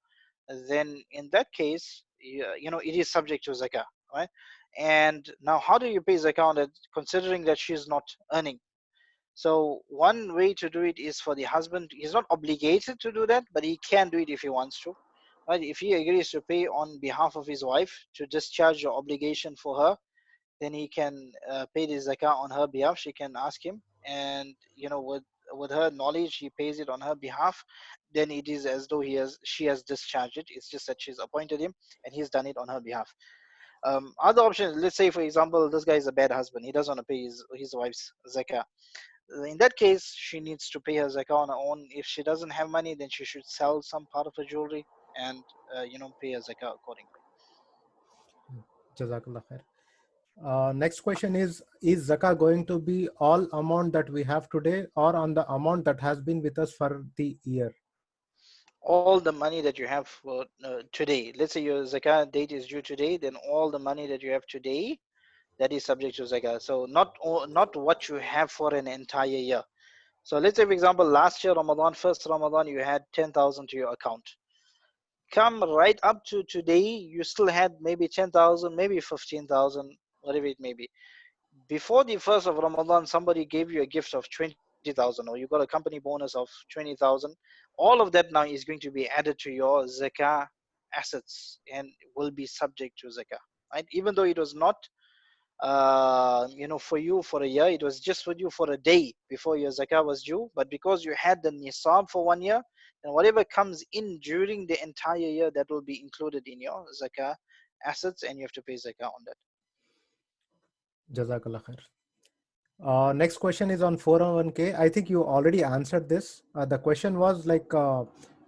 then in that case, it is subject to zakah, right? And now, how do you pay zakah on it, considering that she is not earning? So one way to do it is for the husband. He's not obligated to do that, but he can do it if he wants to, right? If he agrees to pay on behalf of his wife to discharge your obligation for her, then he can pay the zakah on her behalf. She can ask him, and with her knowledge, he pays it on her behalf. Then it is as though she has discharged it. It's just that she's appointed him, and he's done it on her behalf. Other options, let's say for example, this guy is a bad husband. He doesn't want to pay his wife's zakah. In that case, she needs to pay her zakah on her own. If she doesn't have money, then she should sell some part of her jewelry and pay her zakah accordingly. Jazakallah khair. Next question is zakah going to be all amount that we have today or on the amount that has been with us for the year? All the money that you have for today. Let's say your zakah date is due today, then all the money that you have today, that is subject to zakah. So not what you have for an entire year. So let's say, for example, last year Ramadan, first Ramadan, you had 10,000 to your account. Come right up to today, you still had maybe 10,000, maybe 15,000, whatever it may be. Before the first of Ramadan, somebody gave you a gift of 20,000, or you got a company bonus of 20,000. All of that now is going to be added to your zakah assets and will be subject to zakah, right? Even though it was not for you for a year, it was just for you for a day before your zakah was due, but because you had the nisab for 1 year, and whatever comes in during the entire year, that will be included in your zakah assets, and you have to pay zakah on that. Jazakallah khair. Next question is on 401k. I think you already answered this. The question was like,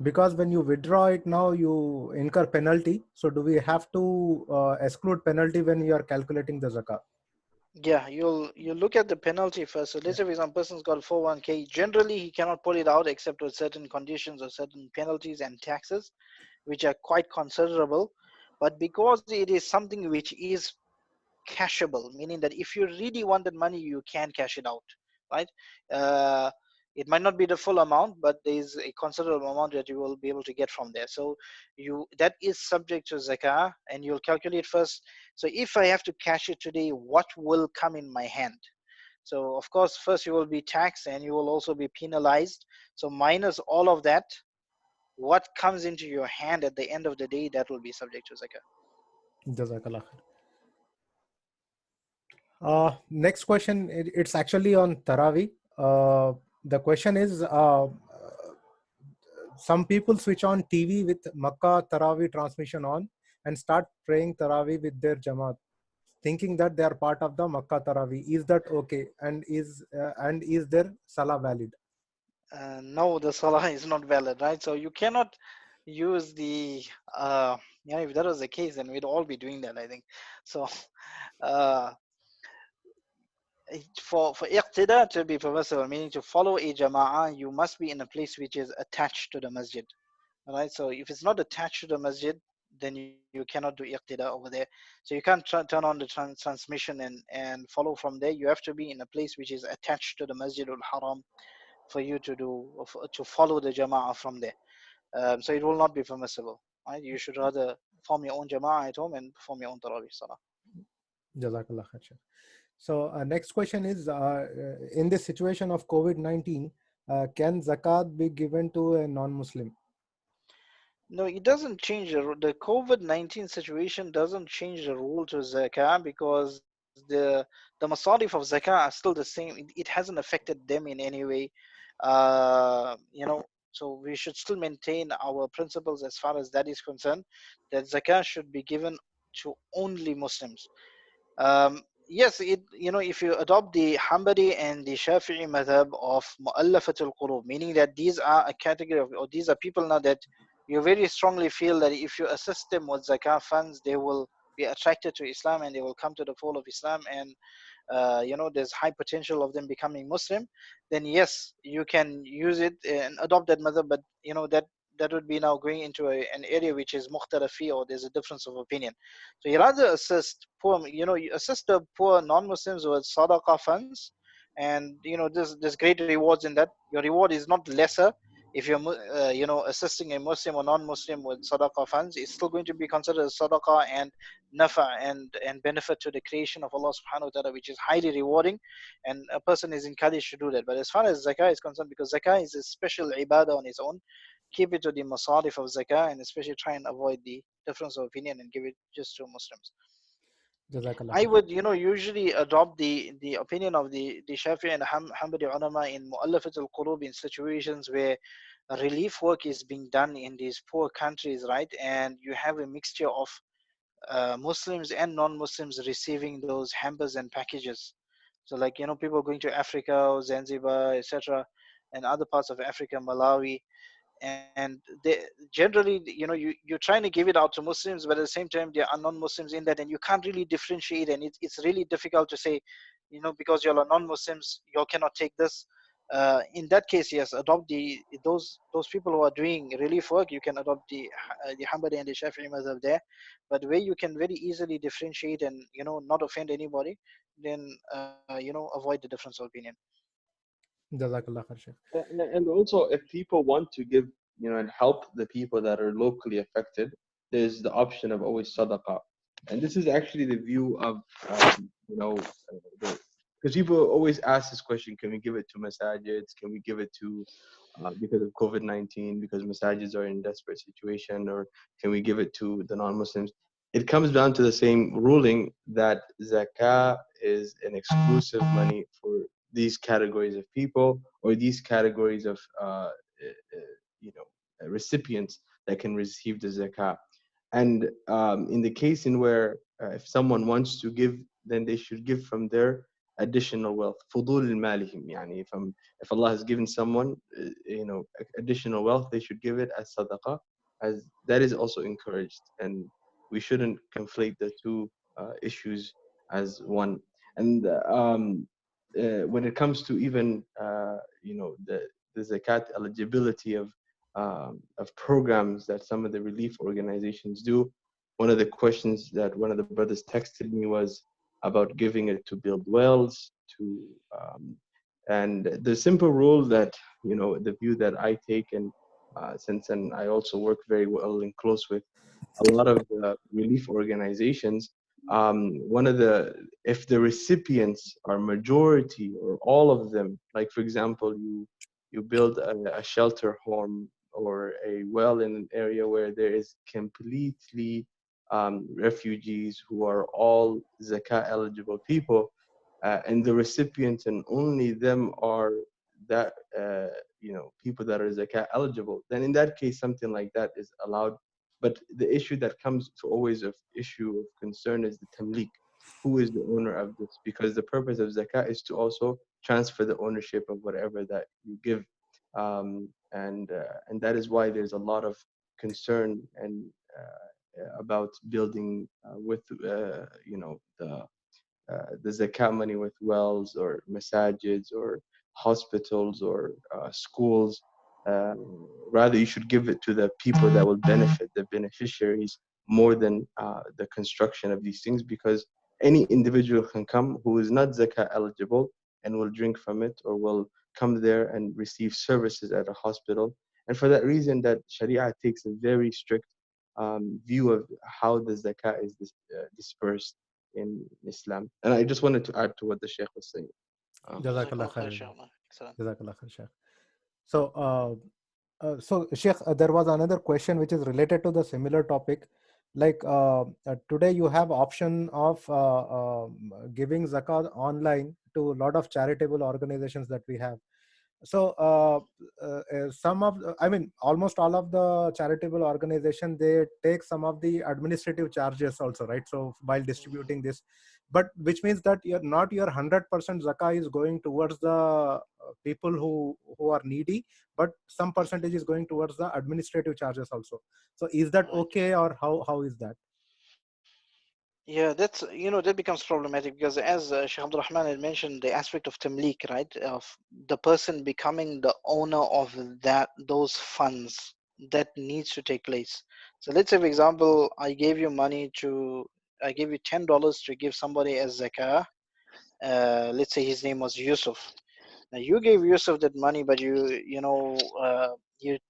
because when you withdraw it now, you incur penalty. So do we have to exclude penalty when you are calculating the zakah? Yeah, you look at the penalty first. So let's say for example, person's got 401k. Generally, he cannot pull it out except with certain conditions or certain penalties and taxes, which are quite considerable. But because it is something which is cashable, meaning that if you really want that money, you can cash it out, right? Uh, it might not be the full amount, but there is a considerable amount that you will be able to get from there. So that is subject to zakah, and you'll calculate first. So if I have to cash it today, what will come in my hand? So of course, first you will be taxed and you will also be penalized. So minus all of that, what comes into your hand at the end of the day, that will be subject to zakah. Jazakallah khair. Next question, it's actually on Taraweeh. The question is, some people switch on TV with Makkah Taraweeh transmission on and start praying Taraweeh with their Jamaat, thinking that they are part of the Makkah Taraweeh. Is that okay? And is their Salah valid? No, the salah is not valid, right? So you cannot use the if that was the case, then we'd all be doing that, I think. So uh, for iqtida to be permissible, meaning to follow a jama'ah, you must be in a place which is attached to the masjid. All right, so if it's not attached to the masjid, then you cannot do iqtida over there. So you can't turn on the transmission and follow from there. You have to be in a place which is attached to the Masjid al-Haram for you to follow the jama'ah from there. So it will not be permissible. Right? You should rather form your own jama'ah at home and perform your own tarawih salah. Jazakallah khair. So next question is, in this situation of COVID-19, can zakat be given to a non-Muslim? No, it doesn't change the COVID-19 situation doesn't change the rule to zakah, because the masarif of zakah are still the same. It hasn't affected them in any way. So we should still maintain our principles as far as that is concerned, that zakah should be given to only Muslims. Yes, if you adopt the Hanbali and the Shafi'i madhab of mu'allafatul qulub, meaning that these are a category of, or these are people now that you very strongly feel that if you assist them with zakah funds, they will be attracted to Islam and they will come to the fold of Islam, and there's high potential of them becoming Muslim, then yes, you can use it and adopt that method. But that would be now going into an area which is mukhtalafi, or there's a difference of opinion. So you rather assist poor, you assist the poor non-Muslims with sadaqah funds, and there's great rewards in that. Your reward is not lesser if you're assisting a Muslim or non-Muslim with sadaqah funds. It's still going to be considered as sadaqah and nafa and benefit to the creation of Allah subhanahu wa ta'ala, which is highly rewarding, and a person is encouraged to do that. But as far as zakah is concerned, because zakah is a special ibadah on its own, keep it to the masarif of zakah, and especially try and avoid the difference of opinion and give it just to Muslims. Jazakallah I khair. would, usually adopt the opinion of the Shafi'i and Hanbali ulama in mu'allafat al-qulub, in situations where relief work is being done in these poor countries, right? And you have a mixture of Muslims and non-Muslims receiving those hampers and packages. So like, people going to Africa, Zanzibar, etc., and other parts of Africa, Malawi, and they generally, you're trying to give it out to Muslims, but at the same time there are non-Muslims in that, and you can't really differentiate, and it's really difficult to say, because you're non-Muslims, you cannot take this. In that case, yes, adopt those people who are doing relief work. You can adopt the Hanbali and the Shafi'i madhab there, but where you can very easily differentiate and not offend anybody, then avoid the difference of opinion. Jazakallah khair, Sheikh. And also, if people want to give, and help the people that are locally affected, there's the option of always sadaqah. And this is actually the view of, because people always ask this question: can we give it to masajids? Can we give it to, because of COVID-19, because masajids are in a desperate situation, or can we give it to the non-Muslims? It comes down to the same ruling that zakah is an exclusive money for these categories of people, or these categories of recipients that can receive the zakah. And in the case in where if someone wants to give, then they should give from their additional wealth. فضول مالهم. يعني if Allah has given someone additional wealth, they should give it as sadaqah, as that is also encouraged. And we shouldn't conflate the two issues as one. And when it comes to even the zakat eligibility of programs that some of the relief organizations do, one of the questions that one of the brothers texted me was about giving it to build wells, and the simple rule that the view that I take, and and I also work very well and close with a lot of the relief organizations. One of the, if the recipients are majority or all of them, like for example, you build a shelter home or a well in an area where there is completely refugees who are all zakah eligible people, and the recipients and only them are that people that are zakah eligible, then in that case something like that is allowed. But the issue that comes to always of issue of concern is the tamlik. Who is the owner of this? Because the purpose of zakah is to also transfer the ownership of whatever that you give, and that is why there's a lot of concern and about building with the zakat money with wells or masajids or hospitals or schools. Rather, you should give it to the people that will benefit, the beneficiaries, more than the construction of these things, because any individual can come who is not zakat eligible and will drink from it, or will come there and receive services at a hospital. And for that reason, that Sharia takes a very strict view of how the zakah is dispersed in Islam. And I just wanted to add to what the Sheikh was saying. Jazakallah Jazakallah khair, khair. Shaykh. Excellent. Jazakallah khair, Sheikh. So Sheikh, there was another question which is related to the similar topic. Like today you have option of giving zakat online to a lot of charitable organizations that we have. So almost all of the charitable organization, they take some of the administrative charges also, right? So while distributing this, but which means that your 100% zakah is going towards the people who are needy, but some percentage is going towards the administrative charges also. So is that Right. okay, or how is that? Yeah, that's that becomes problematic because as Sheikh Abdul Rahman had mentioned, the aspect of tamlik, right, of the person becoming the owner of those funds, that needs to take place. So let's say, for example, I gave you $10 to give somebody as zakah. Let's say his name was Yusuf. Now you gave Yusuf that money, but you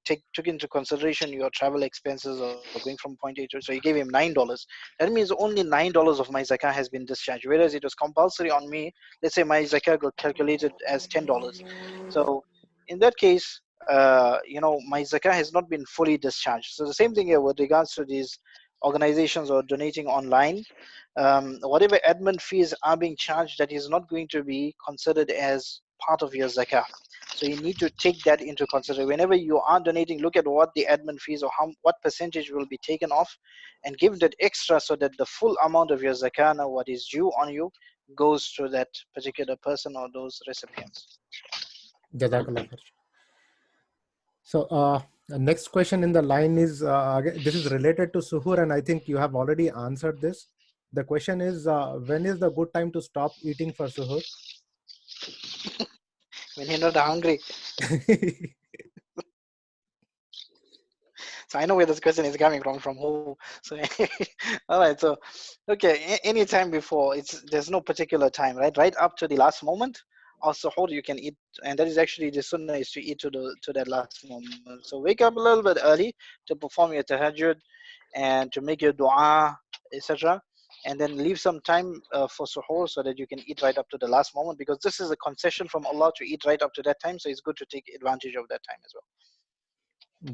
took into consideration your travel expenses or going from point A to, so you gave him $9. That means only $9 of my zakah has been discharged, whereas it was compulsory on me. Let's say my zakah got calculated as $10. So in that case, my zakah has not been fully discharged. So the same thing here with regards to these organizations or donating online. Whatever admin fees are being charged, that is not going to be considered as part of your zakah. So you need to take that into consideration whenever you are donating. Look at what the admin fees or what percentage will be taken off, and give that extra so that the full amount of your zakah, now what is due on you, goes to that particular person or those recipients. Jazakallah khair. So the next question in the line is, again, this is related to suhoor, and I think you have already answered this. The question is, when is the good time to stop eating for suhoor? When you're not hungry. So I know where this question is coming from who. So all right, so okay, any time before, there's no particular time, right up to the last moment of suhoor you can eat, and that is actually the sunnah, is to eat to that last moment. So wake up a little bit early to perform your tahajjud and to make your dua, etc., and then leave some time for suhoor so that you can eat right up to the last moment, because this is a concession from Allah to eat right up to that time. So it's good to take advantage of that time as well.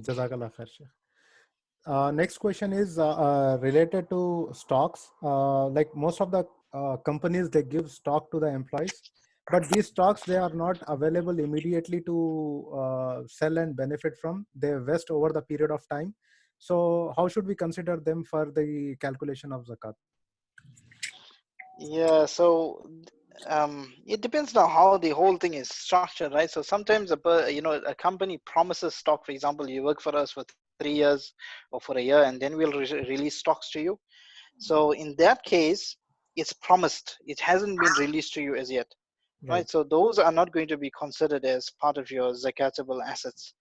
Jazakallah khair, Sheikh. Next question is related to stocks. Like most of the companies, they give stock to the employees. but these stocks, they are not available immediately to sell and benefit from. They vest over the period of time. So how should we consider them for the calculation of zakat? Yeah, so it depends on how the whole thing is structured, right? So sometimes a company promises stock. For example, you work for us for 3 years or for a year, and then we'll release stocks to you. So in that case, it's promised. It hasn't been released to you as yet, Right. right? So those are not going to be considered as part of your zakatable assets.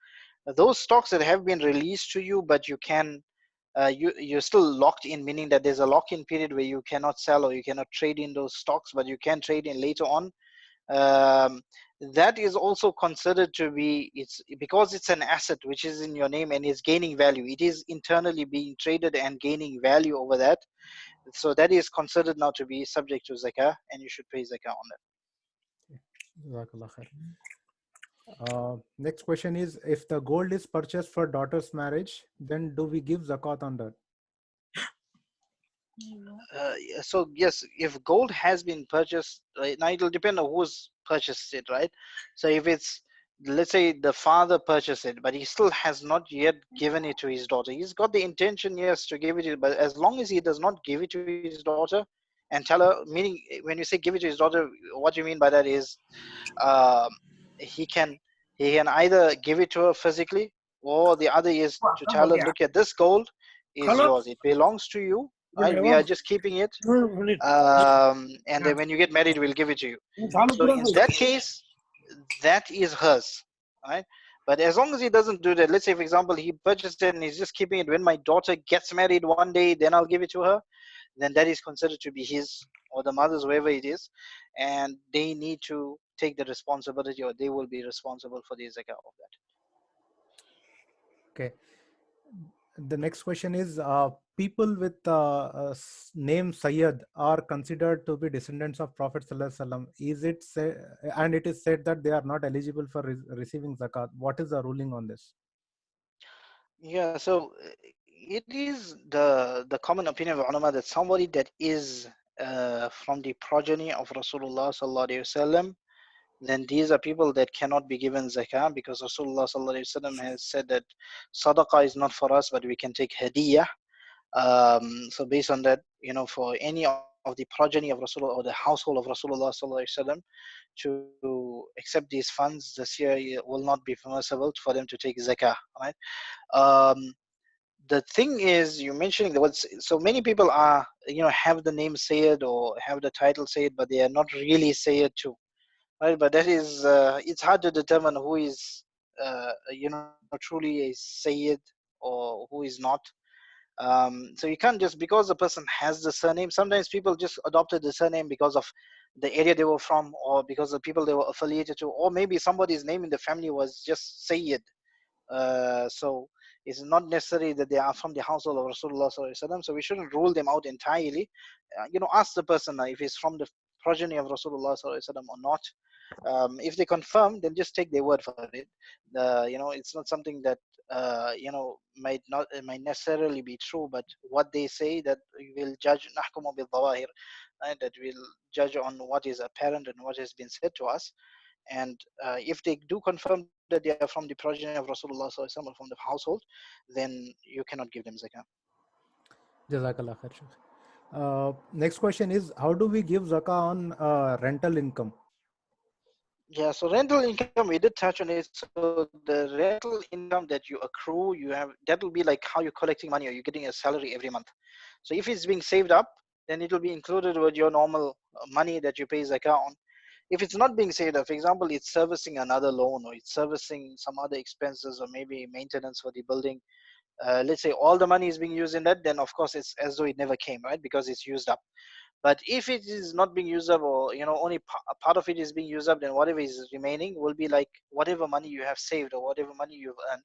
Those stocks that have been released to you, but you can you're still locked in, meaning that there's a lock-in period where you cannot sell or you cannot trade in those stocks, but you can trade in later on. um, that is also considered to be, it's because it's an asset which is in your name and is gaining value. It is internally being traded and gaining value over that, so that is considered now to be subject to zakah, and you should pay zakah on that. Jazakallah khair. Next question is, if the gold is purchased for daughter's marriage, then do we give zakat on that? So yes, if gold has been purchased, right, now it'll depend on who's purchased it, right? So if it's, let's say the father purchased it, but he still has not yet given it to his daughter. He's got the intention, yes, to give it to, but as long as he does not give it to his daughter and tell her, meaning when you say give it to his daughter, what you mean by that is, um, he can either give it to her physically, or the other is to tell her, look at this gold is yours, it belongs to you, right? We are just keeping it, and then when you get married, we'll give it to you. So in that case, that is hers, right? But as long as he doesn't do that, let's say for example he purchased it and he's just keeping it, when my daughter gets married one day, then I'll give it to her, then that is considered to be his or the mother's, whoever it is, and they need to take the responsibility, or they will be responsible for the zakah of that. Okay. The next question is, people with name Sayyid are considered to be descendants of Prophet Sallallahu Alaihi Wasallam. Is it and it is said that they are not eligible for receiving zakat. What is the ruling on this? Yeah, so it is the common opinion of ulama that somebody that is from the progeny of Rasulullah sallallahu alaihi wasallam, then these are people that cannot be given zakah, because Rasulullah sallallahu alaihi wasallam has said that sadaqah is not for us, but we can take hadiyah. So based on that, for any of the progeny of Rasulullah or the household of Rasulullah sallallahu alaihi wasallam to accept these funds this year, it will not be permissible for them to take zakah, right? Um, the thing is, you mentioning the words, so many people are, have the name Sayyid or have the title Sayyid, but they are not really Sayyid too, right? But that is, it's hard to determine who is, truly a Sayyid or who is not. So you can't just, because the person has the surname, sometimes people just adopted the surname because of the area they were from, or because of people they were affiliated to, or maybe somebody's name in the family was just Sayyid. So it's not necessary that they are from the household of Rasulullah sallallahu alaihi wasallam. So we shouldn't rule them out entirely. Ask the person if he's from the progeny of Rasulullah sallallahu alaihi wasallam or not. If they confirm, then just take their word for it. It's not something that might necessarily be true, but what they say, that we will judge nahkumu bil dhawahir, right? That we'll judge on what is apparent and what has been said to us. And if they do confirm that they are from the progeny of Rasulullah sallallahu alaihi wasallam, or from the household, then you cannot give them zakah. Jazakallah khair, Shaykh. Next question is, how do we give zakah on rental income? Yeah, so rental income, we did touch on it. So the rental income that you accrue, that will be like how you're collecting money, or you're getting a salary every month. So if it's being saved up, then it will be included with your normal money that you pay zakah on. If it's not being saved up, for example, it's servicing another loan, or it's servicing some other expenses, or maybe maintenance for the building. Let's say all the money is being used in that, then of course it's as though it never came, right? Because it's used up. But if it is not being used up, or only a part of it is being used up, then whatever is remaining will be like whatever money you have saved or whatever money you've earned,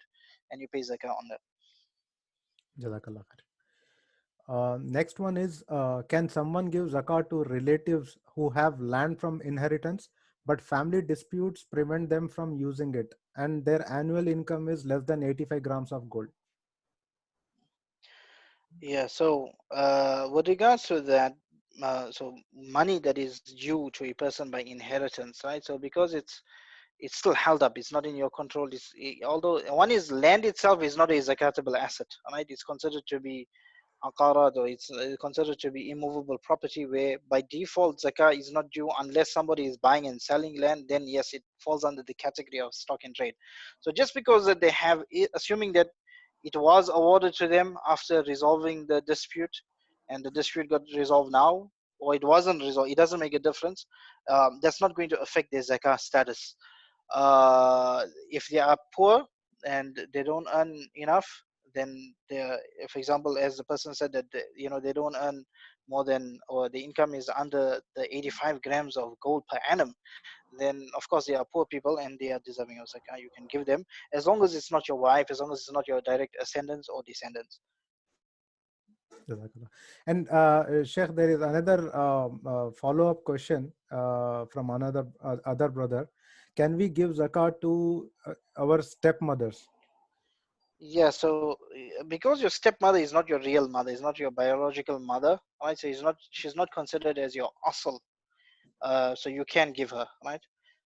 and you pay zakah on that. Jazakallah khair. Next one is, can someone give zakat to relatives who have land from inheritance, but family disputes prevent them from using it, and their annual income is less than 85 grams of gold? Yeah, so with regards to that, so money that is due to a person by inheritance, right? So because it's still held up, it's not in your control. Although one is land itself is not a zakatable asset, right? It's considered to be aqarat, or it's considered to be immovable property, where by default zakah is not due unless somebody is buying and selling land. Then yes, it falls under the category of stock and trade. So just because that they have, assuming that it was awarded to them after resolving the dispute, and the dispute got resolved now, or it wasn't resolved, it doesn't make a difference. That's not going to affect their zakah status. If they are poor and they don't earn enough, then they, for example, as the person said that they don't earn more than, or the income is under the 85 grams of gold per annum, then of course they are poor people and they are deserving of zakah. You can give them, as long as it's not your wife, as long as it's not your direct ascendants or descendants. Jazakallah. And Sheikh, there is another follow-up question from another other brother. Can we give zakat to our stepmothers? Yeah, so because your stepmother is not your real mother, is not your biological mother, right? So she's not considered as your asl, so you can give her, right?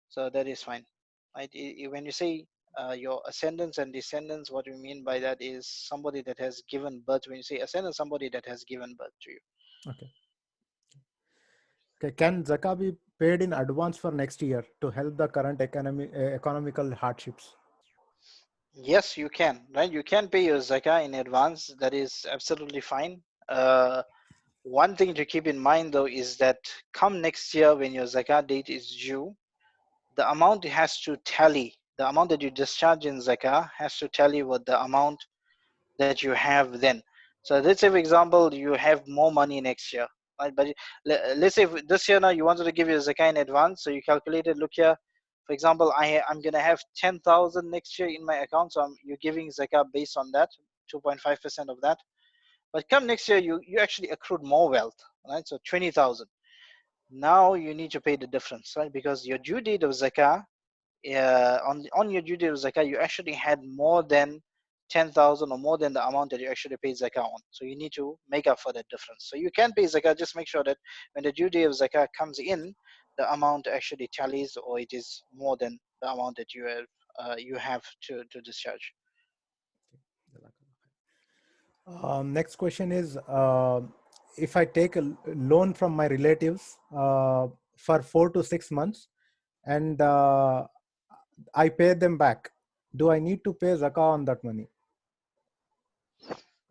So that is fine, right? When you say your ascendants and descendants, what we mean by that is somebody that has given birth. When you say ascendant, somebody that has given birth to you. Okay. Okay. Can zakat be paid in advance for next year to help the current economical hardships? Yes, you can, right? You can pay your zakah in advance. That is absolutely fine. One thing to keep in mind though is that come next year when your zakah date is due, the amount has to tally. The amount that you discharge in zakah has to tally with the amount that you have then. So let's say, for example, you have more money next year, right? But let's say this year now you wanted to give your zakah in advance, so you calculated. Look here, for example, I'm gonna have 10,000 next year in my account, so you're giving zakah based on that, 2.5% of that. But come next year, you actually accrued more wealth, right? So 20,000. Now you need to pay the difference, right? Because your due date of zakah, on your due date of zakah, you actually had more than 10,000 or more than the amount that you actually paid zakah on. So you need to make up for that difference. So you can pay zakah, just make sure that when the due date of zakah comes in, the amount actually tallies, or it is more than the amount that you have to discharge. Next question is, if I take a loan from my relatives for 4 to 6 months and I pay them back, do I need to pay zakah on that money?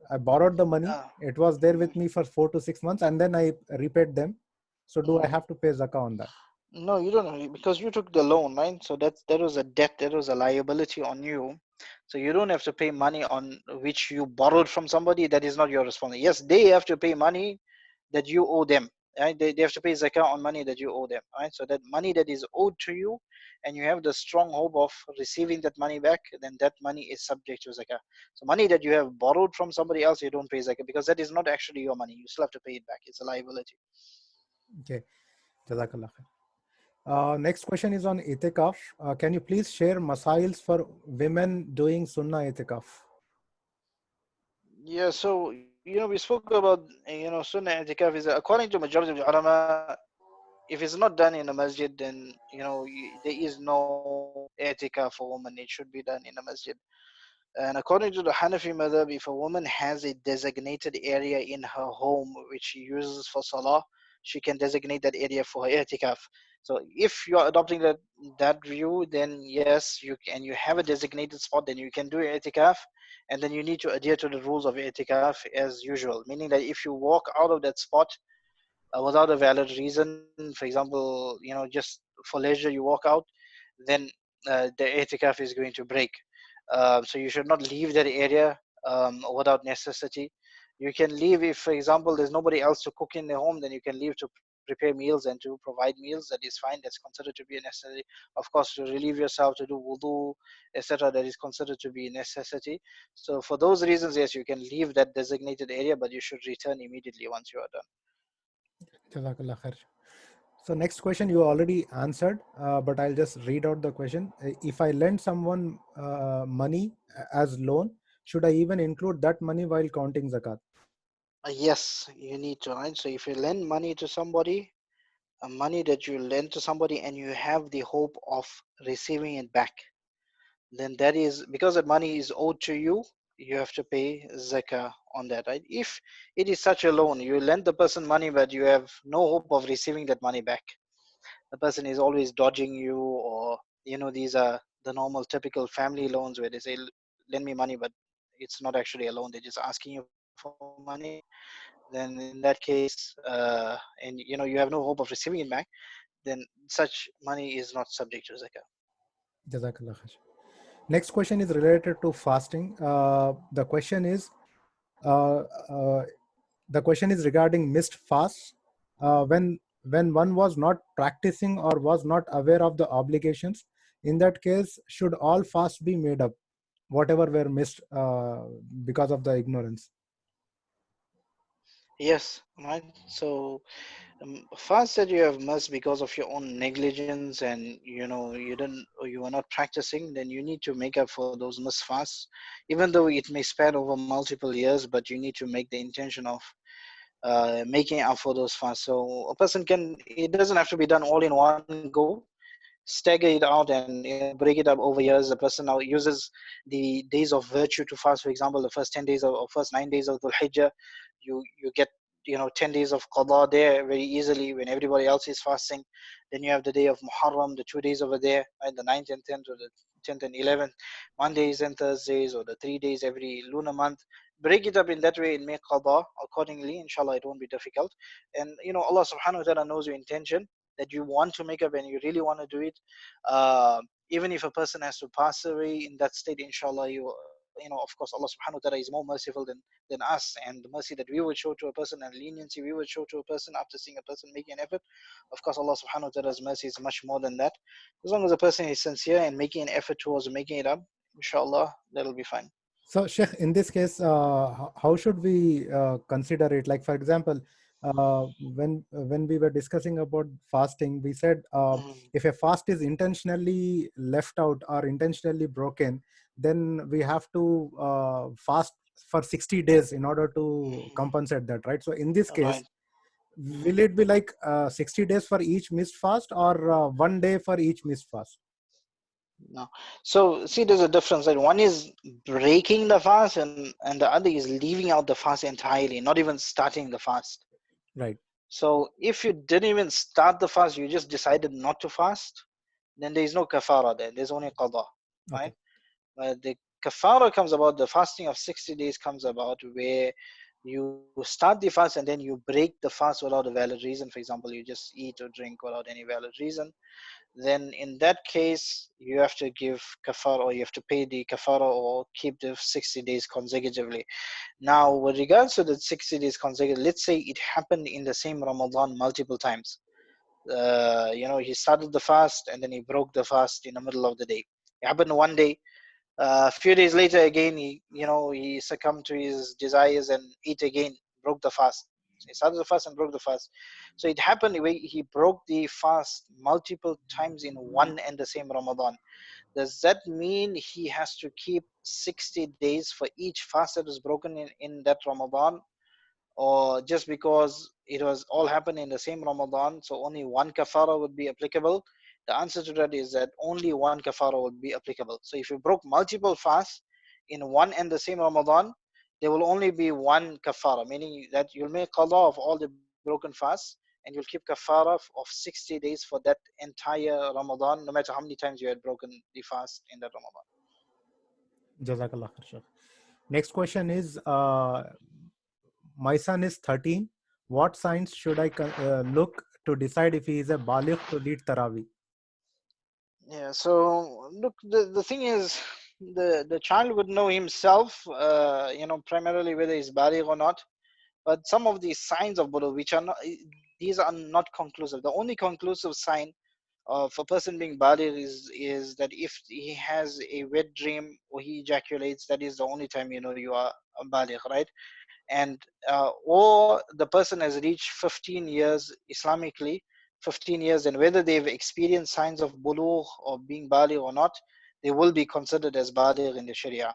I borrowed the money, it was there with me for 4 to 6 months, and then I repaid them. So do I have to pay zakah on that? No, you don't, because you took the loan, right? So that was a debt, that was a liability on you. So you don't have to pay money on which you borrowed from somebody. That is not your responsibility. Yes, they have to pay money that you owe them, right? They have to pay zakah on money that you owe them, right? So that money that is owed to you, and you have the strong hope of receiving that money back, then that money is subject to zakah. So money that you have borrowed from somebody else, you don't pay zakah, because that is not actually your money. You still have to pay it back. It's a liability. Okay, Jazakallah khair. Next question is on itikaf. Can you please share masails for women doing sunnah itikaf? Yeah, so we spoke about sunnah i'tikaf is, according to majority of the ulama, if it's not done in a masjid, then there is no i'tikaf for women. It should be done in a masjid. And according to the Hanafi madhab, if a woman has a designated area in her home which she uses for salah, she can designate that area for her i'tikaf. So if you are adopting that view, then yes, you have a designated spot, then you can do i'tikaf, and then you need to adhere to the rules of i'tikaf as usual. Meaning that if you walk out of that spot without a valid reason, for example, just for leisure you walk out, then the i'tikaf is going to break. So you should not leave that area without necessity. You can leave if, for example, there's nobody else to cook in the home, then you can leave to prepare meals and to provide meals. That is fine. That's considered to be a necessity. Of course, to relieve yourself, to do wudu, etc., that is considered to be a necessity. So for those reasons, yes, you can leave that designated area, but you should return immediately once you are done. Jazakallah khair. So next question you already answered, but I'll just read out the question. If I lend someone money as loan, should I even include that money while counting zakat? Yes, you need to, right? So if you lend money to somebody, money that you lend to somebody and you have the hope of receiving it back, then that is because that money is owed to you, you have to pay zakah on that, right? If it is such a loan, you lend the person money but you have no hope of receiving that money back, the person is always dodging you, or these are the normal typical family loans where they say lend me money, but it's not actually a loan, they're just asking you for money. Then in that case, and you have no hope of receiving it back, then such money is not subject to zakah. Jazakallah khair. Next question is related to fasting. Uh, uh, the question is regarding missed fasts. When one was not practicing or was not aware of the obligations, in that case, should all fasts be made up, whatever were missed because of the ignorance? Yes, right. So fast that you have missed because of your own negligence, and you didn't, or you are not practicing, then you need to make up for those missed fasts, even though it may span over multiple years, but you need to make the intention of making up for those fasts. So a person can, it doesn't have to be done all in one go, stagger it out and break it up over years. The person now uses the days of virtue to fast. For example, the first 10 days or first 9 days of Dhul Hijjah, you get 10 days of qada there very easily when everybody else is fasting. Then you have the day of Muharram, the 2 days over there, right? The 9th and 10th, or the 10th and 11th, Mondays and Thursdays, or the 3 days every lunar month. Break it up in that way and make qada accordingly. Inshallah, it won't be difficult. And Allah subhanahu wa ta'ala knows your intention, that you want to make up and you really want to do it. uh, Even if a person has to pass away in that state, inshallah, of course, Allah subhanahu wa ta'ala is more merciful than us, and the mercy that we would show to a person and leniency we would show to a person after seeing a person making an effort, of course Allah subhanahu wa ta'ala's mercy is much more than that. As long as a person is sincere and making an effort towards making it up, inshallah, that'll be fine. So, Sheikh, in this case, how should we consider it? Like, for example, when we were discussing about fasting, we said Mhm. if a fast is intentionally left out or intentionally broken, then we have to fast for 60 days in order to Mhm. compensate that, right? So, in this case, Right. will it be like 60 days for each missed fast, or 1 day for each missed fast? No. So see, there's a difference. Right? One is breaking the fast, and the other is leaving out the fast entirely, not even starting the fast. Right. So if you didn't even start the fast, you just decided not to fast, then there is no kafara there. There's only qada, Okay. right? But the kafara comes about, the fasting of 60 days comes about where you start the fast and then you break the fast without a valid reason. For example, you just eat or drink without any valid reason. Then in that case, you have to give kafara, or you have to pay the kafara or keep the 60 days consecutively. Now, with regards to the 60 days consecutive, let's say it happened in the same Ramadan multiple times. He started the fast and then he broke the fast in the middle of the day. It happened one day. A few days later, again, he succumbed to his desires and ate again, broke the fast. So he started the fast and broke the fast. So it happened where he broke the fast multiple times in one and the same Ramadan. Does that mean he has to keep 60 days for each fast that was broken in that Ramadan? Or just because it was all happened in the same Ramadan, so only one kafara would be applicable? The answer to that is that only one kafara would be applicable. So if you broke multiple fasts in one and the same Ramadan, there will only be one kafara, meaning that you'll make qada of all the broken fasts and you'll keep kafara of 60 days for that entire Ramadan, no matter how many times you had broken the fast in that Ramadan. Jazakallah khair, Sheikh. Next question is my son is 13. What signs should I look to decide if he is a baligh to lead Taraweeh? Yeah, so look, the thing is, the child would know himself, primarily whether he's baligh or not. But some of these signs of bulugh, which are not, these are not conclusive. The only conclusive sign of a person being baligh is that if he has a wet dream or he ejaculates, that is the only time you are a baligh, right? And or the person has reached 15 years Islamically, 15 years, and whether they've experienced signs of bulugh or being baligh or not, they will be considered as baligh in the Sharia.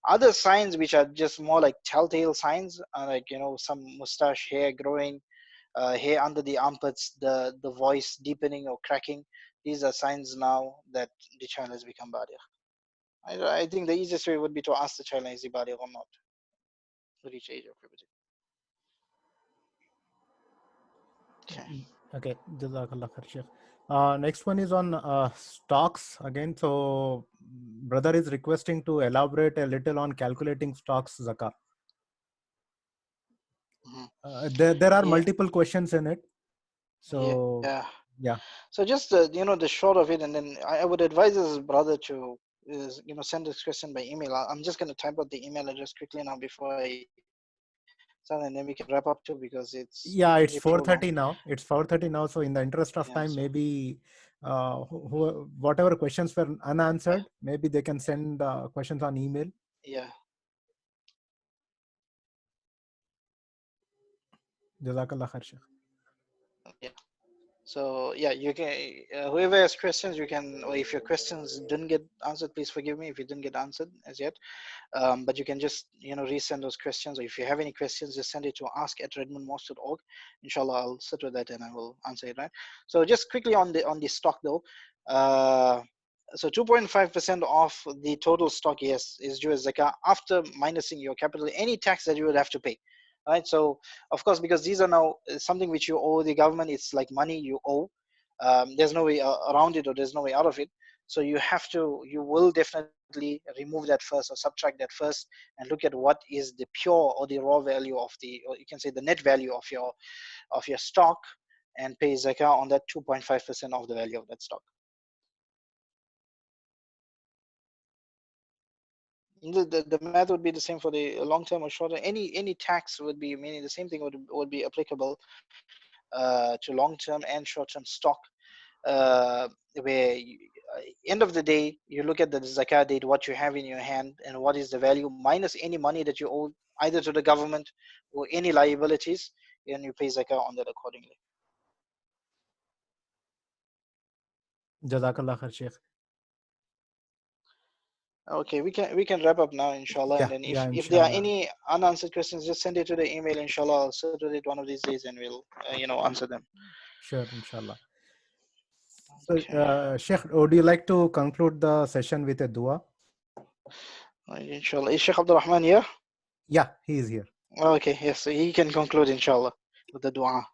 Other signs which are just more like telltale signs are like, some mustache hair growing, hair under the armpits, the voice deepening or cracking. These are signs now that the child has become baligh. I think the easiest way would be to ask the child, is he baligh or not, to reach age of puberty. Okay. Okay, Jazakallah khair, Sheikh. Next one is on stocks again. So, brother is requesting to elaborate a little on calculating stocks zakah. There are multiple questions in it. So, yeah. So just the short of it, and then I would advise this brother to send this question by email. I'm just going to type out the email address quickly now before I start, and then we can wrap up too, because it's it's 4:30 now. It's 4:30 now. So in the interest of time, so maybe whatever questions were unanswered, maybe they can send questions on email. Yeah. Jazakallah khair, Sheikh. Yeah. So yeah, you can whoever has questions, you can, or if your questions didn't get answered, please forgive me if you didn't get answered as yet. But you can just resend those questions, or if you have any questions, just send it to ask@redmondmosque.org. Inshallah, I'll sit with that and I will answer it. Right. So just quickly on the stock though. So 2.5% of the total stock, yes, is due as zakah after minusing your capital, any tax that you would have to pay. Right. So of course, because these are now something which you owe the government, it's like money you owe. There's no way around it, or there's no way out of it. So you will definitely remove that first, or subtract that first, and look at what is the pure or the raw value of or you can say the net value of your stock, and pay zakah on that 2.5% of the value of that stock. The math would be the same for the long term or short term. Any tax would be, meaning the same thing would be applicable to long term and short term stock. Where end of the day, you look at the zakat date, what you have in your hand, and what is the value minus any money that you owe either to the government or any liabilities, and you pay zakah on that accordingly. Jazakallah khair, Sheikh. Okay, we can wrap up now, inshallah. And then if there are any unanswered questions, just send it to the email. Inshallah, I'll sit with it one of these days and we'll answer them. Sure, inshallah. So, Sheikh, would you like to conclude the session with a dua? Inshallah. Is Sheikh Abdul Rahman here? Yeah, he is here. Okay, yes, so he can conclude, inshallah, with the dua.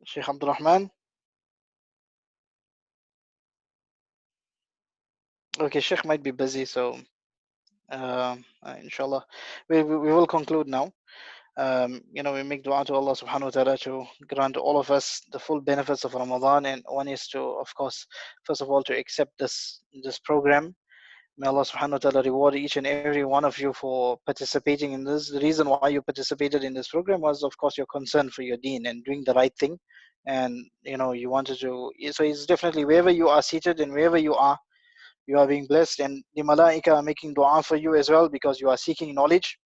Sheikh Abdul Rahman. Okay, Sheikh might be busy, so inshallah, we will conclude now. We make dua to Allah subhanahu wa ta'ala to grant all of us the full benefits of Ramadan, and one is to, of course, first of all, to accept this program. May Allah subhanahu wa ta'ala reward each and every one of you for participating in this. The reason why you participated in this program was, of course, your concern for your deen and doing the right thing, and you wanted to. So it's definitely, wherever you are seated and wherever you are being blessed, and the malaika are making dua for you as well, because you are seeking knowledge,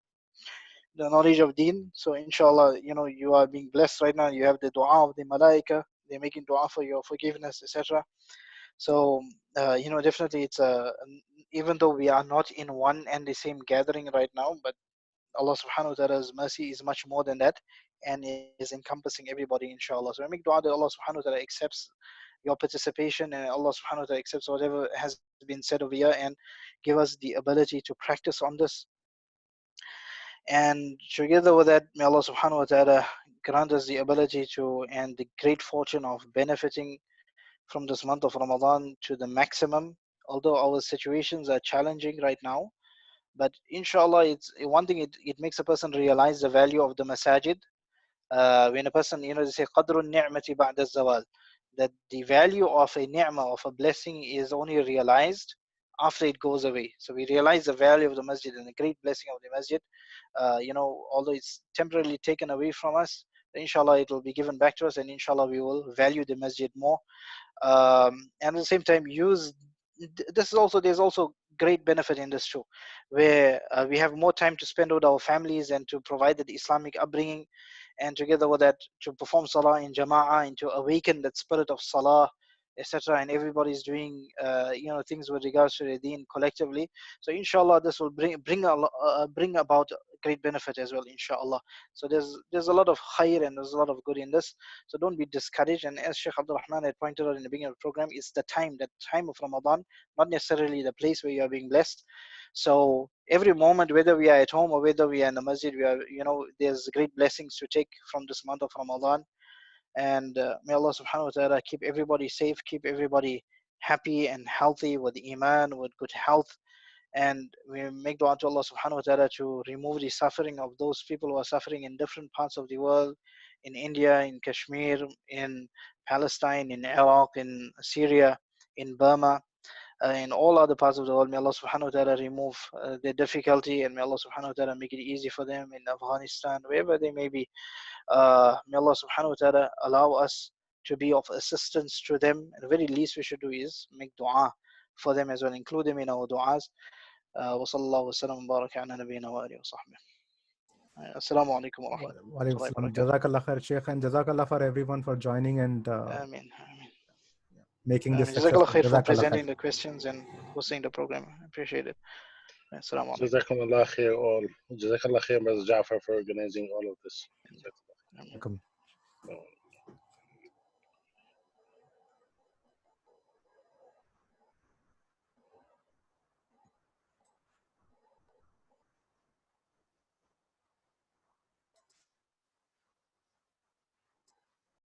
the knowledge of deen. So inshallah, you are being blessed right now. You have the dua of the malaika, they're making dua for your forgiveness, etc. So definitely it's even though we are not in one and the same gathering right now, but Allah subhanahu wa ta'ala's mercy is much more than that, and is encompassing everybody, inshallah. So I make dua that Allah subhanahu wa ta'ala accepts your participation, and Allah subhanahu wa ta'ala accepts whatever has been said over here, and give us the ability to practice on this. And together with that, may Allah subhanahu wa ta'ala grant us the ability to, and the great fortune of benefiting from this month of Ramadan to the maximum. Although our situations are challenging right now, but inshallah, it's one thing, it makes a person realize the value of the masajid. When a person, they say qadrun ni'mati ba'da zawal, that the value of a ni'mah, of a blessing, is only realized after it goes away. So we realize the value of the masjid and the great blessing of the masjid. Although it's temporarily taken away from us, inshallah it will be given back to us, and inshallah we will value the masjid more. And at the same time, there's also great benefit in this too, where we have more time to spend with our families and to provide the Islamic upbringing, and together with that to perform salah in jama'ah and to awaken that spirit of salah, etc. And everybody's doing things with regards to the deen collectively. So inshallah this will bring about great benefit as well, inshallah. So there's a lot of khair and there's a lot of good in this. So don't be discouraged. And as Sheikh Abdul Rahman had pointed out in the beginning of the program, it's the time of Ramadan, not necessarily the place where you are being blessed. So every moment, whether we are at home or whether we are in the masjid, we are, there's great blessings to take from this month of Ramadan. And may Allah subhanahu wa ta'ala keep everybody safe, keep everybody happy and healthy with iman, with good health. And we make dua to Allah subhanahu wa ta'ala to remove the suffering of those people who are suffering in different parts of the world, in India, in Kashmir, in Palestine, in Iraq, in Syria, in Burma, in all other parts of the world. May Allah subhanahu wa ta'ala remove their difficulty, and may Allah subhanahu wa ta'ala make it easy for them in Afghanistan, wherever they may be. May Allah subhanahu wa ta'ala allow us to be of assistance to them. And the very least we should do is make dua for them as well, include them in our du'as. وصلى الله وسلم وبارك على نبينا وآله وصحبه. السلام عليكم ورحمة الله وبركاته. Jazakallah khair, Sheikh, and Jazakallah for everyone for joining and Ameen. making this Jazakallah successful. khair for presenting the questions and hosting the program. I appreciate it. Assalamu alaikum. Jazakallah khair all. Jazakallah khair, Brother Jafar, for organizing all of this. Welcome.